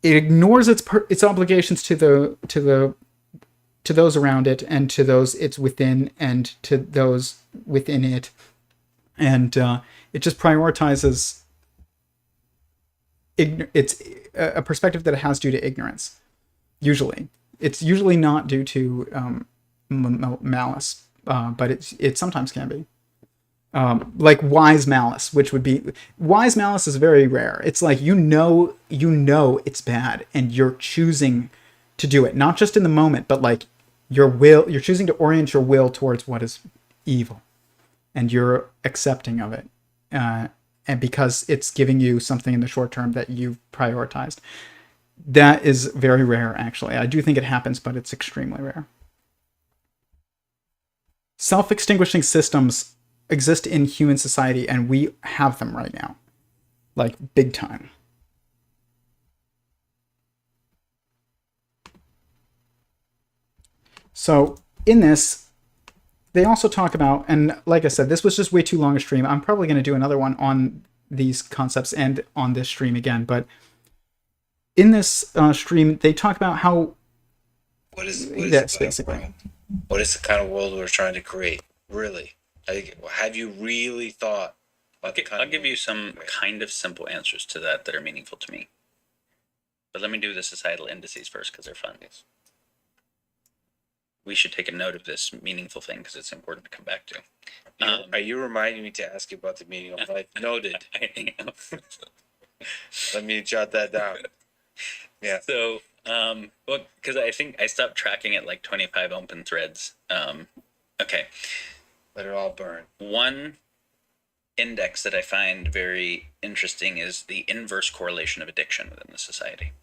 ignores its obligations to those around it, and to those it's within, and to those within it, and it just prioritizes it's a perspective that it has due to ignorance. Usually, it's usually not due to malice, but it sometimes can be. Like wise malice, which would be wise malice is very rare. It's like you know it's bad, and you're choosing to do it, not just in the moment, but like you're choosing to orient your will towards what is evil. and you're accepting of it, and because it's giving you something in the short term that you've prioritized. That is very rare, actually. I do think it happens, but it's extremely rare. Self-extinguishing systems exist in human society, and we have them right now, like big time. So in this, they also talk about, and like I said, this was just way too long a stream. I'm probably going to do another one on these concepts and on this stream again, but in this stream, they talk about how What is basically what is the kind of world we're trying to create? Really? Have you really thought about I'll give you some kind of simple answers to that are meaningful to me. But let me do the societal indices first because they're fun. Yes. We should take a note of this meaningful thing because it's important to come back to. Are you reminding me to ask you about the meaning of life? Noted. I am. Let me jot that down. Yeah. So, well, because I think I stopped tracking at like 25 open threads. Okay. Let it all burn. One index that I find very interesting is the inverse correlation of addiction within the society.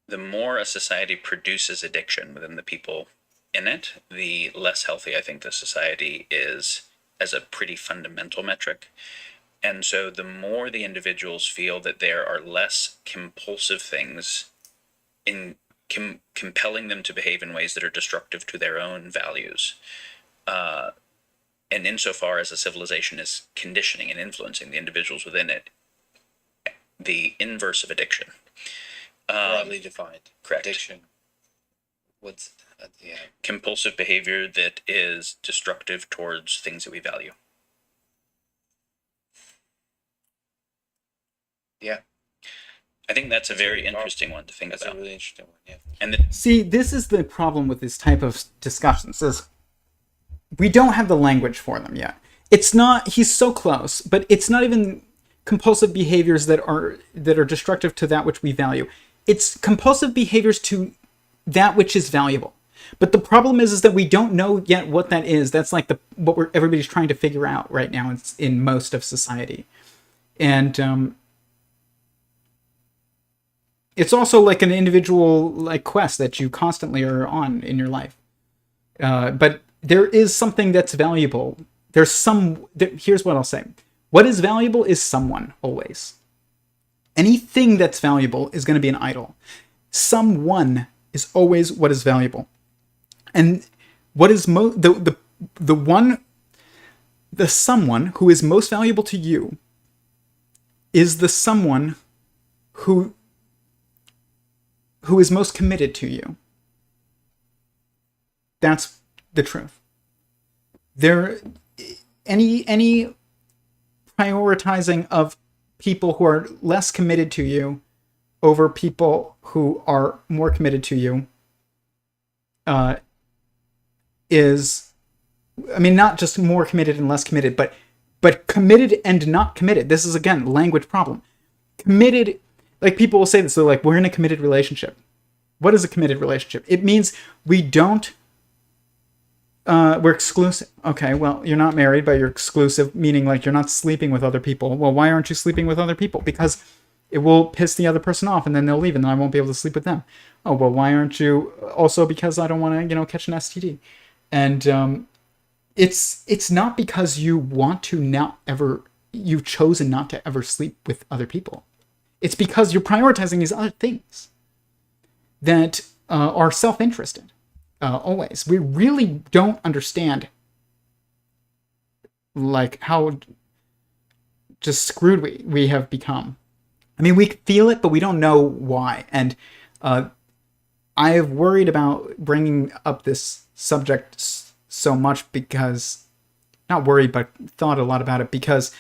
The more a society produces addiction within the people in it, the less healthy I think the society is as a pretty fundamental metric. And so the more the individuals feel that there are less compulsive things in compelling them to behave in ways that are destructive to their own values, and insofar as a civilization is conditioning and influencing the individuals within it, the inverse of addiction. Broadly defined. Correct. Addiction. What's yeah. Compulsive behavior that is destructive towards things that we value. Yeah. I think that's a very interesting one to think about. That's a really interesting one, yeah. And see, this is the problem with this type of discussions is we don't have the language for them yet. It's not, he's so close, but it's not even compulsive behaviors that are destructive to that which we value. It's compulsive behaviors to that which is valuable. But the problem is that we don't know yet what that is. That's like what everybody's trying to figure out right now in most of society. And it's also like an individual like quest that you constantly are on in your life. But there is something that's valuable. Here's what I'll say. What is valuable is someone, always. Anything that's valuable is going to be an idol. Someone is always what is valuable. And what is the someone who is most valuable to you is the someone who is most committed to you. That's the truth. Any prioritizing of people who are less committed to you over people who are more committed to you is, I mean, not just more committed and less committed, but committed and not committed. This is, again, language problem. Committed, like people will say this, they're like, we're in a committed relationship. What is a committed relationship? It means we don't, we're exclusive. Okay, well, you're not married, but you're exclusive, meaning like you're not sleeping with other people. Well, why aren't you sleeping with other people? Because it will piss the other person off and then they'll leave and then I won't be able to sleep with them. Oh, well, why aren't you? Also because I don't want to, catch an STD. And it's not because you want to you've chosen not to ever sleep with other people. It's because you're prioritizing these other things that are self-interested. Always. We really don't understand like how just screwed we have become. I mean, we feel it, but we don't know why. And I have worried about bringing up this subject so much because, not worried, but thought a lot about it because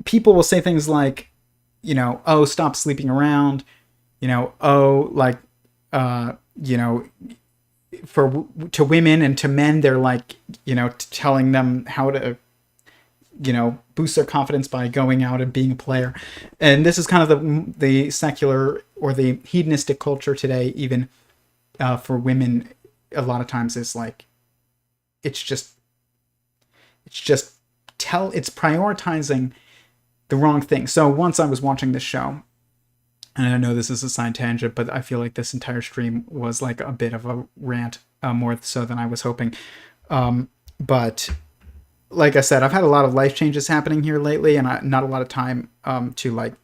people will say things like, oh, stop sleeping around, to women and to men, they're like, telling them how to, boost their confidence by going out and being a player. And this is kind of the secular or the hedonistic culture today, even for women, a lot of times is like, it's just it's prioritizing the wrong thing. So once I was watching this show, and I know this is a side tangent, but I feel like this entire stream was like a bit of a rant, more so than I was hoping. But like I said, I've had a lot of life changes happening here lately, and not a lot of time to like,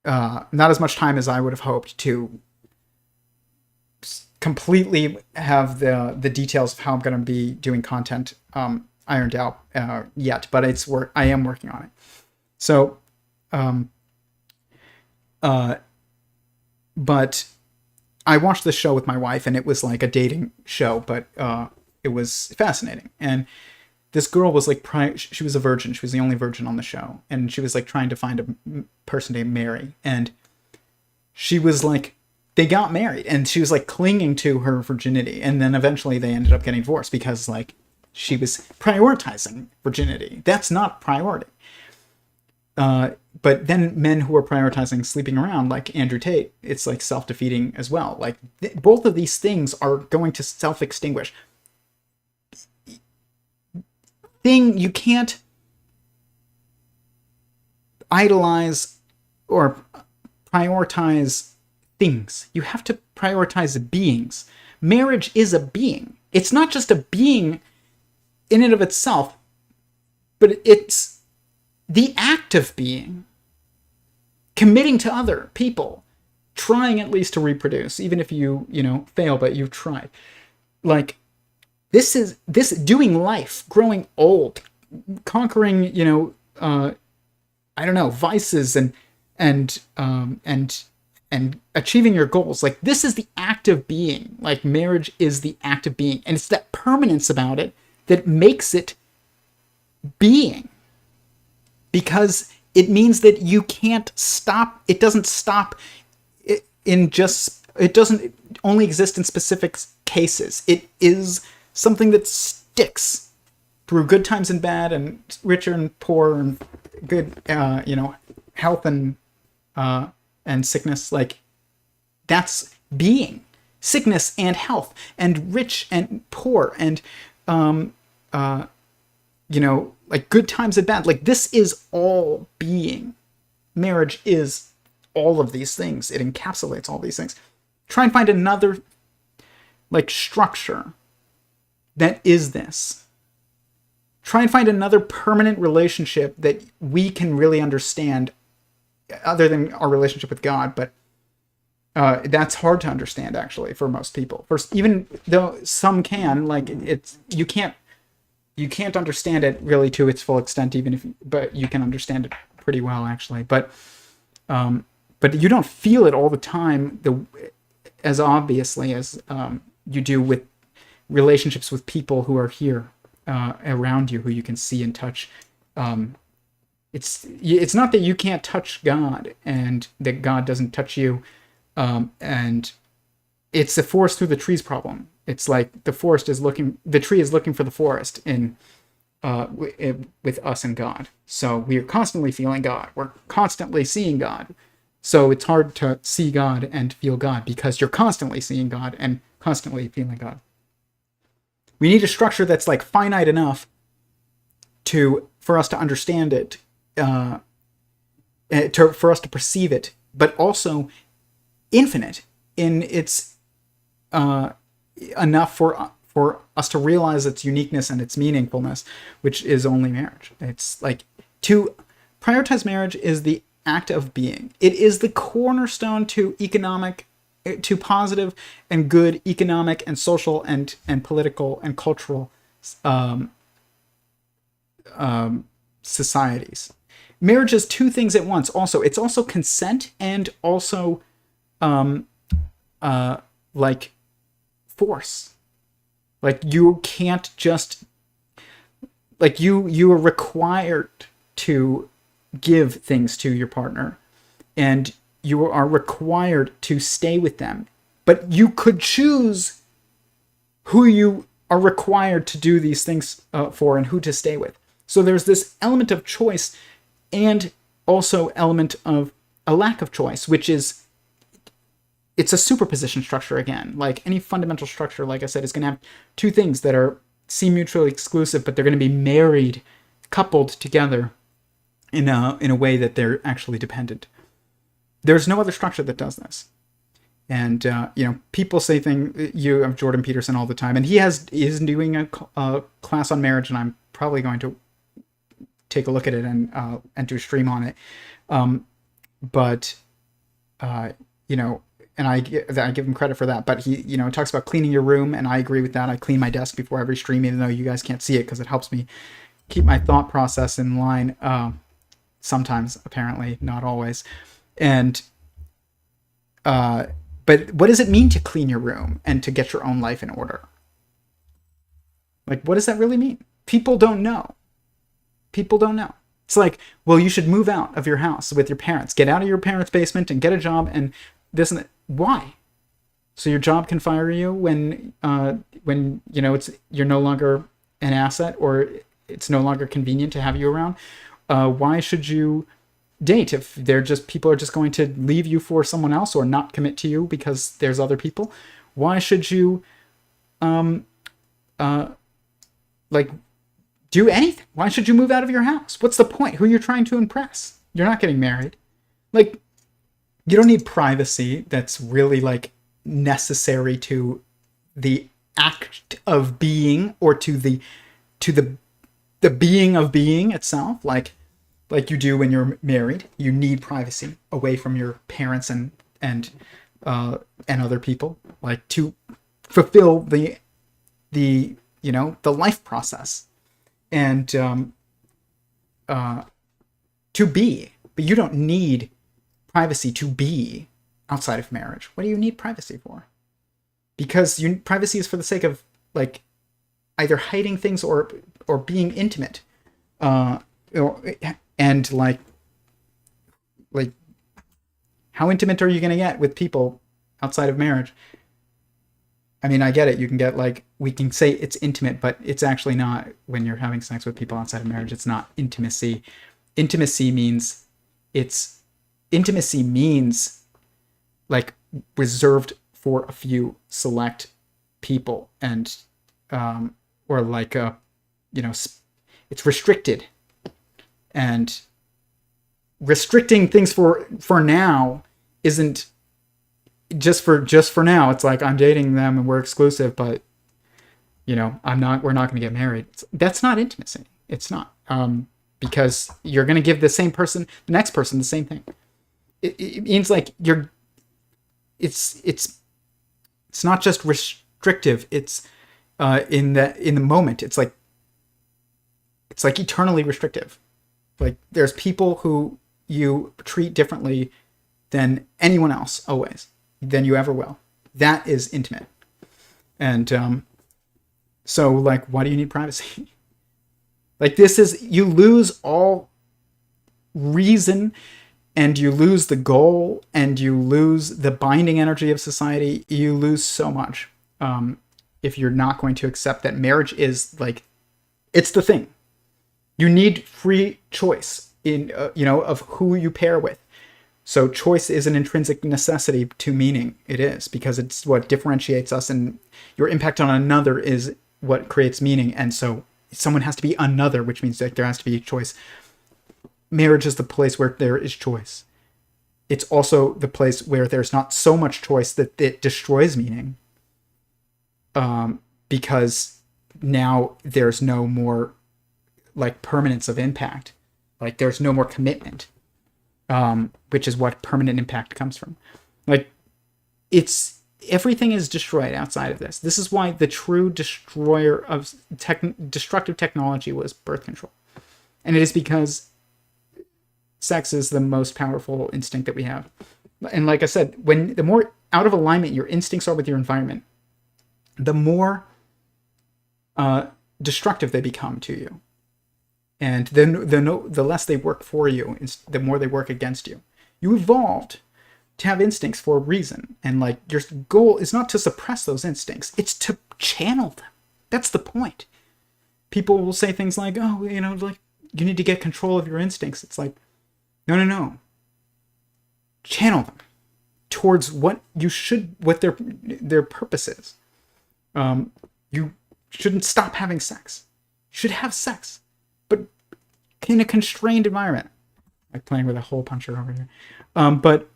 not as much time as I would have hoped to completely have the details of how I'm going to be doing content ironed out yet, but I am working on it. So, but I watched this show with my wife, and it was like a dating show, but it was fascinating. And this girl was like, she was a virgin. She was the only virgin on the show, and she was like trying to find a person named Mary. And she was like, they got married, and she was like clinging to her virginity, and then eventually they ended up getting divorced because like she was prioritizing virginity. That's not priority. But then men who are prioritizing sleeping around, like Andrew Tate, it's like self-defeating as well. Like both of these things are going to self-extinguish. You can't idolize or prioritize things. You have to prioritize beings. Marriage is a being. It's not just a being in and of itself, but it's the act of being, committing to other people, trying at least to reproduce, even if you fail, but you've tried. Like, this doing life, growing old, conquering, vices and achieving your goals. Like, this is the act of being. Like, marriage is the act of being. And it's that permanence about it that makes it being. Because it means that you can't stop. It doesn't stop it doesn't only exist in specific cases. It is something that sticks through good times and bad, and richer and poor, and good, health and sickness. Like, that's being. Sickness and health, and rich and poor, and like good times and bad. Like, this is all being. Marriage is all of these things. It encapsulates all these things. Try and find another like structure that is this. Try and find another permanent relationship that we can really understand, other than our relationship with God. But that's hard to understand, actually, for most people. First, even though some can, like, you can't understand it really to its full extent, but you can understand it pretty well, actually. But you don't feel it all the time, as obviously as you do with relationships with people who are here around you, who you can see and touch. It's not that you can't touch God and that God doesn't touch you, and it's the forest through the trees problem. It's like the tree is looking for the forest with us and God. So we are constantly feeling God. We're constantly seeing God. So it's hard to see God and feel God, because you're constantly seeing God and constantly feeling God. We need a structure that's like finite enough for us to understand it, for us to perceive it, but also infinite in its enough for us to realize its uniqueness and its meaningfulness, which is only marriage. It's like, to prioritize marriage is the act of being. It is the cornerstone to positive and good economic and social and political and cultural societies. Marriage is two things at once. Also, it's also consent and also like force. Like, you can't just, like, you are required to give things to your partner, and you are required to stay with them, but you could choose who you are required to do these things for and who to stay with. So there's this element of choice, and also element of a lack of choice, which is it's a superposition structure again. Like any fundamental structure, like I said, is going to have two things that seem mutually exclusive, but they're going to be married, coupled together in a way that they're actually dependent. There's no other structure that does this. And people say things. You have Jordan Peterson all the time, and he is doing a class on marriage, and I'm probably going to take a look at it and do a stream on it. And I give him credit for that. But he talks about cleaning your room, and I agree with that. I clean my desk before every stream, even though you guys can't see it, because it helps me keep my thought process in line. Sometimes, apparently, not always. And but what does it mean to clean your room and to get your own life in order? Like, what does that really mean? People don't know. It's like, well, you should move out of your house with your parents. Get out of your parents' basement and get a job and this and that. Why? So your job can fire you when you're no longer an asset, or it's no longer convenient to have you around. Why should you date if people are just going to leave you for someone else or not commit to you because there's other people? Why should you do anything? Why should you move out of your house? What's the point? Who you're trying to impress? You're not getting married. Like, you don't need privacy that's really like necessary to the act of being, or to the being of being itself. Like you do when you're married. You need privacy away from your parents and other people, like to fulfill the life process and to be. But you don't need privacy to be outside of marriage. What do you need privacy for? Because privacy is for the sake of like either hiding things or being intimate, and like how intimate are you going to get with people outside of marriage? I mean, I get it. You can get we can say it's intimate, but it's actually not. When you're having sex with people outside of marriage, it's not intimacy. Intimacy means like reserved for a few select people, and or like it's restricted, and restricting things for now isn't just for now. It's like, I'm dating them and we're exclusive, but we're not going to get married. That's not intimacy. It's not, because you're going to give the next person the same thing. It means like it's not just restrictive. It's in the moment. It's like eternally restrictive. Like, there's people who you treat differently than anyone else, always, than you ever will. That is intimate. And so like, why do you need privacy? Like, you lose all reason, and you lose the goal, and you lose the binding energy of society. You lose so much if you're not going to accept that marriage is like, it's the thing. You need free choice in of who you pair with. So choice is an intrinsic necessity to meaning. It is, because it's what differentiates us, and your impact on another is what creates meaning. And so someone has to be another, which means that there has to be a choice. Marriage is the place where there is choice. It's also the place where there's not so much choice that it destroys meaning. Because now there's no more like permanence of impact. Like, there's no more commitment, which is what permanent impact comes from. Like, everything is destroyed outside of this. This is why the true destroyer of destructive technology was birth control. And it is because sex is the most powerful instinct that we have. And like I said, the more out of alignment your instincts are with your environment, the more destructive they become to you. And then the less they work for you, the more they work against you. You evolved to have instincts for a reason. And like, your goal is not to suppress those instincts. It's to channel them. That's the point. People will say things like, oh, like, you need to get control of your instincts. It's like, no. Channel them towards what their purpose is. You shouldn't stop having sex. You should have sex, but in a constrained environment. Like playing with a hole puncher over here. But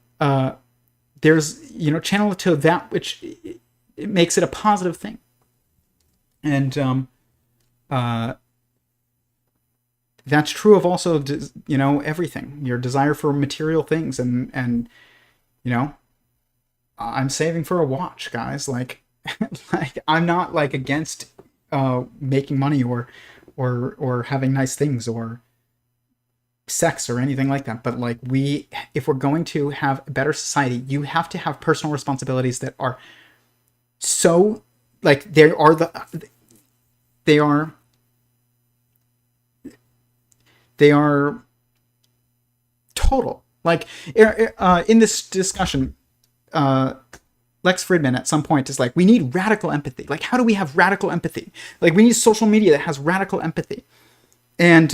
there's, channel it to that which it makes it a positive thing. And that's true of also, everything. Your desire for material things, and I'm saving for a watch, guys. Like I'm not like against making money or having nice things or sex or anything like that, but like if we're going to have a better society, you have to have personal responsibilities that are so like they are total. Like in this discussion, Lex Fridman at some point is like, we need radical empathy. Like, how do we have radical empathy? Like, we need social media that has radical empathy. And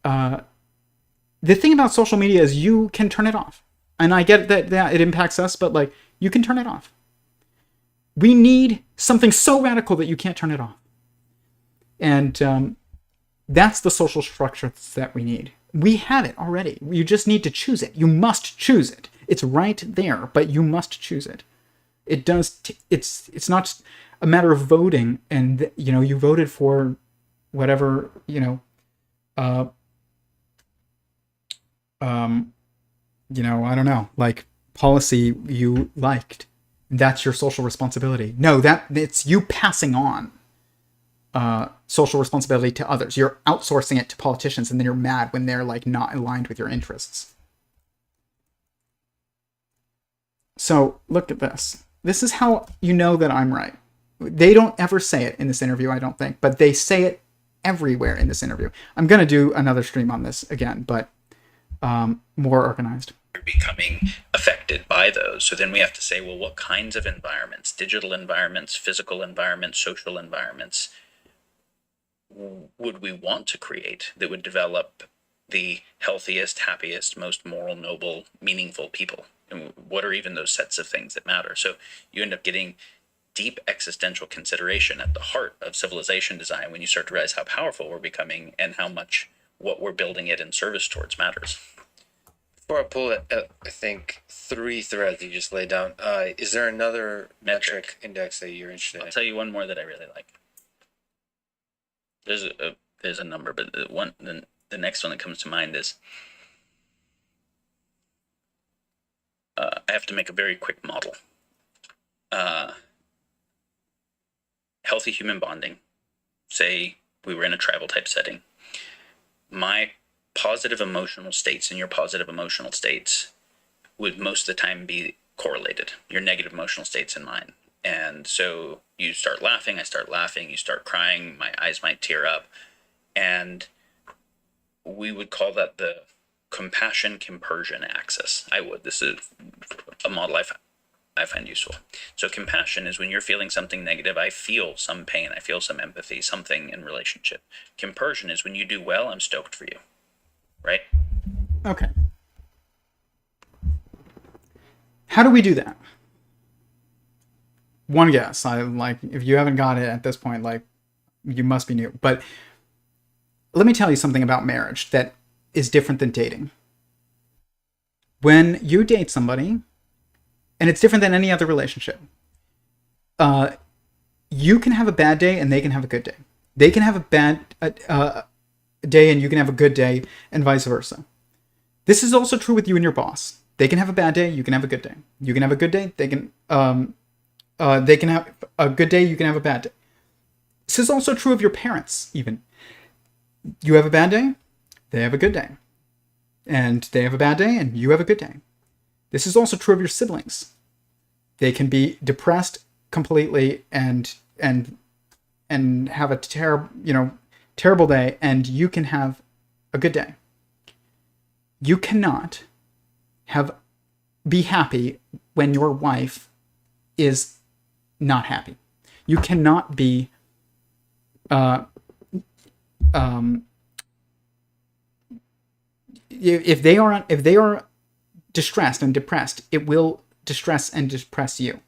the thing about social media is you can turn it off. And I get that it impacts us, but like, you can turn it off. We need something so radical that you can't turn it off. And that's the social structure that we need. We have it already. You just need to choose it. You must choose it. It's right there, but you must choose it. It's not a matter of voting and, you voted for whatever, I don't know, like policy you liked. That's your social responsibility. No, it's you passing on social responsibility to others. You're outsourcing it to politicians, and then you're mad when they're like not aligned with your interests. So look at this. This is how you know that I'm right. They don't ever say it in this interview, I don't think, but they say it everywhere in this interview. I'm going to do another stream on this again, but more organized. You're becoming affected by those. So then we have to say, well, what kinds of environments, digital environments, physical environments, social environments, would we want to create that would develop the healthiest, happiest, most moral, noble, meaningful people? And what are even those sets of things that matter? So you end up getting deep existential consideration at the heart of civilization design when you start to realize how powerful we're becoming and how much what we're building it in service towards matters. Before I pull it, I think 3 threads you just laid down. Is there another metric index that you're interested in? I'll tell you one more that I really like. There's a number, but the next one that comes to mind is I have to make a very quick model. Healthy human bonding. Say we were in a tribal type setting. My positive emotional states and your positive emotional states would most of the time be correlated. Your negative emotional states and mine. And so you start laughing, I start laughing, you start crying, my eyes might tear up. And we would call that the compassion compersion axis. This is a model I find useful. So compassion is when you're feeling something negative, I feel some pain, I feel some empathy, something in relationship. Compersion is when you do well, I'm stoked for you. Right? Okay. How do we do that? One guess. If you haven't got it at this point, like, you must be new. But let me tell you something about marriage that is different than dating. When you date somebody, and it's different than any other relationship, you can have a bad day and they can have a good day. They can have a bad day and you can have a good day, and vice versa. This is also true with you and your boss. They can have a bad day, you can have a good day. You can have a good day, they can have a good day, you can have a bad day. This is also true of your parents, even. You have a bad day, they have a good day. And they have a bad day, and you have a good day. This is also true of your siblings. They can be depressed completely and have a terrible day, and you can have a good day. You cannot be happy when your wife is not happy. You cannot be if they are distressed and depressed, it will distress and depress you.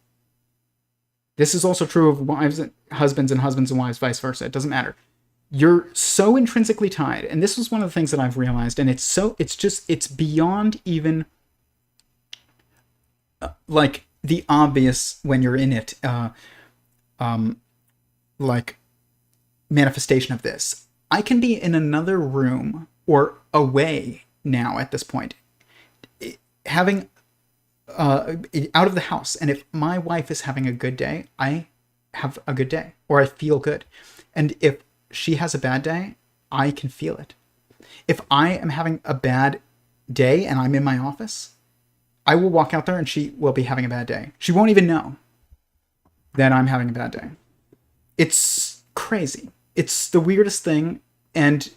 This is also true of husbands and wives, vice versa. It doesn't matter. You're so intrinsically tied, and this was one of the things that I've realized, and it's beyond even like the obvious when you're in it, like manifestation of this. I can be in another room or away now at this point, having out of the house, and if my wife is having a good day, I have a good day, or I feel good. And if she has a bad day, I can feel it. If I am having a bad day and I'm in my office, I will walk out there and she will be having a bad day. She won't even know that I'm having a bad day. It's crazy. It's the weirdest thing. And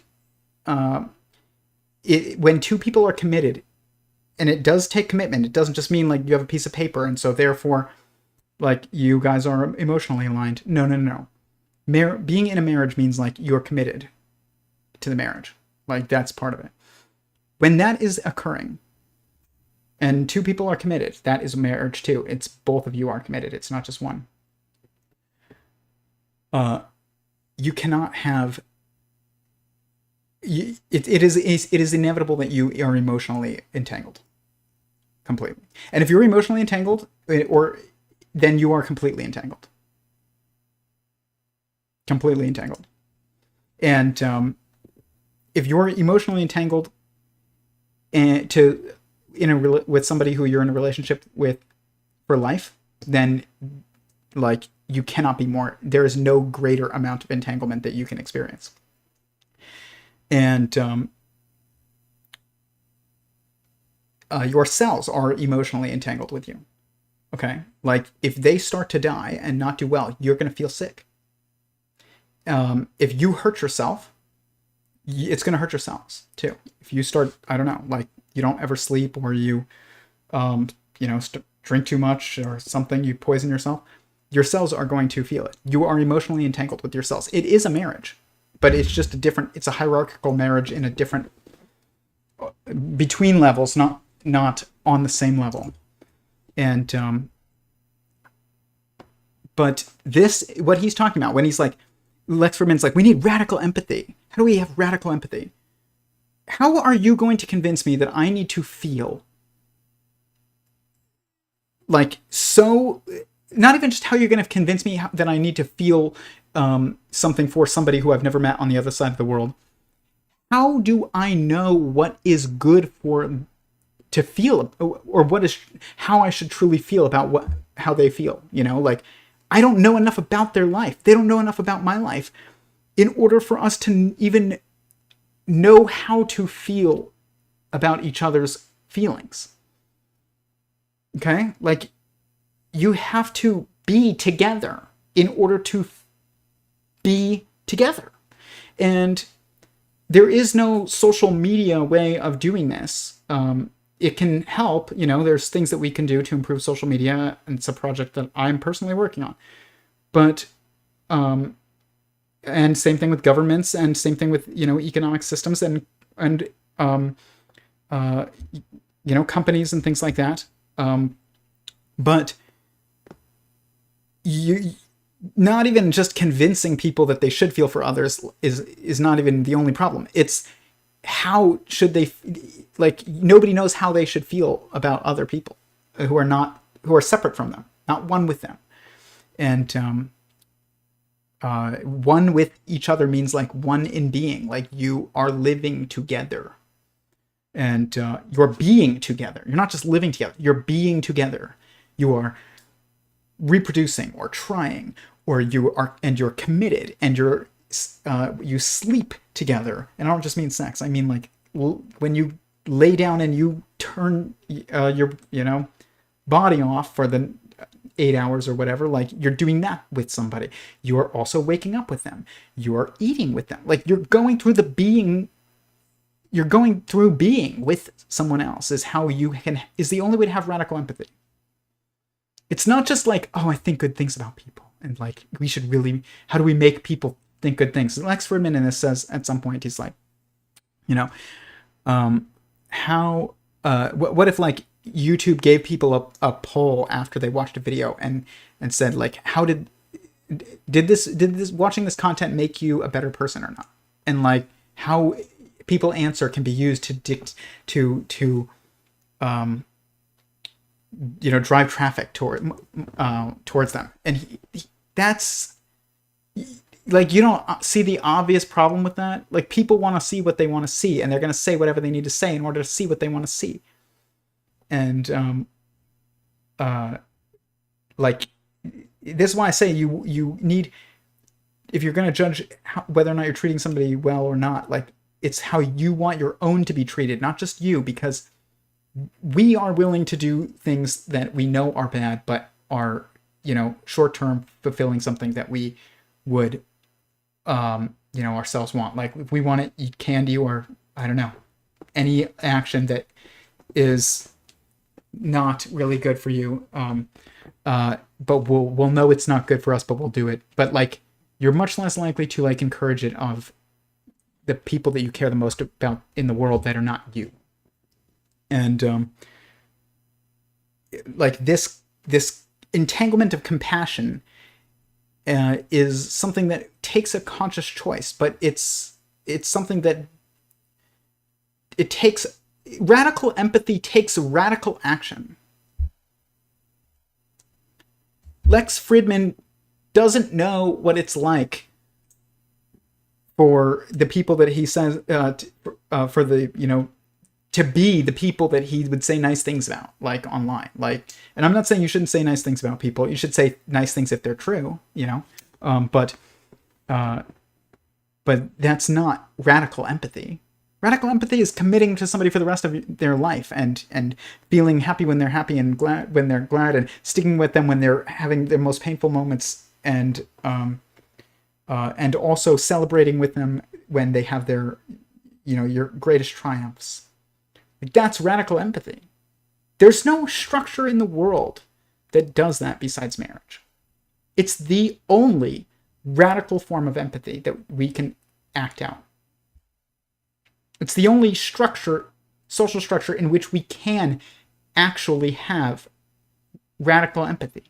when two people are committed, and it does take commitment, it doesn't just mean like you have a piece of paper and so therefore like you guys are emotionally aligned. No. Being in a marriage means like you're committed to the marriage. Like that's part of it. When that is occurring and two people are committed, that is a marriage too. It's both of you are committed. It's not just one. You cannot have. It is inevitable that you are emotionally entangled, completely. And if you're emotionally entangled, then you are completely entangled. Completely entangled. And if you're emotionally entangled with somebody who you're in a relationship with for life, then like you cannot be more. There is no greater amount of entanglement that you can experience. And your cells are emotionally entangled with you. Okay? Like, if they start to die and not do well, you're going to feel sick. If you hurt yourself, it's going to hurt your cells, too. If you start, I don't know, like, you don't ever sleep, or you, drink too much or something, you poison yourself, your cells are going to feel it. You are emotionally entangled with your cells. It is a marriage. But it's just it's a hierarchical marriage in a different, between levels, not on the same level. And, but what he's talking about when he's like, Lex Fridman's like, we need radical empathy. How do we have radical empathy? How are you going to convince me that I need to feel like so, not even just how you're going to convince me that I need to feel something for somebody who I've never met on the other side of the world. How do I know what is good to feel, or how I should truly feel about how they feel? Like, I don't know enough about their life. They don't know enough about my life in order for us to even know how to feel about each other's feelings. Okay? Like, you have to be together in order to be together. And there is no social media way of doing this. It can help, there's things that we can do to improve social media, and it's a project that I'm personally working on. But, and same thing with governments, and same thing with, economic systems and companies and things like that. But not even just convincing people that they should feel for others is not even the only problem. It's how should they, like, nobody knows how they should feel about other people who are separate from them, not one with them. And one with each other means like one in being, like you are living together, and you're being together. You're not just living together, you're being together. You are reproducing or trying, or you're committed, and you sleep together. And I don't just mean sex. I mean like when you lay down and you turn your body off for the 8 hours or whatever, like you're doing that with somebody. You are also waking up with them. You're eating with them. Like you're going through being with someone else is the only way to have radical empathy. It's not just like, oh, I think good things about people, and like we should really, how do we make people think good things? Lex Fridman in this says at some point, he's like, what if like YouTube gave people a poll after they watched a video and said, like, how did this watching this content make you a better person or not? And like how people answer can be used to drive traffic towards them. And that's like, you don't see the obvious problem with that. Like, people want to see what they want to see, and they're going to say whatever they need to say in order to see what they want to see. And like, this is why I say you need, if you're going to judge whether or not you're treating somebody well or not, like, it's how you want your own to be treated, not just you, because we are willing to do things that we know are bad, but are, short-term fulfilling something that we would, ourselves want. Like, if we want to eat candy, or, I don't know, any action that is not really good for you, but we'll know it's not good for us, but we'll do it. But like, you're much less likely to like encourage it of the people that you care the most about in the world that are not you. And like this entanglement of compassion is something that takes a conscious choice, but it's something that it takes. Radical empathy takes radical action. Lex Fridman doesn't know what it's like for the people that he says for the to be the people that he would say nice things about, like online. Like, and I'm not saying you shouldn't say nice things about people. You should say nice things if they're true, but that's not radical empathy. Radical empathy is committing to somebody for the rest of their life and feeling happy when they're happy and glad when they're glad, and sticking with them when they're having their most painful moments, and also celebrating with them when they have their, your greatest triumphs. Like, that's radical empathy. There's no structure in the world that does that besides marriage. It's the only radical form of empathy that we can act out. It's the only structure, social structure, in which we can actually have radical empathy.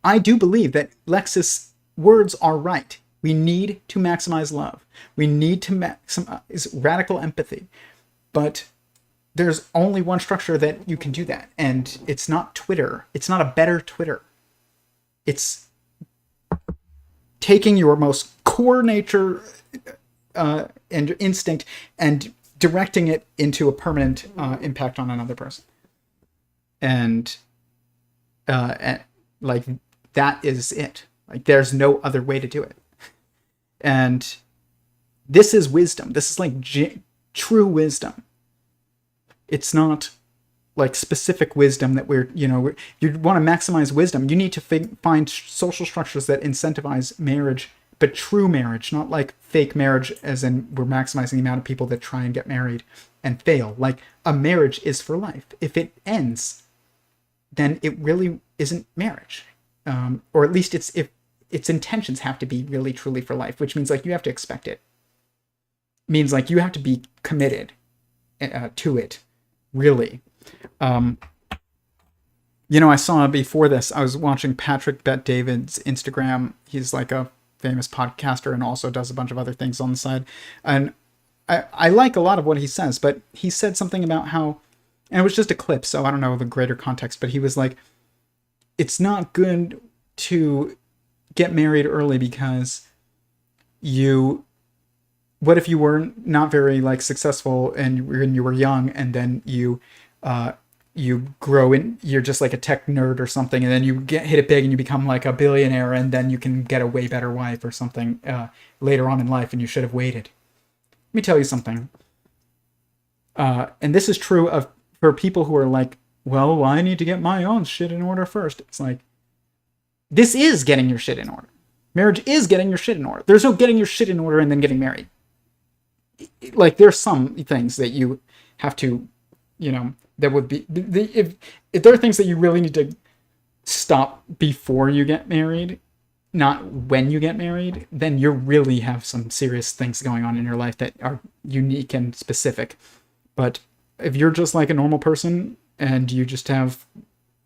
I do believe that Lex's words are right. We need to maximize love. We need to maximize radical empathy. But there's only one structure that you can do that. And it's not Twitter. It's not a better Twitter. It's taking your most core nature and instinct and directing it into a permanent impact on another person. And like, that is it. Like, there's no other way to do it. And this is wisdom. This is like true wisdom. It's not like specific wisdom that you want to maximize wisdom. You need to find social structures that incentivize marriage, but true marriage, not like fake marriage, as in we're maximizing the amount of people that try and get married and fail. Like, a marriage is for life. If it ends, then it really isn't marriage. Or at least if its intentions have to be really truly for life, which means like you have to expect it. It means like you have to be committed to it, really. I saw before this, I was watching Patrick Bet-David's Instagram. He's like a famous podcaster and also does a bunch of other things on the side. And I like a lot of what he says, but he said something about how, and it was just a clip, so I don't know the greater context, but he was like, it's not good to get married early because what if you were not very like successful and you were young, and then you grow in, you're just like a tech nerd or something, and then you hit it big and you become like a billionaire, and then you can get a way better wife or something later on in life, and you should have waited. Let me tell you something. And this is true for people who are like, well, I need to get my own shit in order first. It's like, this is getting your shit in order. Marriage is getting your shit in order. There's no getting your shit in order and then getting married. Like, there's some things that you have to, that would be, if there are things that you really need to stop before you get married, not when you get married, then you really have some serious things going on in your life that are unique and specific. But if you're just like a normal person and you just have,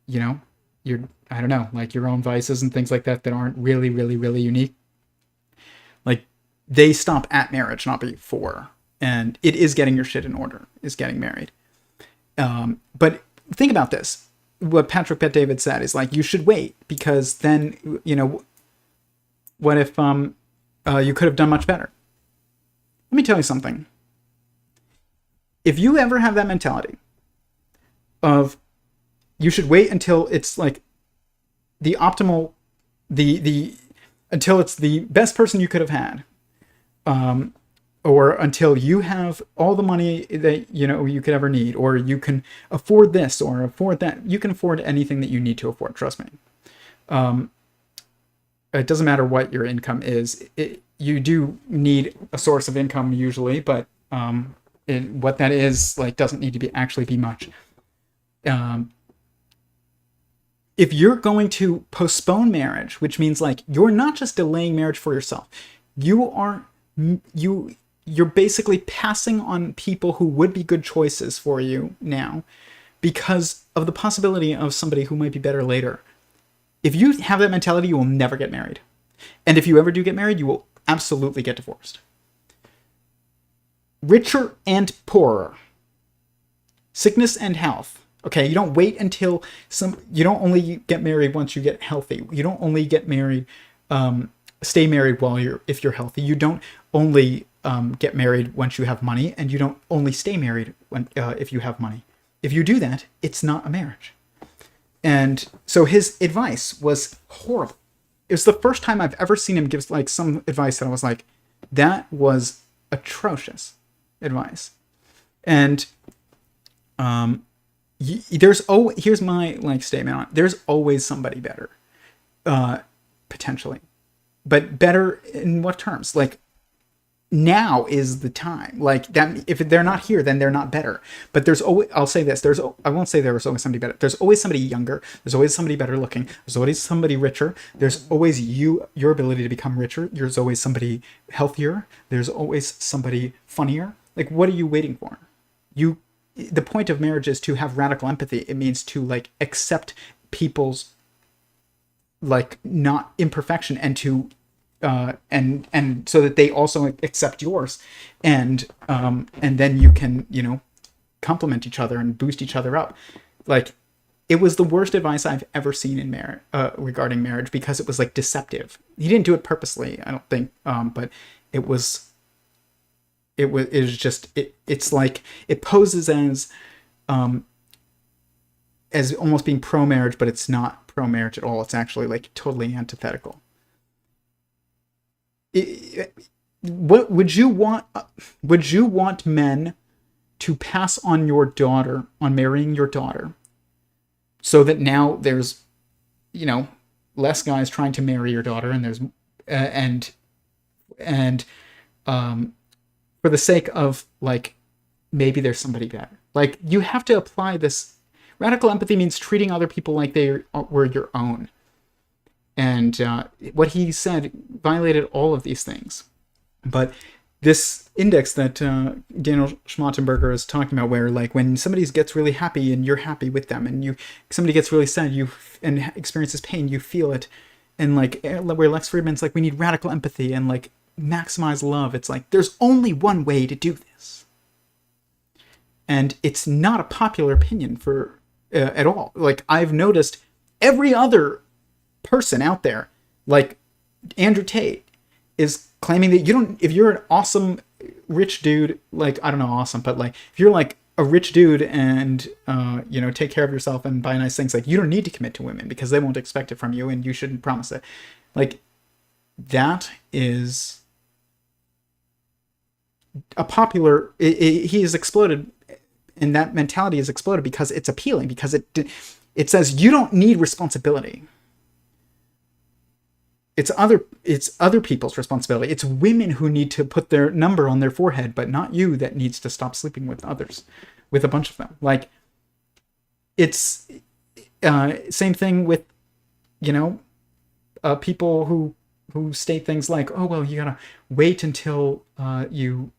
you know, your, I don't know, like your own vices and things like that that aren't really, really, really unique, like they stop at marriage, not before. And it is getting your shit in order, is getting married. But think about this. What Patrick Bet-David said is like, you should wait because then, you know, what if you could have done much better? Let me tell you something. If you ever have that mentality of you should wait until it's like the optimal, the until it's the best person you could have had, or until you have all the money that you know you could ever need, or you can afford this or afford that. You can afford anything that you need to afford. Trust me. It doesn't matter what your income is. You do need a source of income usually, but what that is like doesn't need to be much. If you're going to postpone marriage, which means like you're not just delaying marriage for yourself, you're basically passing on people who would be good choices for you now because of the possibility of somebody who might be better later. If you have that mentality, you will never get married. And if you ever do get married, you will absolutely get divorced. Richer and poorer. Sickness and health. Okay, you don't wait until you don't only get married once you get healthy. You don't only get married, stay married if you're healthy. You don't only get married once you have money, and you don't only stay married if you have money. If you do that, it's not a marriage. And so his advice was horrible. It was the first time I've ever seen him give like some advice that I was like, that was atrocious advice. And here's my like statement on it. There's always somebody better, potentially, but better in what terms? Like now is the time. Like that, if they're not here, then they're not better. But there's always, I'll say this, I won't say there was always somebody better. There's always somebody younger. There's always somebody better looking. There's always somebody richer. There's always your ability to become richer. There's always somebody healthier. There's always somebody funnier. Like, what are you waiting for? The point of marriage is to have radical empathy. It means to like accept people's like not imperfection and to and so that they also accept yours, and then you can, you know, complement each other and boost each other up. Like, it was the worst advice I've ever seen in marriage regarding marriage because it was like deceptive. He didn't do it purposely, I don't think, but it's like it poses as almost being pro-marriage, but it's not pro-marriage at all. It's actually like totally antithetical. What would you want? Would you want men to pass on marrying your daughter, so that now there's, you know, less guys trying to marry your daughter, and there's for the sake of like maybe there's somebody better. Like, you have to apply this. Radical empathy means treating other people like they were your own. And what he said violated all of these things. But this index that Daniel Schmachtenberger is talking about, where like when somebody gets really happy and you're happy with them, and somebody gets really sad and experiences pain, you feel it. And like where Lex Fridman's like, we need radical empathy and like maximize love. It's like, there's only one way to do this. And it's not a popular opinion at all. Like, I've noticed every other person out there, like Andrew Tate, is claiming that if you're an awesome rich dude, like, I don't know, awesome, but like if you're like a rich dude and you know, take care of yourself and buy nice things, like, you don't need to commit to women because they won't expect it from you and you shouldn't promise it. Like, that is a popular, he has exploded, and that mentality has exploded because it's appealing, because it says you don't need responsibility. It's other people's responsibility. It's women who need to put their number on their forehead, but not you that needs to stop sleeping with others, with a bunch of them. Like, it's same thing with, you know, people who state things like, oh, well, you gotta wait until you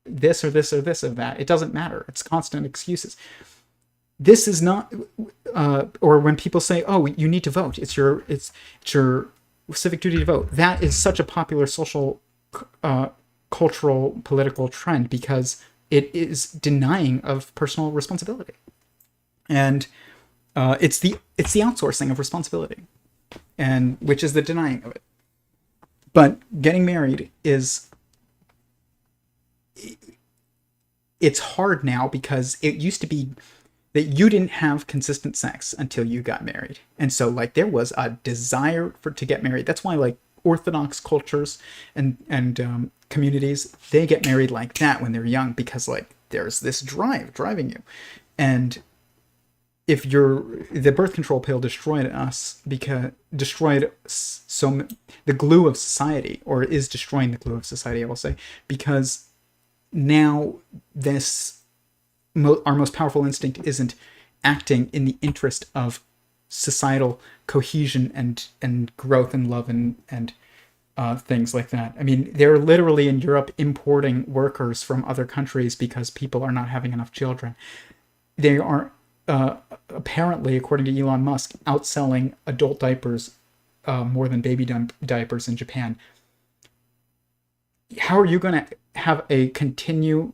this or this or this or that. It doesn't matter. It's constant excuses. This is not, or when people say, "Oh, you need to vote. It's your civic duty to vote." That is such a popular social, cultural, political trend because it is denying of personal responsibility, and it's the outsourcing of responsibility, and which is the denying of it. But getting married is, it's hard now because it used to be that you didn't have consistent sex until you got married. And so like there was a desire to get married. That's why like Orthodox cultures and communities, they get married like that when they're young because like there's this drive driving you. And if the birth control pill destroyed us because the glue of society, or is destroying the glue of society, I will say, because now our most powerful instinct isn't acting in the interest of societal cohesion and growth and love and things like that. I mean, they're literally in Europe importing workers from other countries because people are not having enough children. They are apparently, according to Elon Musk, outselling adult diapers more than baby diapers in Japan. How are you going to have a continually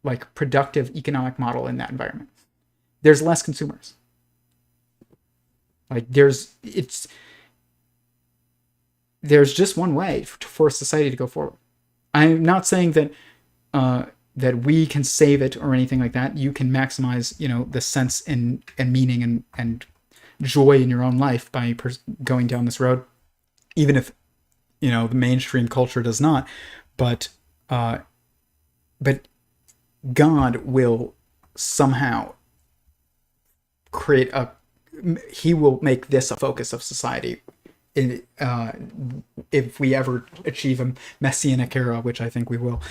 like productive economic model in that environment? There's less consumers. Like there's just one way for society to go forward. I'm not saying that that we can save it or anything like that. You can maximize, the sense and meaning and joy in your own life by going down this road, even if the mainstream culture does not. But God will somehow he will make this a focus of society if we ever achieve a messianic era, which I think we will,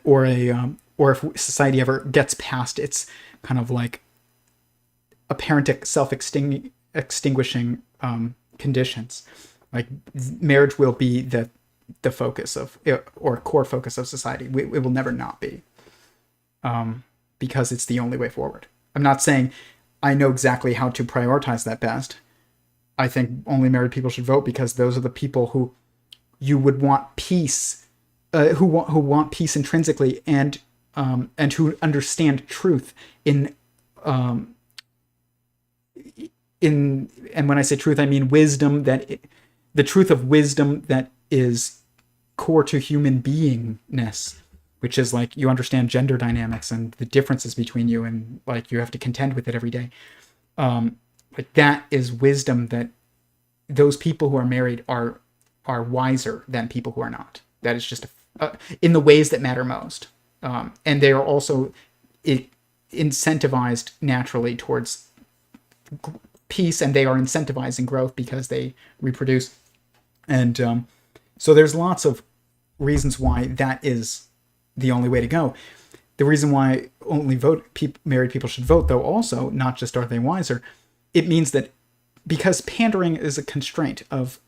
or if society ever gets past its kind of like apparent self-extinguishing conditions. Like marriage will be the focus of, or core focus of society. It will never not be, because it's the only way forward. I'm not saying I know exactly how to prioritize that best. I think only married people should vote because those are the people who you would want peace, who want peace intrinsically, and who understand truth and when I say truth, I mean wisdom, the truth of wisdom that is core to human beingness, which is like you understand gender dynamics and the differences between you, and like you have to contend with it every day. Like that is wisdom that those people who are married are wiser than people who are not. That is just in the ways that matter most. And they are also incentivized naturally towards peace, and they are incentivizing growth because they reproduce. And so there's lots of reasons why that is the only way to go. The reason why only married people should vote, though, also, not just are they wiser, it means that because pandering is a constraint of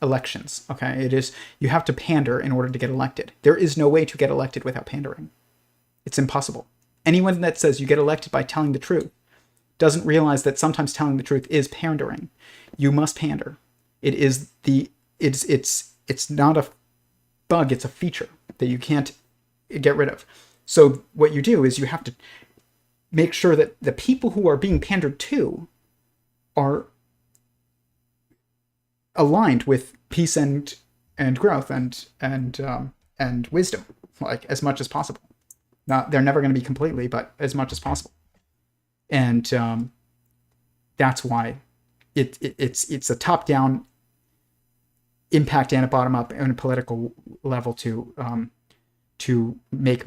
elections, okay? It is, you have to pander in order to get elected. There is no way to get elected without pandering. It's impossible. Anyone that says you get elected by telling the truth doesn't realize that sometimes telling the truth is pandering. You must pander. It's not a bug, it's a feature that you can't get rid of. So what you do is you have to make sure that the people who are being pandered to are aligned with peace and growth and wisdom, like as much as possible. They're never going to be completely, but as much as possible. And that's why it's a top-down impact and a bottom-up and a political level to make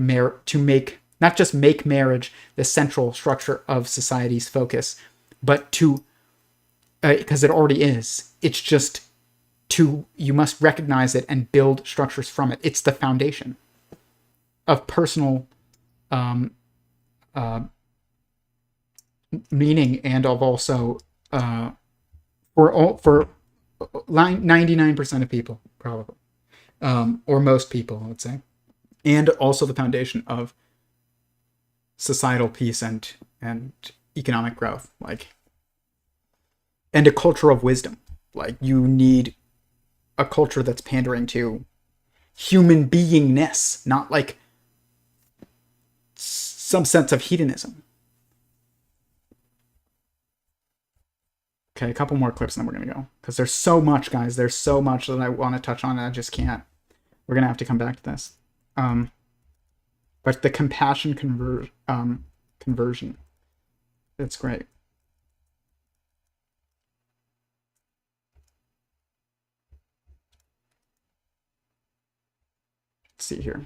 not just make marriage the central structure of society's focus, but to because it already is. It's just you must recognize it and build structures from it. It's the foundation of personal meaning, and of also for 99% of people, probably. or most people, I would say, and also the foundation of societal peace and economic growth, like, and a culture of wisdom. Like, you need a culture that's pandering to human beingness, not like some sense of hedonism. Okay, a couple more clips and then we're gonna go, because there's so much, guys. There's so much that I want to touch on and I just can't. We're gonna have to come back to this. But the compassion conversion, it's great. Let's see here.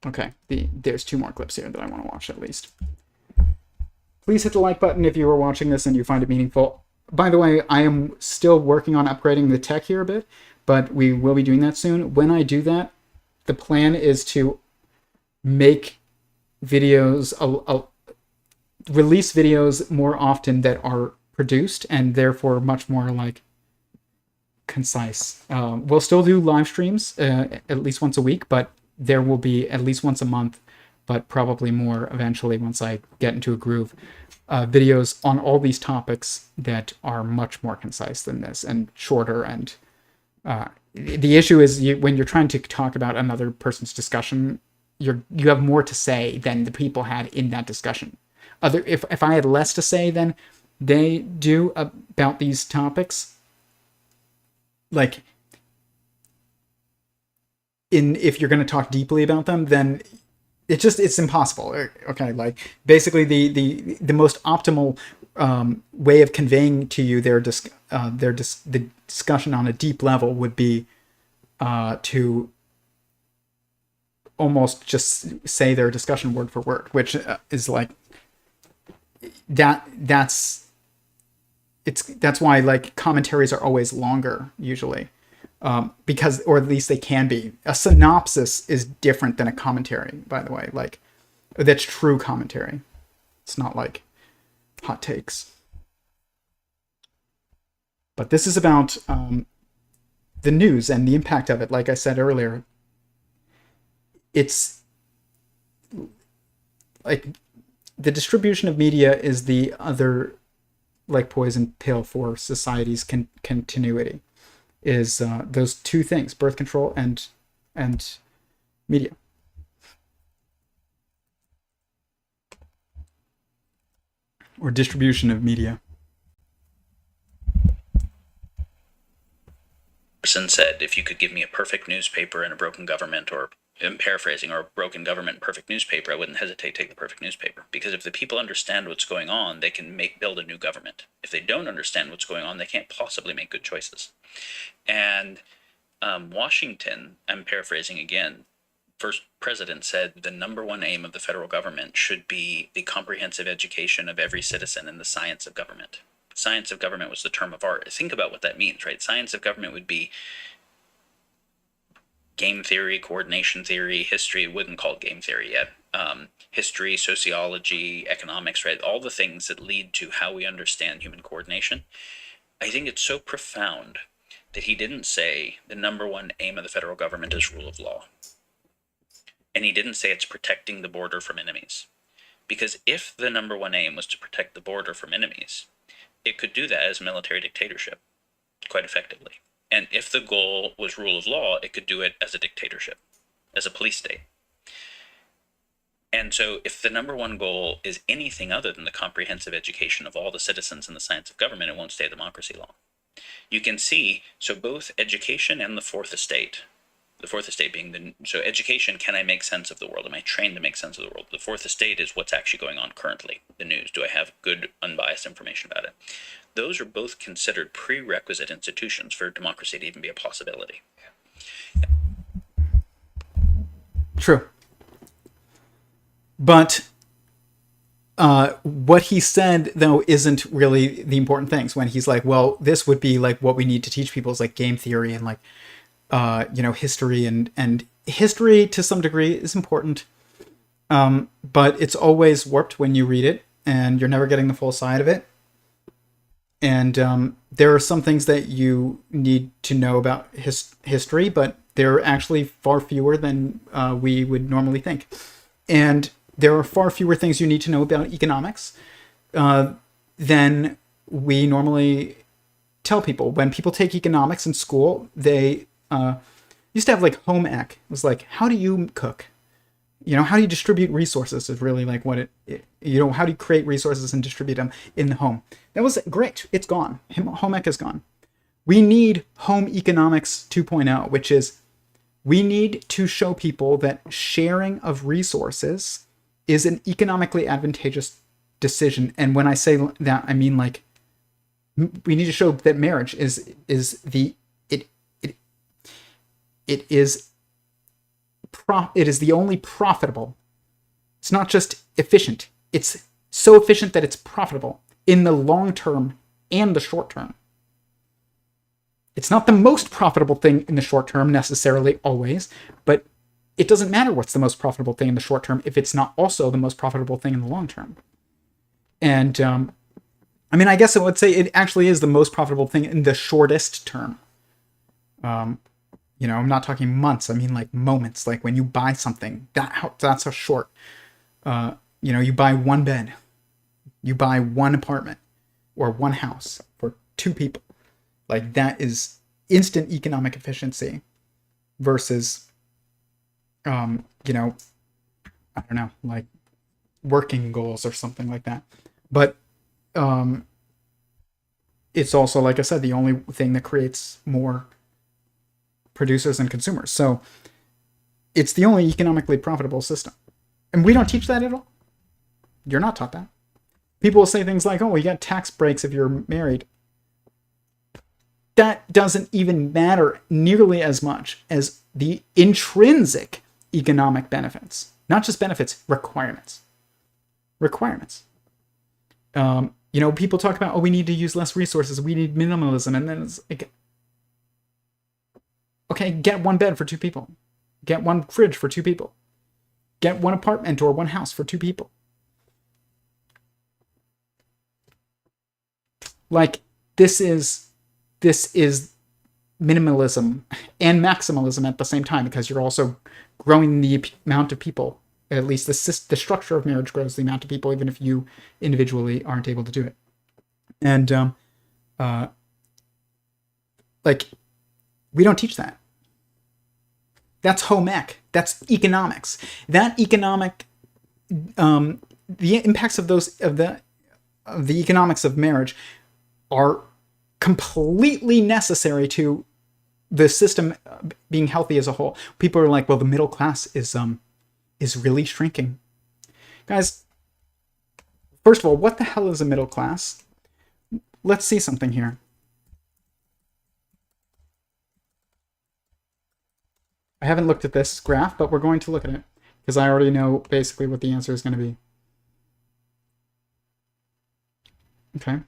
Okay, there's 2 more clips here that I want to watch at least. Please hit the like button if you are watching this and you find it meaningful. By the way, I am still working on upgrading the tech here a bit, but we will be doing that soon. When I do that, the plan is to make videos, release videos more often that are produced and therefore much more like concise. We'll still do live streams at least once a week, but there will be at least once a month, but probably more eventually once I get into a groove, videos on all these topics that are much more concise than this and shorter. And the issue is when you're trying to talk about another person's discussion, you have more to say than the people had in that discussion. If I had less to say than they do about these topics, like, if you're going to talk deeply about them, then it's impossible. Okay, like, basically the most optimal way of conveying to you the discussion on a deep level would be to almost just say their discussion word for word, which is like that's why, like, commentaries are always longer usually. Because, or at least they can be. A synopsis is different than a commentary, by the way. Like, that's true commentary. It's not like hot takes. But this is about the news and the impact of it. Like I said earlier, it's like the distribution of media is the other, like, poison pill for society's continuity. Is those 2 things: birth control and media. Or distribution of media. Person said, if you could give me a perfect newspaper and a broken government, or, I'm paraphrasing, or a broken government and perfect newspaper, I wouldn't hesitate to take the perfect newspaper. Because if the people understand what's going on, they can build a new government. If they don't understand what's going on, they can't possibly make good choices. And Washington, I'm paraphrasing again, first president said the number 1 aim of the federal government should be the comprehensive education of every citizen in the science of government. Science of government was the term of art. Think about what that means, right? Science of government would be game theory, coordination theory, history. Wouldn't call it game theory yet. History, sociology, economics, right? All the things that lead to how we understand human coordination. I think it's so profound that he didn't say the number 1 aim of the federal government is rule of law. And he didn't say it's protecting the border from enemies. Because if the number 1 aim was to protect the border from enemies, it could do that as military dictatorship quite effectively. And if the goal was rule of law, it could do it as a dictatorship, as a police state. And so if the number 1 goal is anything other than the comprehensive education of all the citizens in the science of government, it won't stay a democracy long. You can see, so both education and the 4th estate being so education, can I make sense of the world? Am I trained to make sense of the world? The 4th estate is what's actually going on currently, the news. Do I have good, unbiased information about it? Those are both considered prerequisite institutions for democracy to even be a possibility. True. But what he said, though, isn't really the important things. When he's like, well, this would be like what we need to teach people is like game theory and like, history, and history to some degree is important. But it's always warped when you read it and you're never getting the full side of it. And there are some things that you need to know about history, but they're actually far fewer than we would normally think. And there are far fewer things you need to know about economics than we normally tell people. When people take economics in school, they used to have like home ec. It was like, how do you cook? How do you distribute resources is really like what how do you create resources and distribute them in the home? That was great. It's gone. Home ec is gone. We need home economics 2.0, which is we need to show people that sharing of resources is an economically advantageous decision. And when I say that, I mean like we need to show that marriage is the only profitable. It's not just efficient. It's so efficient that it's profitable in the long term and the short term. It's not the most profitable thing in the short term necessarily always, but it doesn't matter what's the most profitable thing in the short term if it's not also the most profitable thing in the long term. And I guess I would say it actually is the most profitable thing in the shortest term. I'm not talking months. I mean like moments. Like when you buy something, that's how short. You buy one bed, you buy one apartment or one house for two people. Like that is instant economic efficiency versus, I don't know, like working goals or something like that. But it's also, like I said, the only thing that creates more producers and consumers. So it's the only economically profitable system. And we don't teach that at all. You're not taught that. People will say things like, oh, you got tax breaks if you're married. That doesn't even matter nearly as much as the intrinsic economic benefits. Not just benefits, requirements. Requirements. People talk about, we need to use less resources. We need minimalism. And then it's like, okay, get one bed for two people. Get one fridge for two people. Get one apartment or one house for two people. Like, this is minimalism and maximalism at the same time, because you're also growing the amount of people. At least the structure of marriage grows the amount of people, even if you individually aren't able to do it. And we don't teach that. That's home ec. That's economics. That economic, the impacts of the economics of marriage are completely necessary to the system being healthy as a whole. People are like, well, the middle class is really shrinking. Guys, first of all, what the hell is a middle class? Let's see something here. I haven't looked at this graph, but we're going to look at it because I already know basically what the answer is going to be. Okay.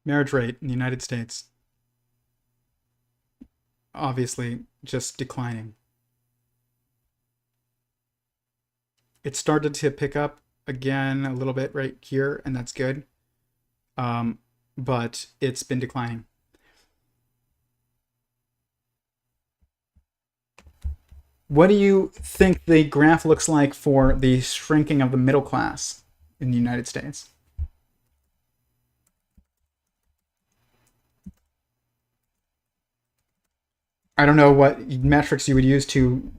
Marriage rate in the United States. Obviously, just declining. It started to pick up again a little bit right here, and that's good. But it's been declining. What do you think the graph looks like for the shrinking of the middle class in the United States? I don't know what metrics you would use to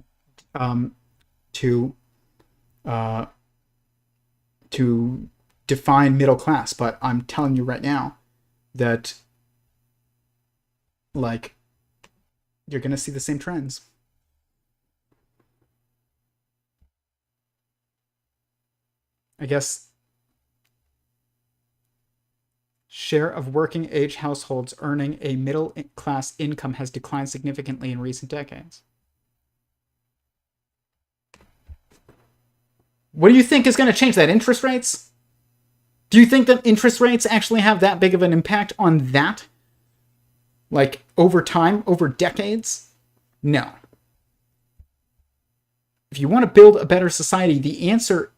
define middle class, but I'm telling you right now that like you're gonna see the same trends. I guess share of working age households earning a middle class income has declined significantly in recent decades. What do you think is going to change that? Interest rates? Do you think that interest rates actually have that big of an impact on that? Like over time, over decades? No. if you want to build a better society, the answer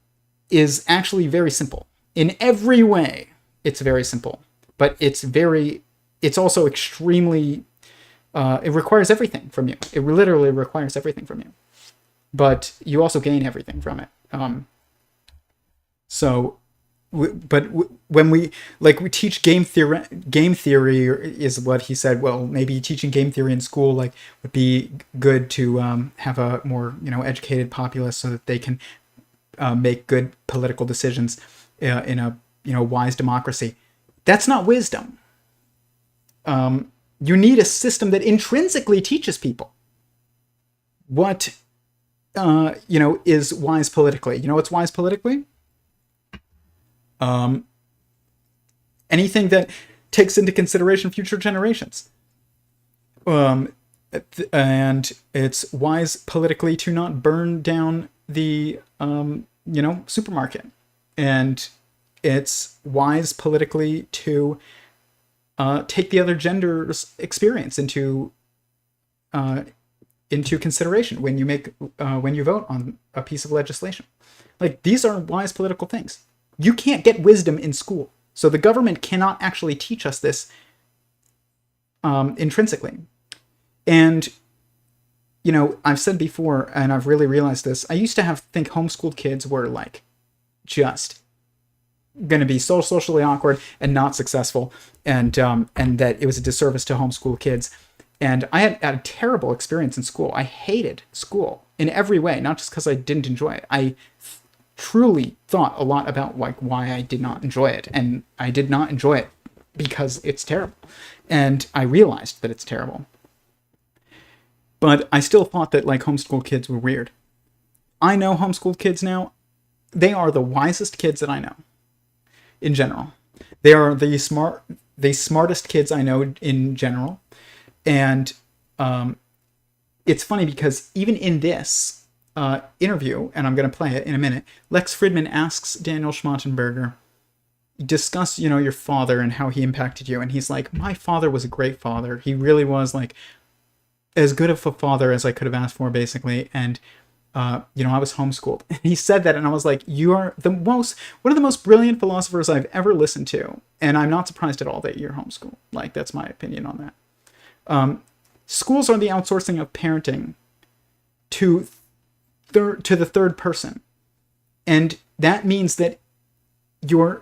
is actually very simple. In every way, it's very simple, but it's also extremely, it requires everything from you. It literally requires everything from you, but you also gain everything from it. When we teach game theory is what he said. Well, maybe teaching game theory in school would be good to have a more educated populace so that they can make good political decisions in a wise democracy. That's not wisdom. You need a system that intrinsically teaches people what is wise politically. You know what's wise politically? Anything that takes into consideration future generations. And it's wise politically to not burn down the supermarket, and it's wise politically to take the other gender's experience into consideration when you vote on a piece of legislation. These are wise political things. You can't get wisdom in school, so the government cannot actually teach us this intrinsically. And I've said before, and I've really realized this, I used to think homeschooled kids were just going to be so socially awkward and not successful, and that it was a disservice to homeschool kids. And I had a terrible experience in school. I hated school in every way, not just because I didn't enjoy it. I truly thought a lot about why I did not enjoy it, and I did not enjoy it because it's terrible, and I realized that it's terrible. But I still thought that homeschool kids were weird. I know homeschooled kids now. They are the wisest kids that I know in general. They are the smartest kids I know in general. And it's funny because even in this interview, and I'm going to play it in a minute, Lex Fridman asks Daniel Schmachtenberger, discuss, your father and how he impacted you. And he's like, my father was a great father. He really was as good of a father as I could have asked for, basically. And, I was homeschooled. And he said that, and I was like, you are one of the most brilliant philosophers I've ever listened to. And I'm not surprised at all that you're homeschooled. That's my opinion on that. Schools are the outsourcing of parenting to the third person. And that means that you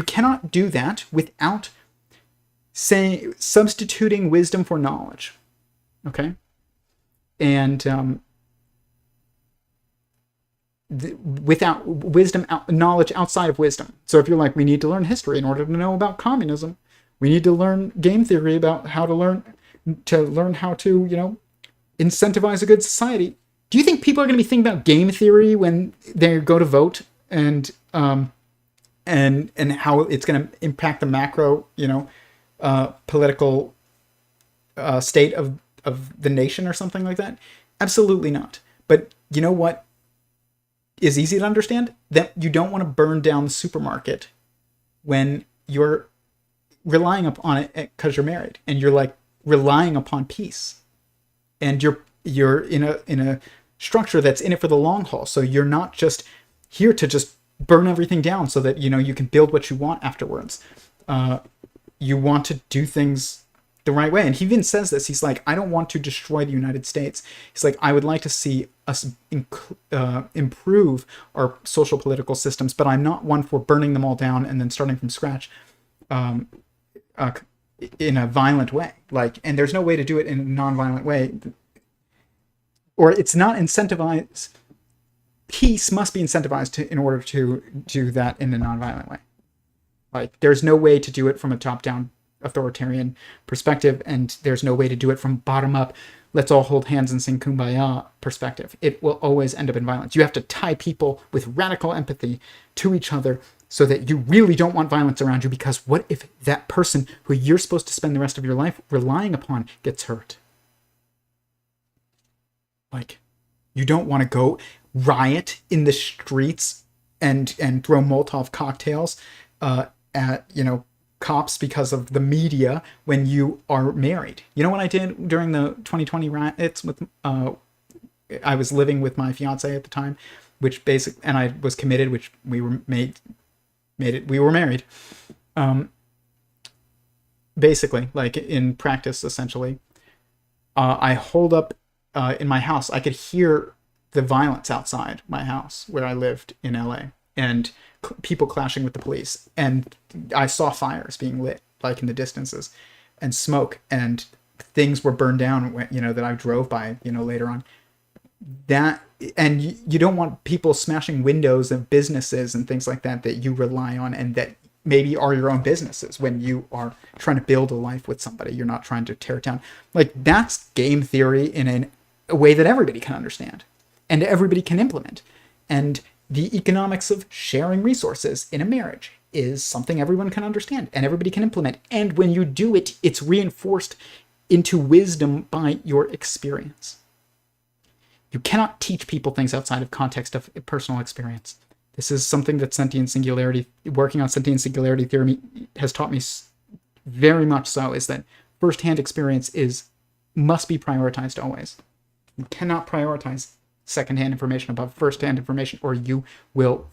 cannot do that without substituting wisdom for knowledge. Okay? And without wisdom, knowledge outside of wisdom. So if you're we need to learn history in order to know about communism, we need to learn game theory about how to learn how to, incentivize a good society. Do you think people are going to be thinking about game theory when they go to vote, and how it's going to impact the macro, political state of the nation or something like that? Absolutely not. But you know what is easy to understand? That you don't want to burn down the supermarket when you're relying upon it because you're married, and you're relying upon peace, and you're in a structure that's in it for the long haul. So you're not just here to just burn everything down so that you can build what you want afterwards. You want to do things the right way. And he even says this. He's like, I don't want to destroy the United States. He's like, I would like to see us improve our social political systems, but I'm not one for burning them all down and then starting from scratch in a violent way. And there's no way to do it in a non-violent way. Or it's not incentivized. Peace must be incentivized in order to do that in a non-violent way. There's no way to do it from a top-down authoritarian perspective, and there's no way to do it from bottom-up, let's all hold hands and sing Kumbaya perspective. It will always end up in violence. You have to tie people with radical empathy to each other so that you really don't want violence around you, because what if that person who you're supposed to spend the rest of your life relying upon gets hurt? You don't want to go riot in the streets and throw Molotov cocktails at cops because of the media when you are married. You know what I did during the 2020 riots with I was living with my fiance at the time, and I was committed, which we were we were married. Basically, like in practice, essentially, I holed up in my house. I could hear the violence outside my house where I lived in LA, and people clashing with the police. And I saw fires being lit, like in the distances, and smoke, and things were burned down, that I drove by, later on. That, and you don't want people smashing windows of businesses and things like that you rely on, and that maybe are your own businesses when you are trying to build a life with somebody. You're not trying to tear it down. Like, that's game theory in a way that everybody can understand and everybody can implement. And the economics of sharing resources in a marriage is something everyone can understand and everybody can implement. And when you do it, it's reinforced into wisdom by your experience. You cannot teach people things outside of context of personal experience. This is something that working on sentient singularity theory has taught me very much so, is that firsthand experience must be prioritized always. You cannot prioritize secondhand information above firsthand information, or you will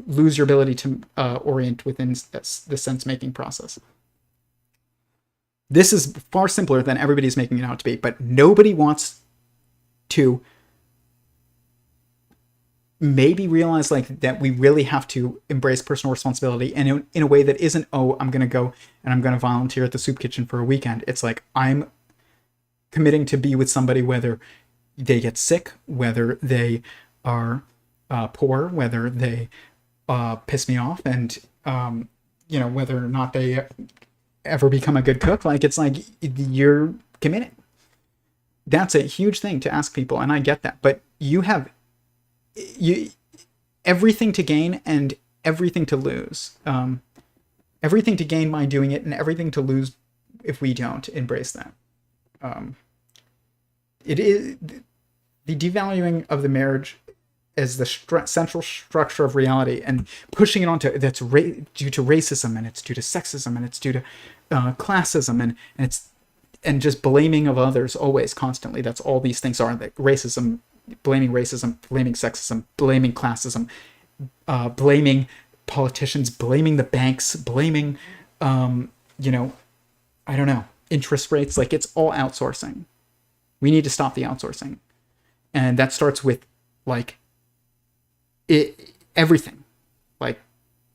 lose your ability to orient within the sense-making process. This is far simpler than everybody's making it out to be, but nobody wants to maybe realize that we really have to embrace personal responsibility, and in a way that isn't, I'm going to go and I'm going to volunteer at the soup kitchen for a weekend. It's like, I'm committing to be with somebody whether they get sick, whether they are poor, whether they piss me off, and whether or not they ever become a good cook. Like, it's like, you're committed. That's a huge thing to ask people, and I get that, but you have everything to gain and everything to lose. Everything to gain by doing it, and everything to lose if we don't embrace that. It is the devaluing of the marriage as the central structure of reality, and pushing it onto that's due to racism, and it's due to sexism, and it's due to classism, and just blaming of others always, constantly. That's all these things are. That blaming racism, blaming sexism, blaming classism, blaming politicians, blaming the banks, blaming, I don't know, interest rates. Like, it's all outsourcing. We need to stop the outsourcing. And that starts with, everything. Like,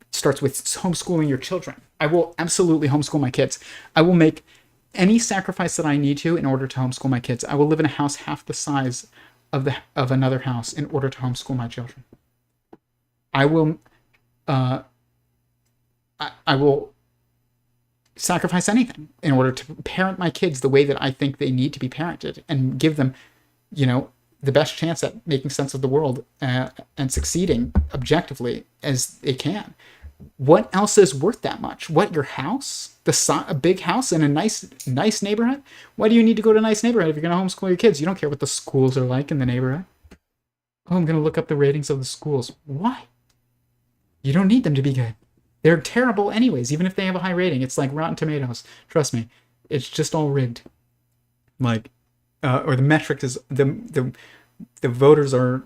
it starts with homeschooling your children. I will absolutely homeschool my kids. I will make any sacrifice that I need to in order to homeschool my kids. I will live in a house half the size of another house in order to homeschool my children. I will sacrifice anything in order to parent my kids the way that I think they need to be parented, and give them, the best chance at making sense of the world and succeeding objectively as they can. What else is worth that much? What, your house? A big house in a nice neighborhood? Why do you need to go to a nice neighborhood if you're going to homeschool your kids? You don't care what the schools are like in the neighborhood. Oh, I'm going to look up the ratings of the schools. Why? You don't need them to be good. They're terrible anyways, even if they have a high rating. It's like Rotten Tomatoes. Trust me. It's just all rigged. Or the metric is, the voters are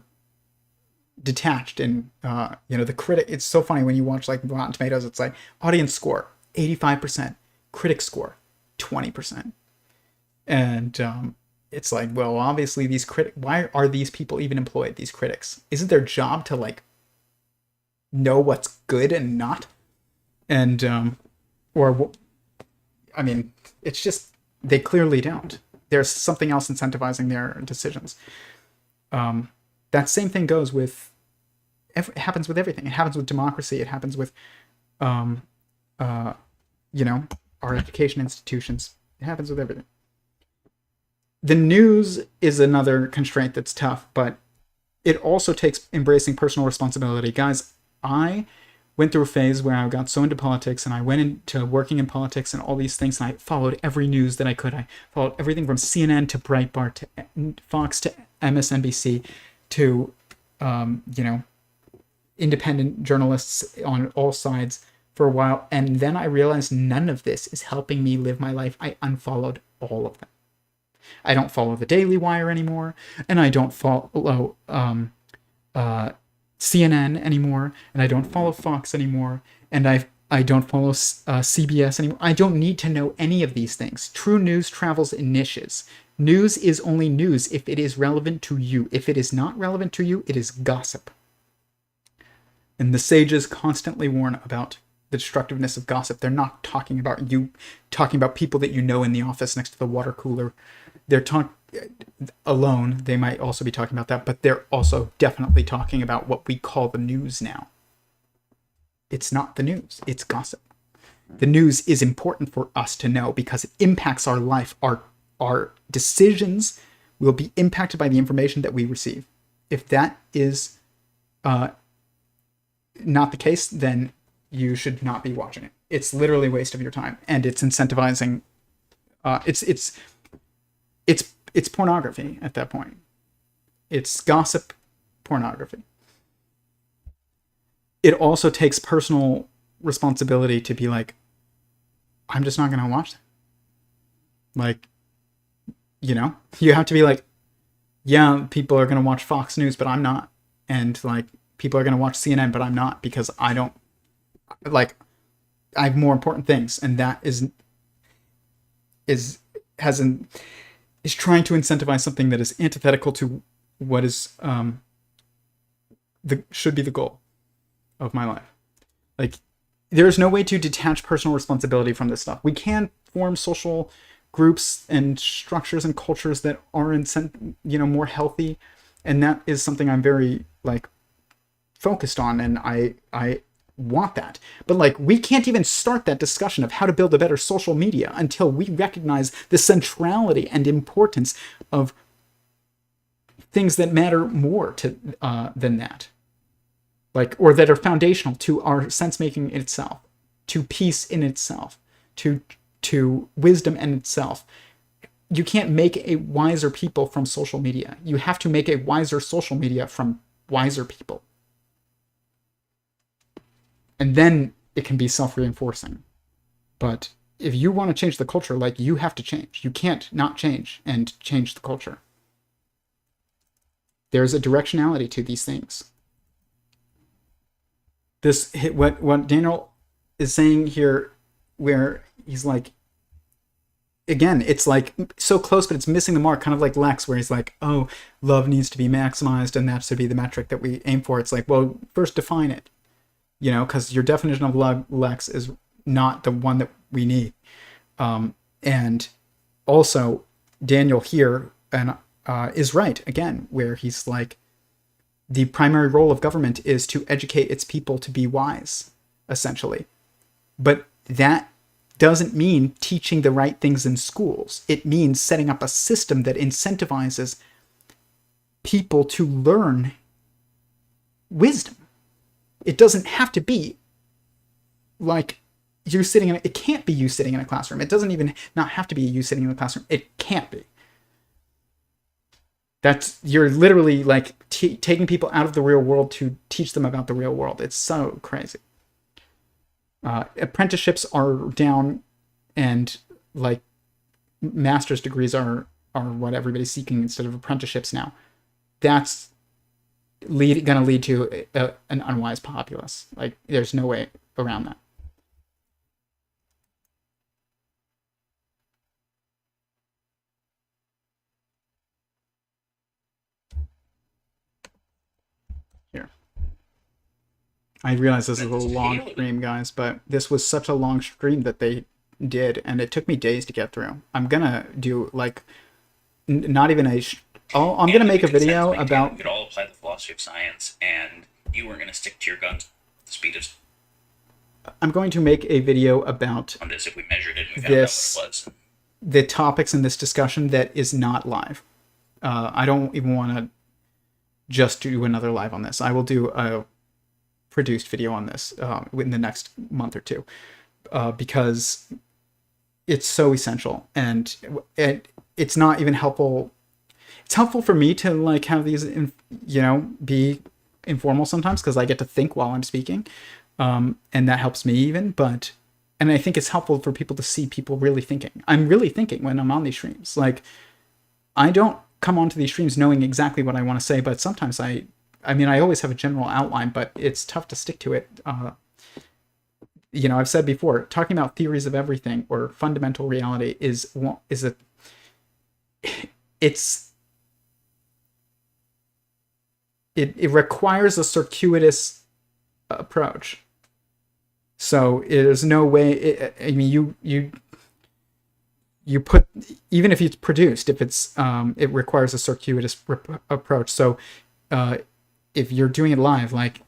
detached, and the critic. It's so funny when you watch Rotten Tomatoes. It's like audience score 85%, critic score 20%, and it's like, well, obviously these why are these people even employed? These critics, isn't their job to know what's good and not? And it's just, they clearly don't. There's something else incentivizing their decisions. That same thing goes with, it happens with everything. It happens with democracy. It happens with, our education institutions. It happens with everything. The news is another constraint that's tough, but it also takes embracing personal responsibility. Guys, I went through a phase where I got so into politics, and I went into working in politics and all these things, and I followed every news that I could. I followed everything from CNN to Breitbart to Fox to MSNBC to, independent journalists on all sides for a while. And then I realized none of this is helping me live my life. I unfollowed all of them. I don't follow the Daily Wire anymore, and I don't follow CNN anymore, and I don't follow Fox anymore, and I don't follow CBS anymore. I don't need to know any of these things. True news travels in niches. News is only news if it is relevant to you. If it is not relevant to you, it is gossip. And the sages constantly warn about the destructiveness of gossip. They're not talking about you, talking about people that you know in the office next to the water cooler. They're talking alone. They might also be talking about that, but they're also definitely talking about what we call the news now. It's not the news, it's gossip. The news is important for us to know because it impacts our life. Our decisions will be impacted by the information that we receive. If that is not the case, then you should not be watching it. It's literally a waste of your time, and it's incentivizing. It's pornography at that point. It's gossip pornography. It also takes personal responsibility to be like, I'm just not going to watch that. Like, you know, you have to be like, yeah, people are going to watch Fox News, but I'm not. And like, people are going to watch CNN, but I'm not, because I don't, like, I have more important things. And that is trying to incentivize something that is antithetical to what is, should be the goal of my life. Like, there's no way to detach personal responsibility from this stuff. We can form social groups and structures and cultures that are more healthy, and that is something I'm very like focused on, and I want that. But like, we can't even start that discussion of how to build a better social media until we recognize the centrality and importance of things that matter more to than that. Like, or that are foundational to our sense making in itself, to peace in itself, to wisdom in itself. You can't make a wiser people from social media. You have to make a wiser social media from wiser people. And then it can be self-reinforcing. But if you want to change the culture, like, you have to change. You can't not change and change the culture. There's a directionality to these things. What Daniel is saying here, where he's like, again, it's like so close, but it's missing the mark, kind of like Lex, where he's like, oh, love needs to be maximized, and that should be the metric that we aim for. It's like, well, first define it, because your definition of love, Lex, is not the one that we need. And also, Daniel here is right, again, where he's like, the primary role of government is to educate its people to be wise, essentially. But that doesn't mean teaching the right things in schools. It means setting up a system that incentivizes people to learn wisdom. It doesn't have to be like it can't be you sitting in a classroom. It doesn't even not have to be you sitting in the classroom. It can't be. You're literally like taking people out of the real world to teach them about the real world. It's so crazy. Apprenticeships are down, and like master's degrees are what everybody's seeking instead of apprenticeships now. That's going to lead to an unwise populace. Like, there's no way around that. Here. I realize this is a little long stream, guys, but this was such a long stream that they did, and it took me days to get through. I'm gonna do like not even a. I'm gonna make a video about. We could all apply the philosophy of science, and you weren't gonna stick to your guns. The speed of. I'm going to make a video about on this if we measured it and we found out what it was. The topics in this discussion that is not live. I don't even want to just do another live on this. I will do a produced video on this in the next month or two, because it's so essential, and it's not even helpful. It's helpful for me to like have these, be informal sometimes, because I get to think while I'm speaking, and that helps me even. And I think it's helpful for people to see people really thinking. I'm really thinking when I'm on these streams. Like, I don't come onto these streams knowing exactly what I want to say, but sometimes I mean, I always have a general outline, but it's tough to stick to it. I've said before, talking about theories of everything or fundamental reality it requires a circuitous approach. So there's no way. I mean, you put, even if it's produced, if it's it requires a circuitous approach. So if you're doing it live, like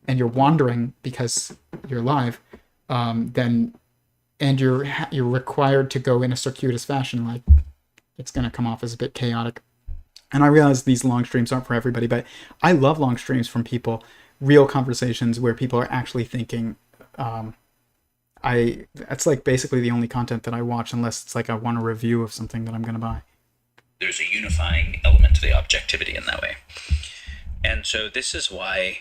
and you're wandering because you're live, then and you're required to go in a circuitous fashion, like it's gonna come off as a bit chaotic. And I realize these long streams aren't for everybody, but I love long streams from people, real conversations where people are actually thinking. That's like basically the only content that I watch, unless it's like I want a review of something that I'm going to buy. There's a unifying element to the objectivity in that way. And so this is why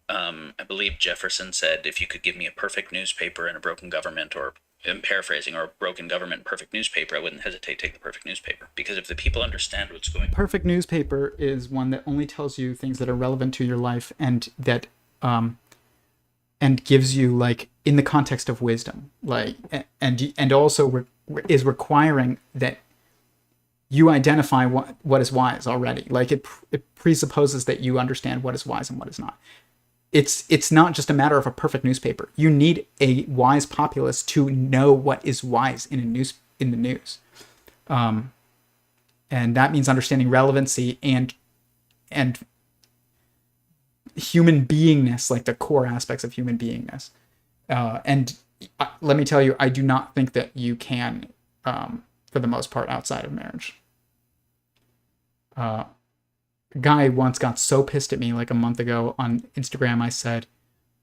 I believe Jefferson said, if you could give me a perfect newspaper and a broken government, or I'm paraphrasing, or a broken government and perfect newspaper, I wouldn't hesitate to take the perfect newspaper. Because if the people understand what's going on. Perfect newspaper is one that only tells you things that are relevant to your life, and that and gives you, like, in the context of wisdom, like, and also is requiring that you identify what is wise already. Like, it presupposes that you understand what is wise and what is not. It's not just a matter of a perfect newspaper. You need a wise populace to know what is wise in the news, and that means understanding relevancy and human beingness, like the core aspects of human beingness. And let me tell you, I do not think that you can, for the most part, outside of marriage. A guy once got so pissed at me, like a month ago on Instagram. I said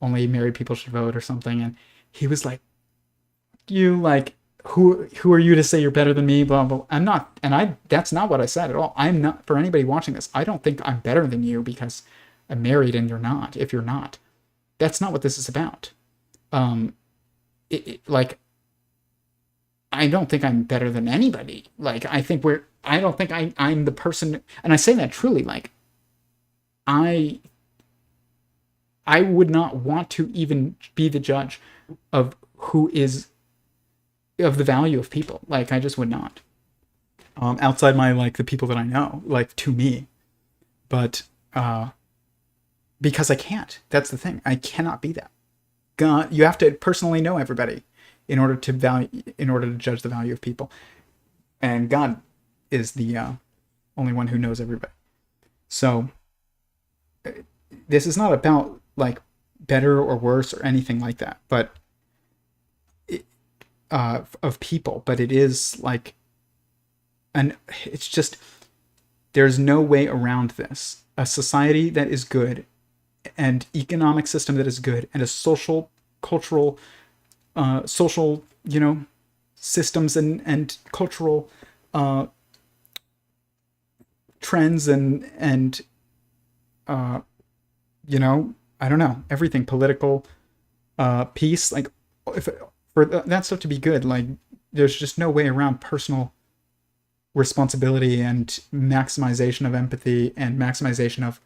only married people should vote or something, and he was like, "You, like, who are you to say you're better than me?" Blah blah. I'm not, and that's not what I said at all. I'm not, for anybody watching this, I don't think I'm better than you because I'm married and you're not. If you're not, that's not what this is about. Like, I don't think I'm better than anybody. Like, I don't think I'm the person, and I say that truly. Like, I would not want to even be the judge of of the value of people. Like, I just would not. Outside my, like, the people that I know, like, to me, but because I can't. That's the thing. I cannot be that. God, you have to personally know everybody in order to judge the value of people. And God is the only one who knows everybody. So this is not about, like, better or worse or anything like that, but of people. But it is like, and it's just, there's no way around this. A society that is good, and economic system that is good, and a social, cultural, systems and cultural trends and I don't know, everything, political, peace, like, for that stuff to be good, like, there's just no way around personal responsibility and maximization of empathy and maximization of,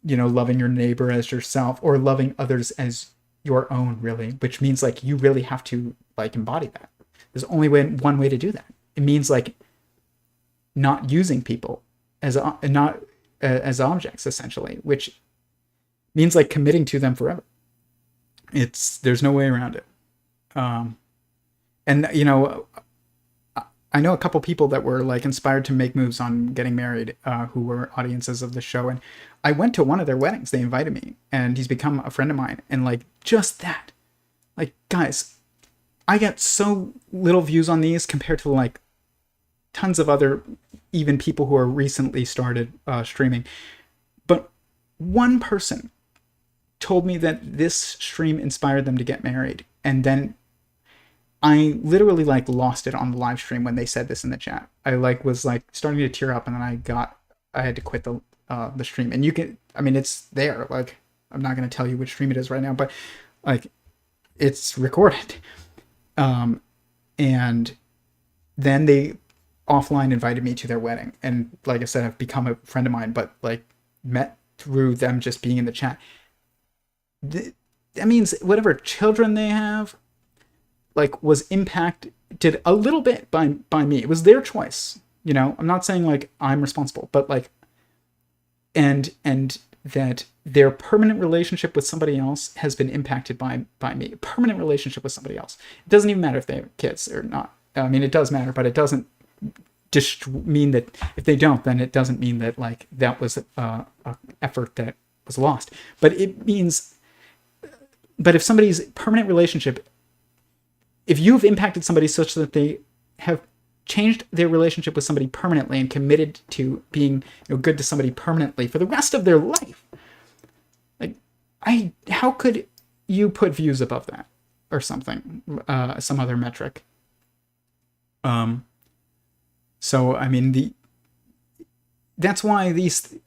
loving your neighbor as yourself, or loving others as your own, really, which means, like, you really have to, like, embody that. There's only one way to do that. It means, like, not using people as objects, essentially, which means, like, committing to them forever. There's no way around it. And I know a couple people that were, like, inspired to make moves on getting married, who were audiences of the show, and I went to one of their weddings. They invited me, and he's become a friend of mine. And, like, just that, like, guys, I get so little views on these compared to, like, tons of other, even people who are recently started streaming. But one person told me that this stream inspired them to get married, and then I literally, like, lost it on the live stream when they said this in the chat. I, like, was, like, starting to tear up, and then I had to quit the stream. And you can, I mean, it's there. Like, I'm not going to tell you which stream it is right now, but, like, it's recorded. And then they offline invited me to their wedding, and like I said, have become a friend of mine, but like met through them just being in the chat. That means whatever children they have, like, was impacted a little bit by me. It was their choice. I'm not saying like I'm responsible, but like, and that their permanent relationship with somebody else has been impacted by me. Permanent relationship with somebody else. It doesn't even matter if they have kids or not. I mean, it does matter, but it doesn't just mean that if they don't, then it doesn't mean that like that was a effort that was lost. But it means, but if somebody's permanent relationship, if you've impacted somebody such that they have changed their relationship with somebody permanently and committed to being good to somebody permanently for the rest of their life, like, how could you put views above that or something, some other metric? So I mean, that's why these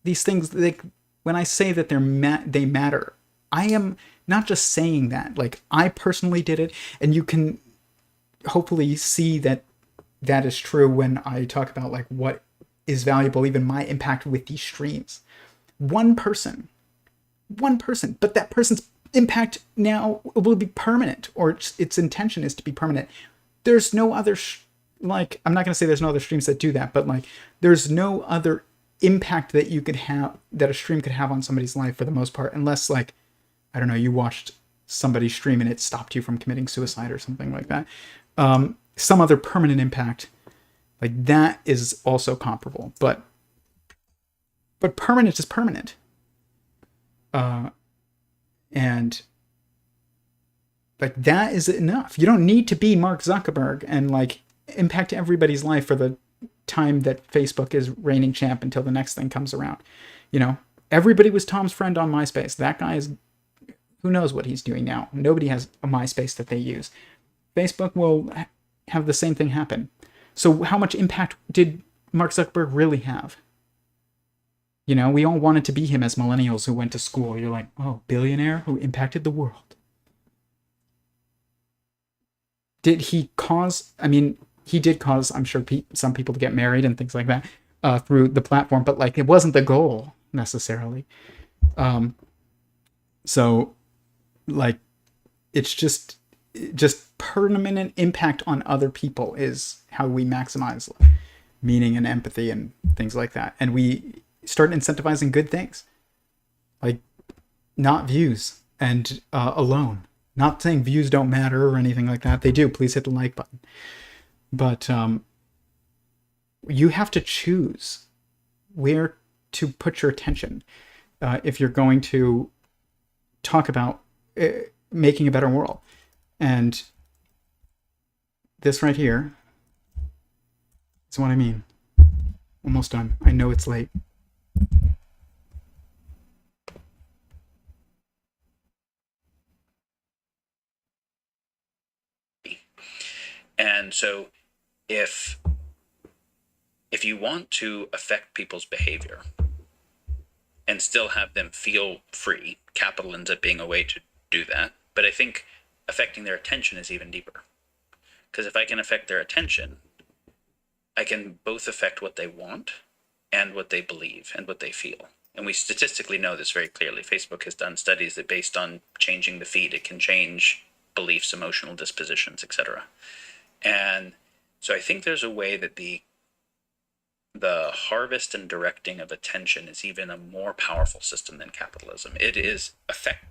things, like, when I say that they matter, I am not just saying that. Like, I personally did it, and you can hopefully see that is true when I talk about like what is valuable, even my impact with these streams. One person, but that person's impact now will be permanent, or its intention is to be permanent. There's no other like, I'm not going to say there's no other streams that do that, but like, there's no other impact that you could have, that a stream could have on somebody's life for the most part, unless like, I don't know, you watched somebody stream and it stopped you from committing suicide or something like that. Some other permanent impact, like, that is also comparable, but permanent is permanent. And like, that is enough. You don't need to be Mark Zuckerberg and like impact everybody's life for the time that Facebook is reigning champ until the next thing comes around. Everybody was Tom's friend on MySpace. That guy is, who knows what he's doing now. Nobody has a MySpace that they use. Facebook will have the same thing happen. So how much impact did Mark Zuckerberg really have? We all wanted to be him as millennials who went to school. You're like, oh, billionaire who impacted the world. Did he cause, I mean, he did cause, I'm sure, some people to get married and things like that through the platform, but like, it wasn't the goal necessarily. So like, it's just permanent impact on other people is how we maximize meaning and empathy and things like that. And we start incentivizing good things, like not views and alone. Not saying views don't matter or anything like that. They do. Please hit the like button. But you have to choose where to put your attention if you're going to talk about making a better world. And this right here is what I mean. Almost done. I know it's late. And so if you want to affect people's behavior and still have them feel free, capital ends up being a way to do that. But I think affecting their attention is even deeper. Because if I can affect their attention, I can both affect what they want and what they believe and what they feel. And we statistically know this very clearly. Facebook has done studies that based on changing the feed, it can change beliefs, emotional dispositions, etc. And so I think there's a way that the harvest and directing of attention is even a more powerful system than capitalism. It is effective.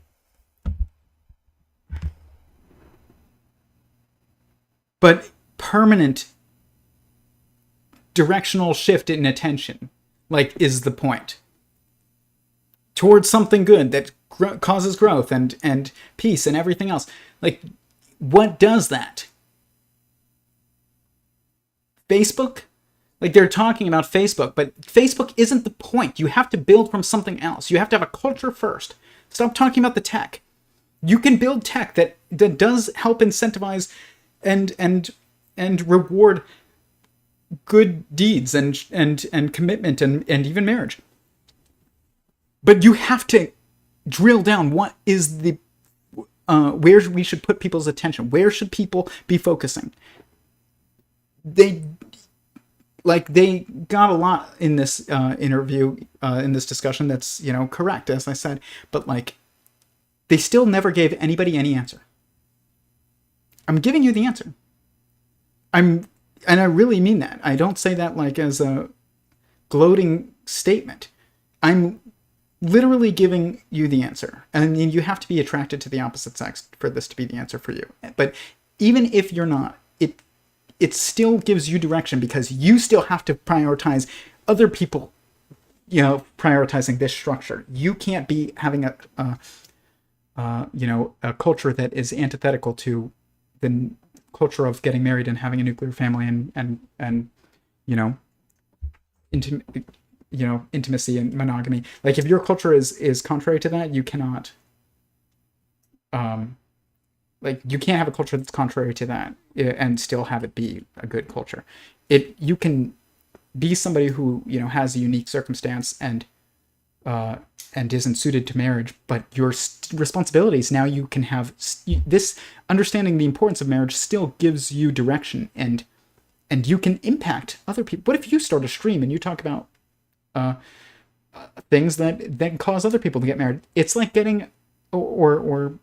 But permanent directional shift in attention, like, is the point. Towards something good that causes growth and peace and everything else. Like, what does that? Facebook? Like, they're talking about Facebook, but Facebook isn't the point. You have to build from something else. You have to have a culture first. Stop talking about the tech. You can build tech that does help incentivize and reward good deeds and commitment and even marriage. But you have to drill down what is the where we should put people's attention. Where should people be focusing? they they got a lot in this interview, in this discussion that's, correct, as I said, but they still never gave anybody any answer. I'm giving you the answer. And I really mean that. I don't say that as a gloating statement. I'm literally giving you the answer. And you have to be attracted to the opposite sex for this to be the answer for you. But even if you're not, it still gives you direction, because you still have to prioritize other people, prioritizing this structure. You can't be having a culture that is antithetical to the culture of getting married and having a nuclear family and intimacy and monogamy. If your culture is contrary to that, you cannot you can't have a culture that's contrary to that and still have it be a good culture. You can be somebody who has a unique circumstance and isn't suited to marriage, but your responsibilities now, you can have this understanding the importance of marriage still gives you direction, and you can impact other people. What if you start a stream and you talk about things that cause other people to get married? It's like getting or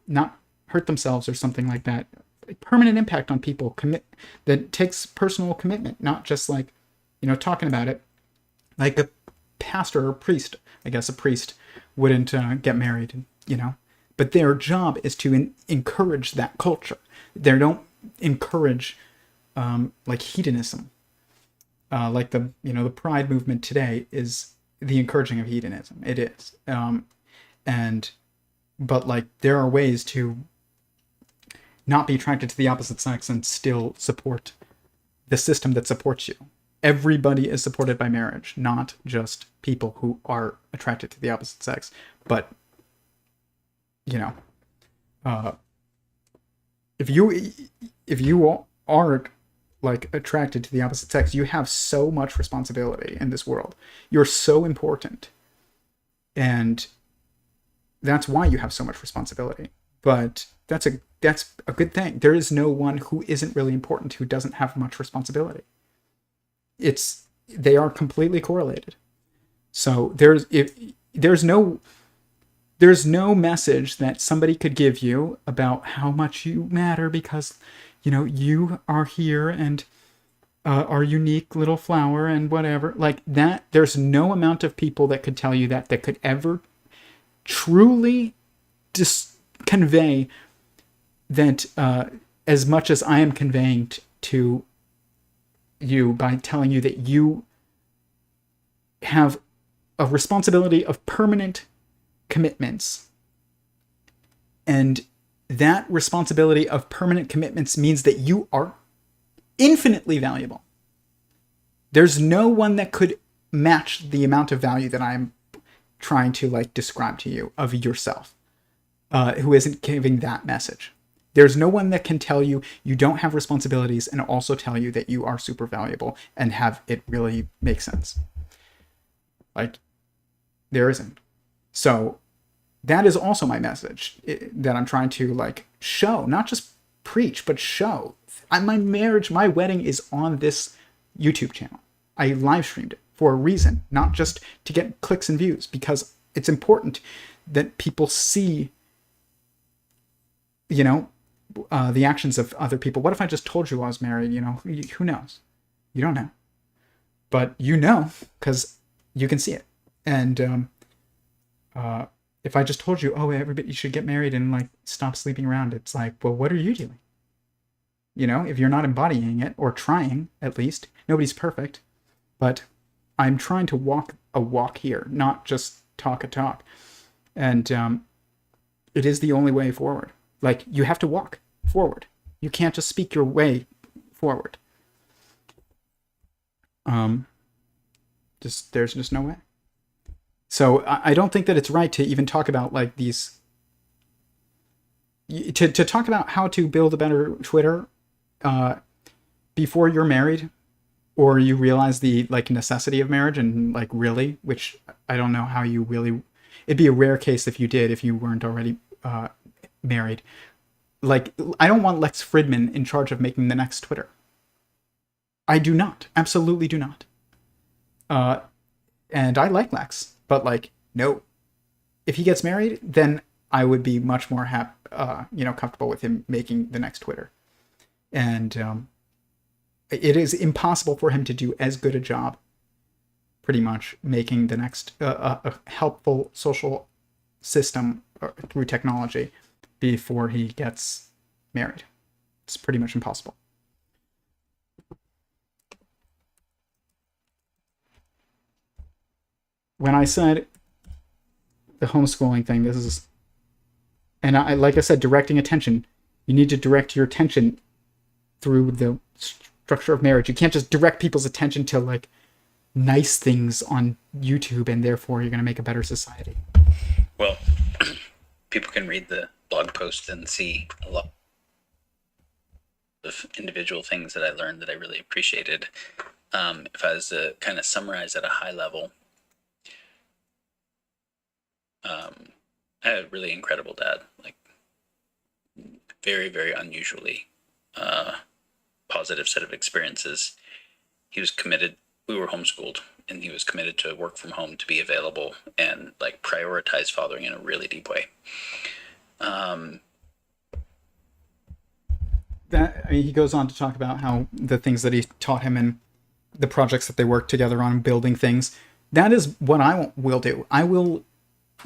not hurt themselves or something like that. A permanent impact on people that takes personal commitment, not just talking about it. Like a pastor or priest, I guess a priest wouldn't get married, but their job is to encourage that culture. They don't encourage hedonism. The pride movement today is the encouraging of hedonism. It is. But there are ways to not be attracted to the opposite sex and still support the system that supports you. Everybody is supported by marriage, not just people who are attracted to the opposite sex. But, if you are attracted to the opposite sex, you have so much responsibility in this world. You're so important. And that's why you have so much responsibility. But that's a good thing. There is no one who isn't really important who doesn't have much responsibility. They are completely correlated. So there's no message that somebody could give you about how much you matter because you are here and our unique little flower and whatever like that. There's no amount of people that could tell you that could ever truly convey that as much as I am conveying to you by telling you that you have a responsibility of permanent commitments. And that responsibility of permanent commitments means that you are infinitely valuable. There's no one that could match the amount of value that I'm trying to describe to you of yourself, who isn't giving that message. There's no one that can tell you you don't have responsibilities and also tell you that you are super valuable and have it really make sense. There isn't. So that is also my message that I'm trying to show, not just preach, but show. My wedding is on this YouTube channel. I live streamed it for a reason, not just to get clicks and views, because it's important that people see, the actions of other people. What if I just told you I was married? Who knows? You don't know. But because you can see it. And if I just told you, oh, everybody, you should get married and stop sleeping around, it's well, what are you doing? If you're not embodying it or trying, at least. Nobody's perfect. But I'm trying to walk a walk here, not just talk a talk. And it is the only way forward. You have to walk forward. You can't just speak your way forward. There's just no way. So I don't think that it's right to even talk about these, to talk about how to build a better Twitter before you're married, or you realize the necessity of marriage and really, which I don't know how you really, it'd be a rare case if you weren't already married. I don't want Lex Fridman in charge of making the next Twitter. I do not. Absolutely do not. And I like Lex, but like, no. If he gets married, then I would be much more comfortable with him making the next Twitter. And it is impossible for him to do as good a job, pretty much, making the next a helpful social system through technology before he gets married. It's pretty much impossible. When I said the homeschooling thing, this is, and like I said, directing attention. You need to direct your attention through the structure of marriage. You can't just direct people's attention to like nice things on YouTube and therefore you're going to make a better society. Well, people can read the blog post and see a lot of individual things that I learned that I really appreciated. If I was to kind of summarize at a high level, I had a really incredible dad, like very, very unusually positive set of experiences. He was committed. We were homeschooled, and he was committed to work from home, to be available, and like prioritize fathering in a really deep way. He goes on to talk about how the things that he taught him and the projects that they worked together on, building things. That is what I will do. I will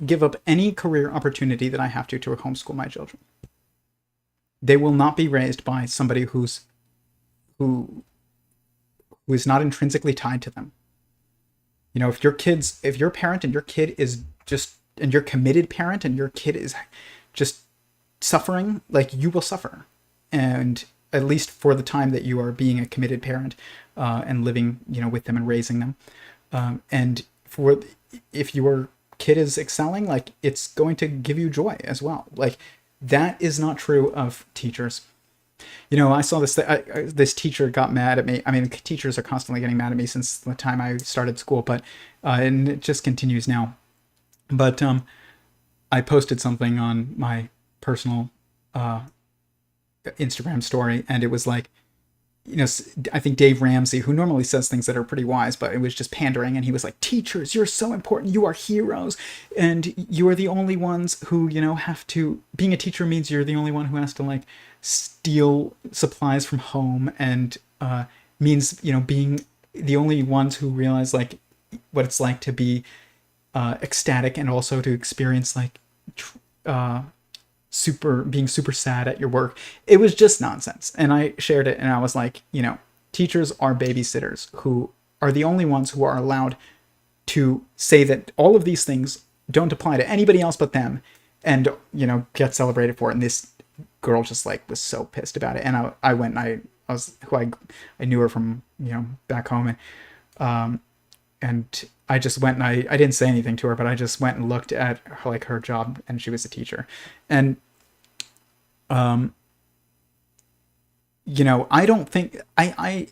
give up any career opportunity that I have to homeschool my children. They will not be raised by somebody who is not intrinsically tied to them. You know, if you're a parent and your kid is just, and you're a committed parent and your kid is just suffering, like, you will suffer. And at least for the time that you are being a committed parent and living, with them and raising them. And if your kid is excelling, like, it's going to give you joy as well. Like, that is not true of teachers. I saw this teacher got mad at me. I mean, teachers are constantly getting mad at me since the time I started school, but and it just continues now. But I posted something on my personal Instagram story, and it was like, I think Dave Ramsey, who normally says things that are pretty wise, but it was just pandering, and he was like, teachers, you're so important, you are heroes, and you are the only ones who, have to, being a teacher means you're the only one who has to, like, steal supplies from home, and means, being the only ones who realize, like, what it's like to be ecstatic, and also to experience, like, being super sad at your work. It was just nonsense. And I shared it, and I was like, teachers are babysitters who are the only ones who are allowed to say that all of these things don't apply to anybody else but them, and, get celebrated for it. And this girl just, like, was so pissed about it. And I went and I knew her from, back home, and I just went and I didn't say anything to her, but I just went and looked at her, like, her job, and she was a teacher. And, I don't think, I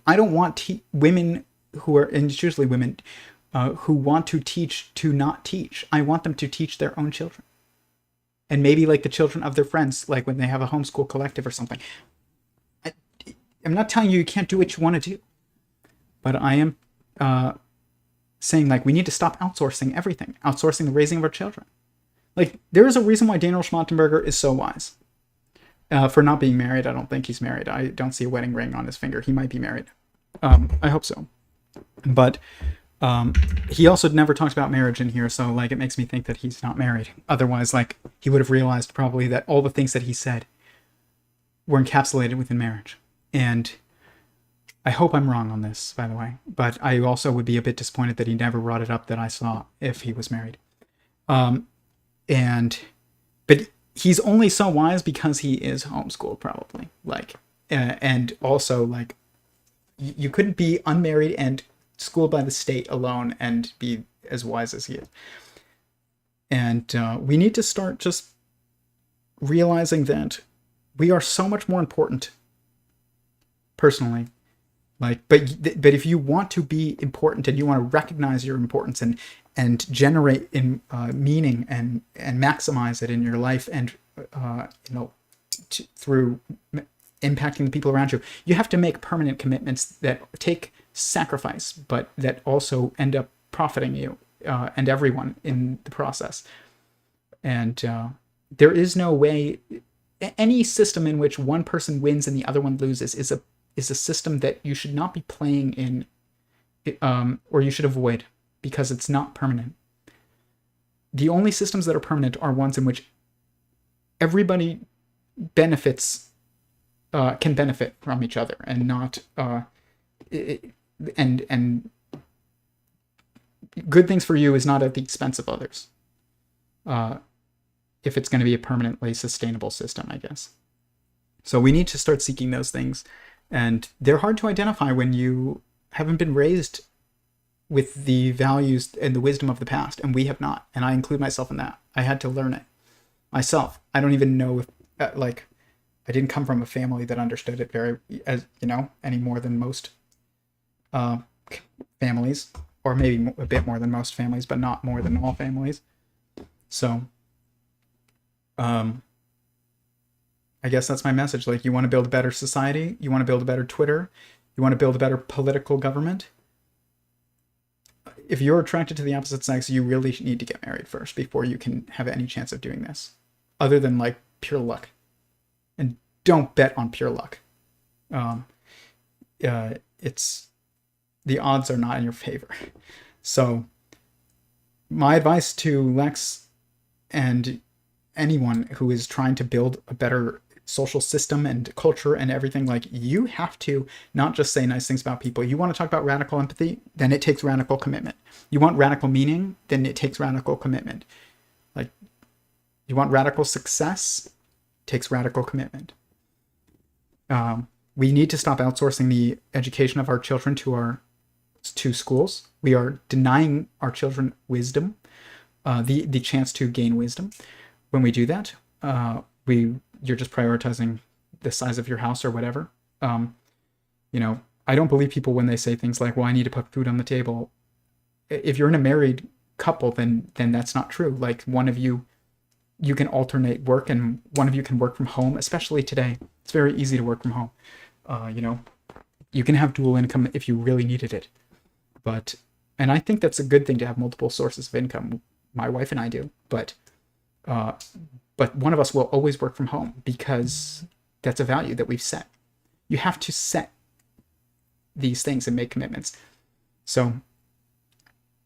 don't want women who are, and it's usually women, who want to teach to not teach. I want them to teach their own children. And maybe, like, the children of their friends, like when they have a homeschool collective or something. I'm not telling you can't do what you want to do, but I am, saying, like, we need to stop outsourcing everything, outsourcing the raising of our children. Like, there is a reason why Daniel Schmachtenberger is so wise for not being married. I don't think he's married. I don't see a wedding ring on his finger. He might be married. I hope so. But he also never talks about marriage in here, so, like, it makes me think that he's not married. Otherwise, like, he would have realized probably that all the things that he said were encapsulated within marriage. And I hope I'm wrong on this, by the way, but I also would be a bit disappointed that he never brought it up that I saw if he was married. But he's only so wise because he is homeschooled, probably. Like, and also, like, you couldn't be unmarried and schooled by the state alone and be as wise as he is. And we need to start just realizing that we are so much more important, personally. Like, but if you want to be important and you want to recognize your importance and generate in meaning and maximize it in your life and through impacting the people around you. You have to make permanent commitments that take sacrifice, but that also end up profiting you and everyone in the process. And there is no way. Any system in which one person wins and the other one loses is a system that you should not be playing in, or you should avoid, because it's not permanent. The only systems that are permanent are ones in which everybody benefits, can benefit from each other, and not and good things for you is not at the expense of others. If it's going to be a permanently sustainable system, I guess. So we need to start seeking those things, and they're hard to identify when you haven't been raised with the values and the wisdom of the past, and we have not, and I include myself in that. I had to learn it myself. I don't even know if, I didn't come from a family that understood it any more than most families, or maybe a bit more than most families, but not more than all families. So, I guess that's my message. Like, you want to build a better society, you want to build a better Twitter, you want to build a better political government. If you're attracted to the opposite sex, you really need to get married first before you can have any chance of doing this, other than like pure luck. And don't bet on pure luck. It's, the odds are not in your favor. So my advice to Lex and anyone who is trying to build a better social system and culture and everything, like, you have to not just say nice things about people. You want to talk about radical empathy, then it takes radical commitment. You want radical meaning, then it takes radical commitment. Like, you want radical success, it takes radical commitment. We need to stop outsourcing the education of our children to schools. We are denying our children wisdom, the chance to gain wisdom. When we do that, you're just prioritizing the size of your house or whatever. I don't believe people when they say things like, well, I need to put food on the table. If you're in a married couple, then that's not true. Like, one of you can alternate work, and one of you can work from home, especially today. It's very easy to work from home. You can have dual income if you really needed it. And I think that's a good thing to have multiple sources of income. My wife and I do, but one of us will always work from home, because that's a value that we've set. You have to set these things and make commitments. So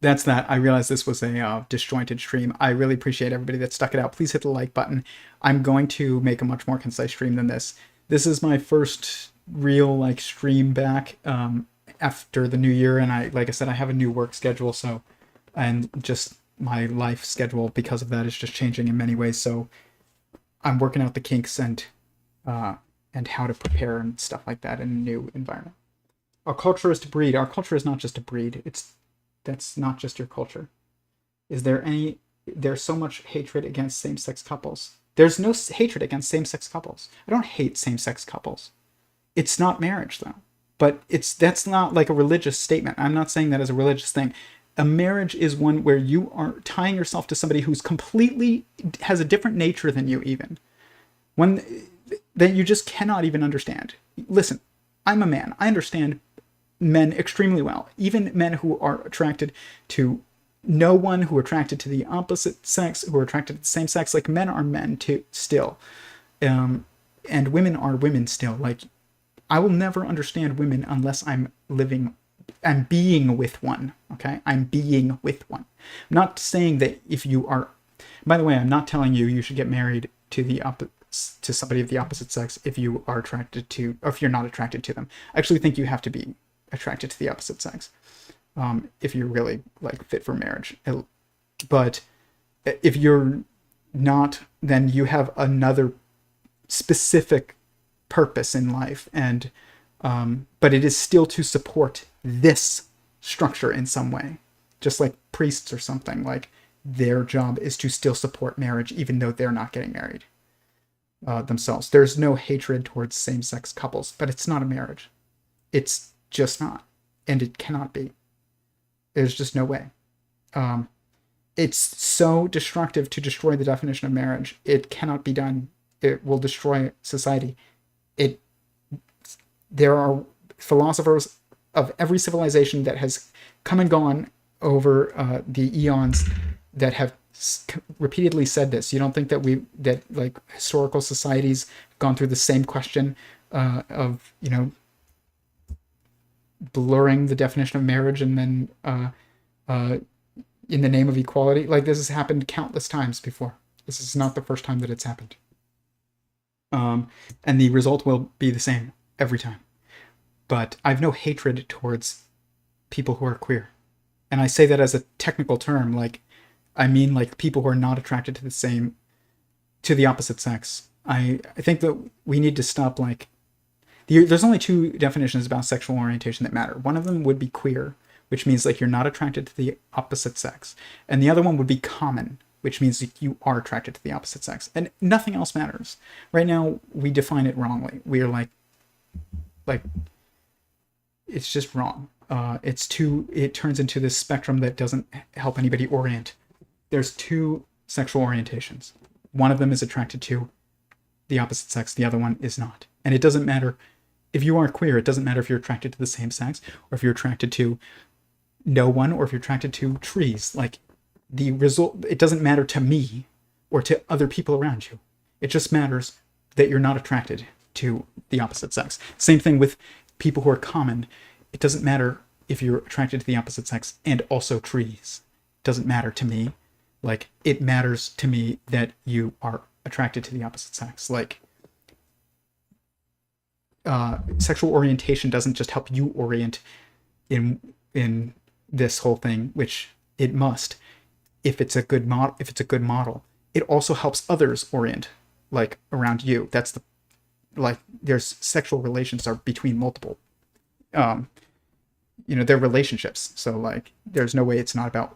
that's that. I realize this was a disjointed stream. I really appreciate everybody that stuck it out. Please hit the like button. I'm going to make a much more concise stream than this. This is my first real stream back after the new year, and like I said, I have a new work schedule, and just my life schedule because of that is just changing in many ways. So I'm working out the kinks and how to prepare and stuff like that in a new environment. Our culture is to breed. Our culture is not just to breed. That's not just your culture. There's so much hatred against same-sex couples. There's no hatred against same-sex couples. I don't hate same-sex couples. It's not marriage, though. But that's not like a religious statement. I'm not saying that as a religious thing. A marriage is one where you are tying yourself to somebody who's completely has a different nature than you, even one that you just cannot even understand. Listen, I'm a man. I understand men extremely well, even men who are attracted to no one, who are attracted to the opposite sex, who are attracted to the same sex. Like, men are men too still, and women are women still. Like, I will never understand women unless I'm being with one. Okay, I'm being with one. I'm not saying that if you are. By the way, I'm not telling you should get married to somebody of the opposite sex if you are attracted to, or if you're not attracted to them. I actually think you have to be attracted to the opposite sex if you're really fit for marriage. But if you're not, then you have another specific purpose in life, and but it is still to support this structure in some way, just like priests or something. Like, their job is to still support marriage even though they're not getting married themselves. There's no hatred towards same-sex couples, but it's not a marriage. It's just not, and it cannot be. There's just no way. It's so destructive to destroy the definition of marriage. It cannot be done. It will destroy society. there are philosophers of every civilization that has come and gone over the eons that have repeatedly said this. You don't think that like historical societies have gone through the same question of, you know, blurring the definition of marriage and then in the name of equality? Like, this has happened countless times before. This is not the first time that it's happened. And the result will be the same every time. But I've no hatred towards people who are queer. And I say that as a technical term, like, I mean, like, people who are not attracted to the opposite sex. I think that we need to stop, like, there's only two definitions about sexual orientation that matter. One of them would be queer, which means, like, you're not attracted to the opposite sex. And the other one would be common, which means that you are attracted to the opposite sex. And nothing else matters. Right now, we define it wrongly. We are like, it's just wrong. It turns into this spectrum that doesn't help anybody orient. There's two sexual orientations. One of them is attracted to the opposite sex. The other one is not. And it doesn't matter if you are queer. It doesn't matter if you're attracted to the same sex, or if you're attracted to no one, or if you're attracted to trees. Like, the result, it doesn't matter to me or to other people around you. It just matters that you're not attracted to the opposite sex. Same thing with people who are common. It doesn't matter if you're attracted to the opposite sex and also trees. It doesn't matter to me. Like, it matters to me that you are attracted to the opposite sex. Like, sexual orientation doesn't just help you orient in this whole thing, which it must, if it's a good model. It also helps others orient, like, around you. That's the, like, there's sexual relations are between multiple, they're relationships. So, like, there's no way it's not about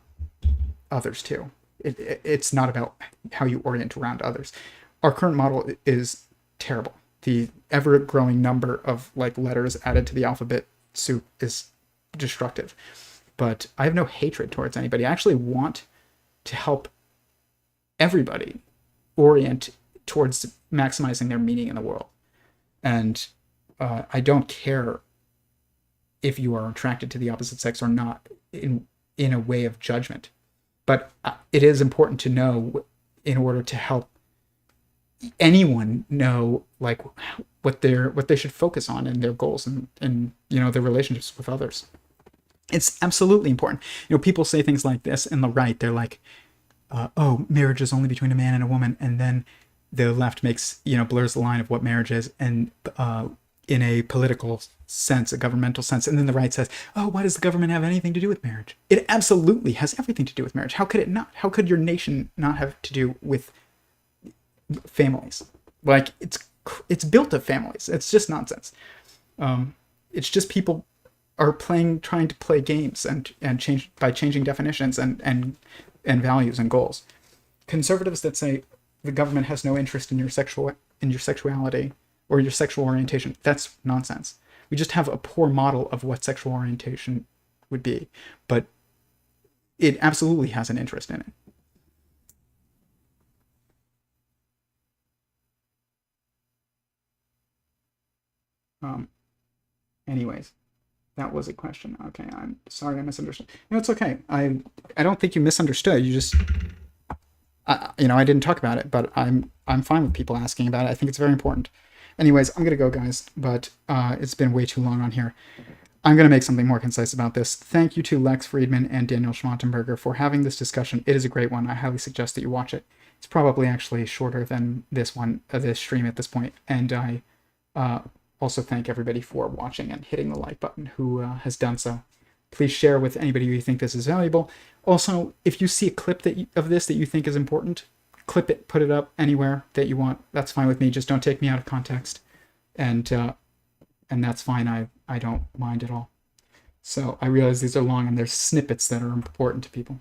others too. It's not about how you orient around others. Our current model is terrible. The ever-growing number of, like, letters added to the alphabet soup is destructive. But I have no hatred towards anybody. I actually want to help everybody orient towards maximizing their meaning in the world. And I don't care if you are attracted to the opposite sex or not in a way of judgment. But it is important to know, in order to help anyone know, like, what they should focus on and their goals and their relationships with others. It's absolutely important. People say things like this in the right. They're like, oh, marriage is only between a man and a woman. And then the left blurs the line of what marriage is, and in a political sense, a governmental sense. And then the right says, oh, why does the government have anything to do with marriage? It absolutely has everything to do with marriage. How could it not? How could your nation not have to do with families? Like, it's built of families. It's just nonsense. It's just people are trying to play games and changing definitions and values and goals. Conservatives that say the government has no interest in your sexuality or your sexual orientation, that's nonsense. We just have a poor model of what sexual orientation would be, but it absolutely has an interest in it. Anyways, that was a question. Okay, I'm sorry I misunderstood. No, it's okay. I don't think you misunderstood. You just, I didn't talk about it, but I'm fine with people asking about it. I think it's very important. Anyways, I'm gonna go, guys, but it's been way too long on here. I'm gonna make something more concise about this. Thank you to Lex Fridman and Daniel Schmachtenberger for having this discussion. It is a great one. I highly suggest that you watch it. It's probably actually shorter than this stream at this point, and I also thank everybody for watching and hitting the like button who has done so. Please share with anybody who you think this is valuable. Also, if you see a clip of this that you think is important, clip it, put it up anywhere that you want. That's fine with me. Just don't take me out of context. And that's fine. I don't mind at all. So I realize these are long and there's snippets that are important to people.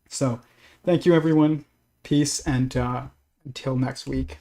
So thank you, everyone. Peace, and until next week.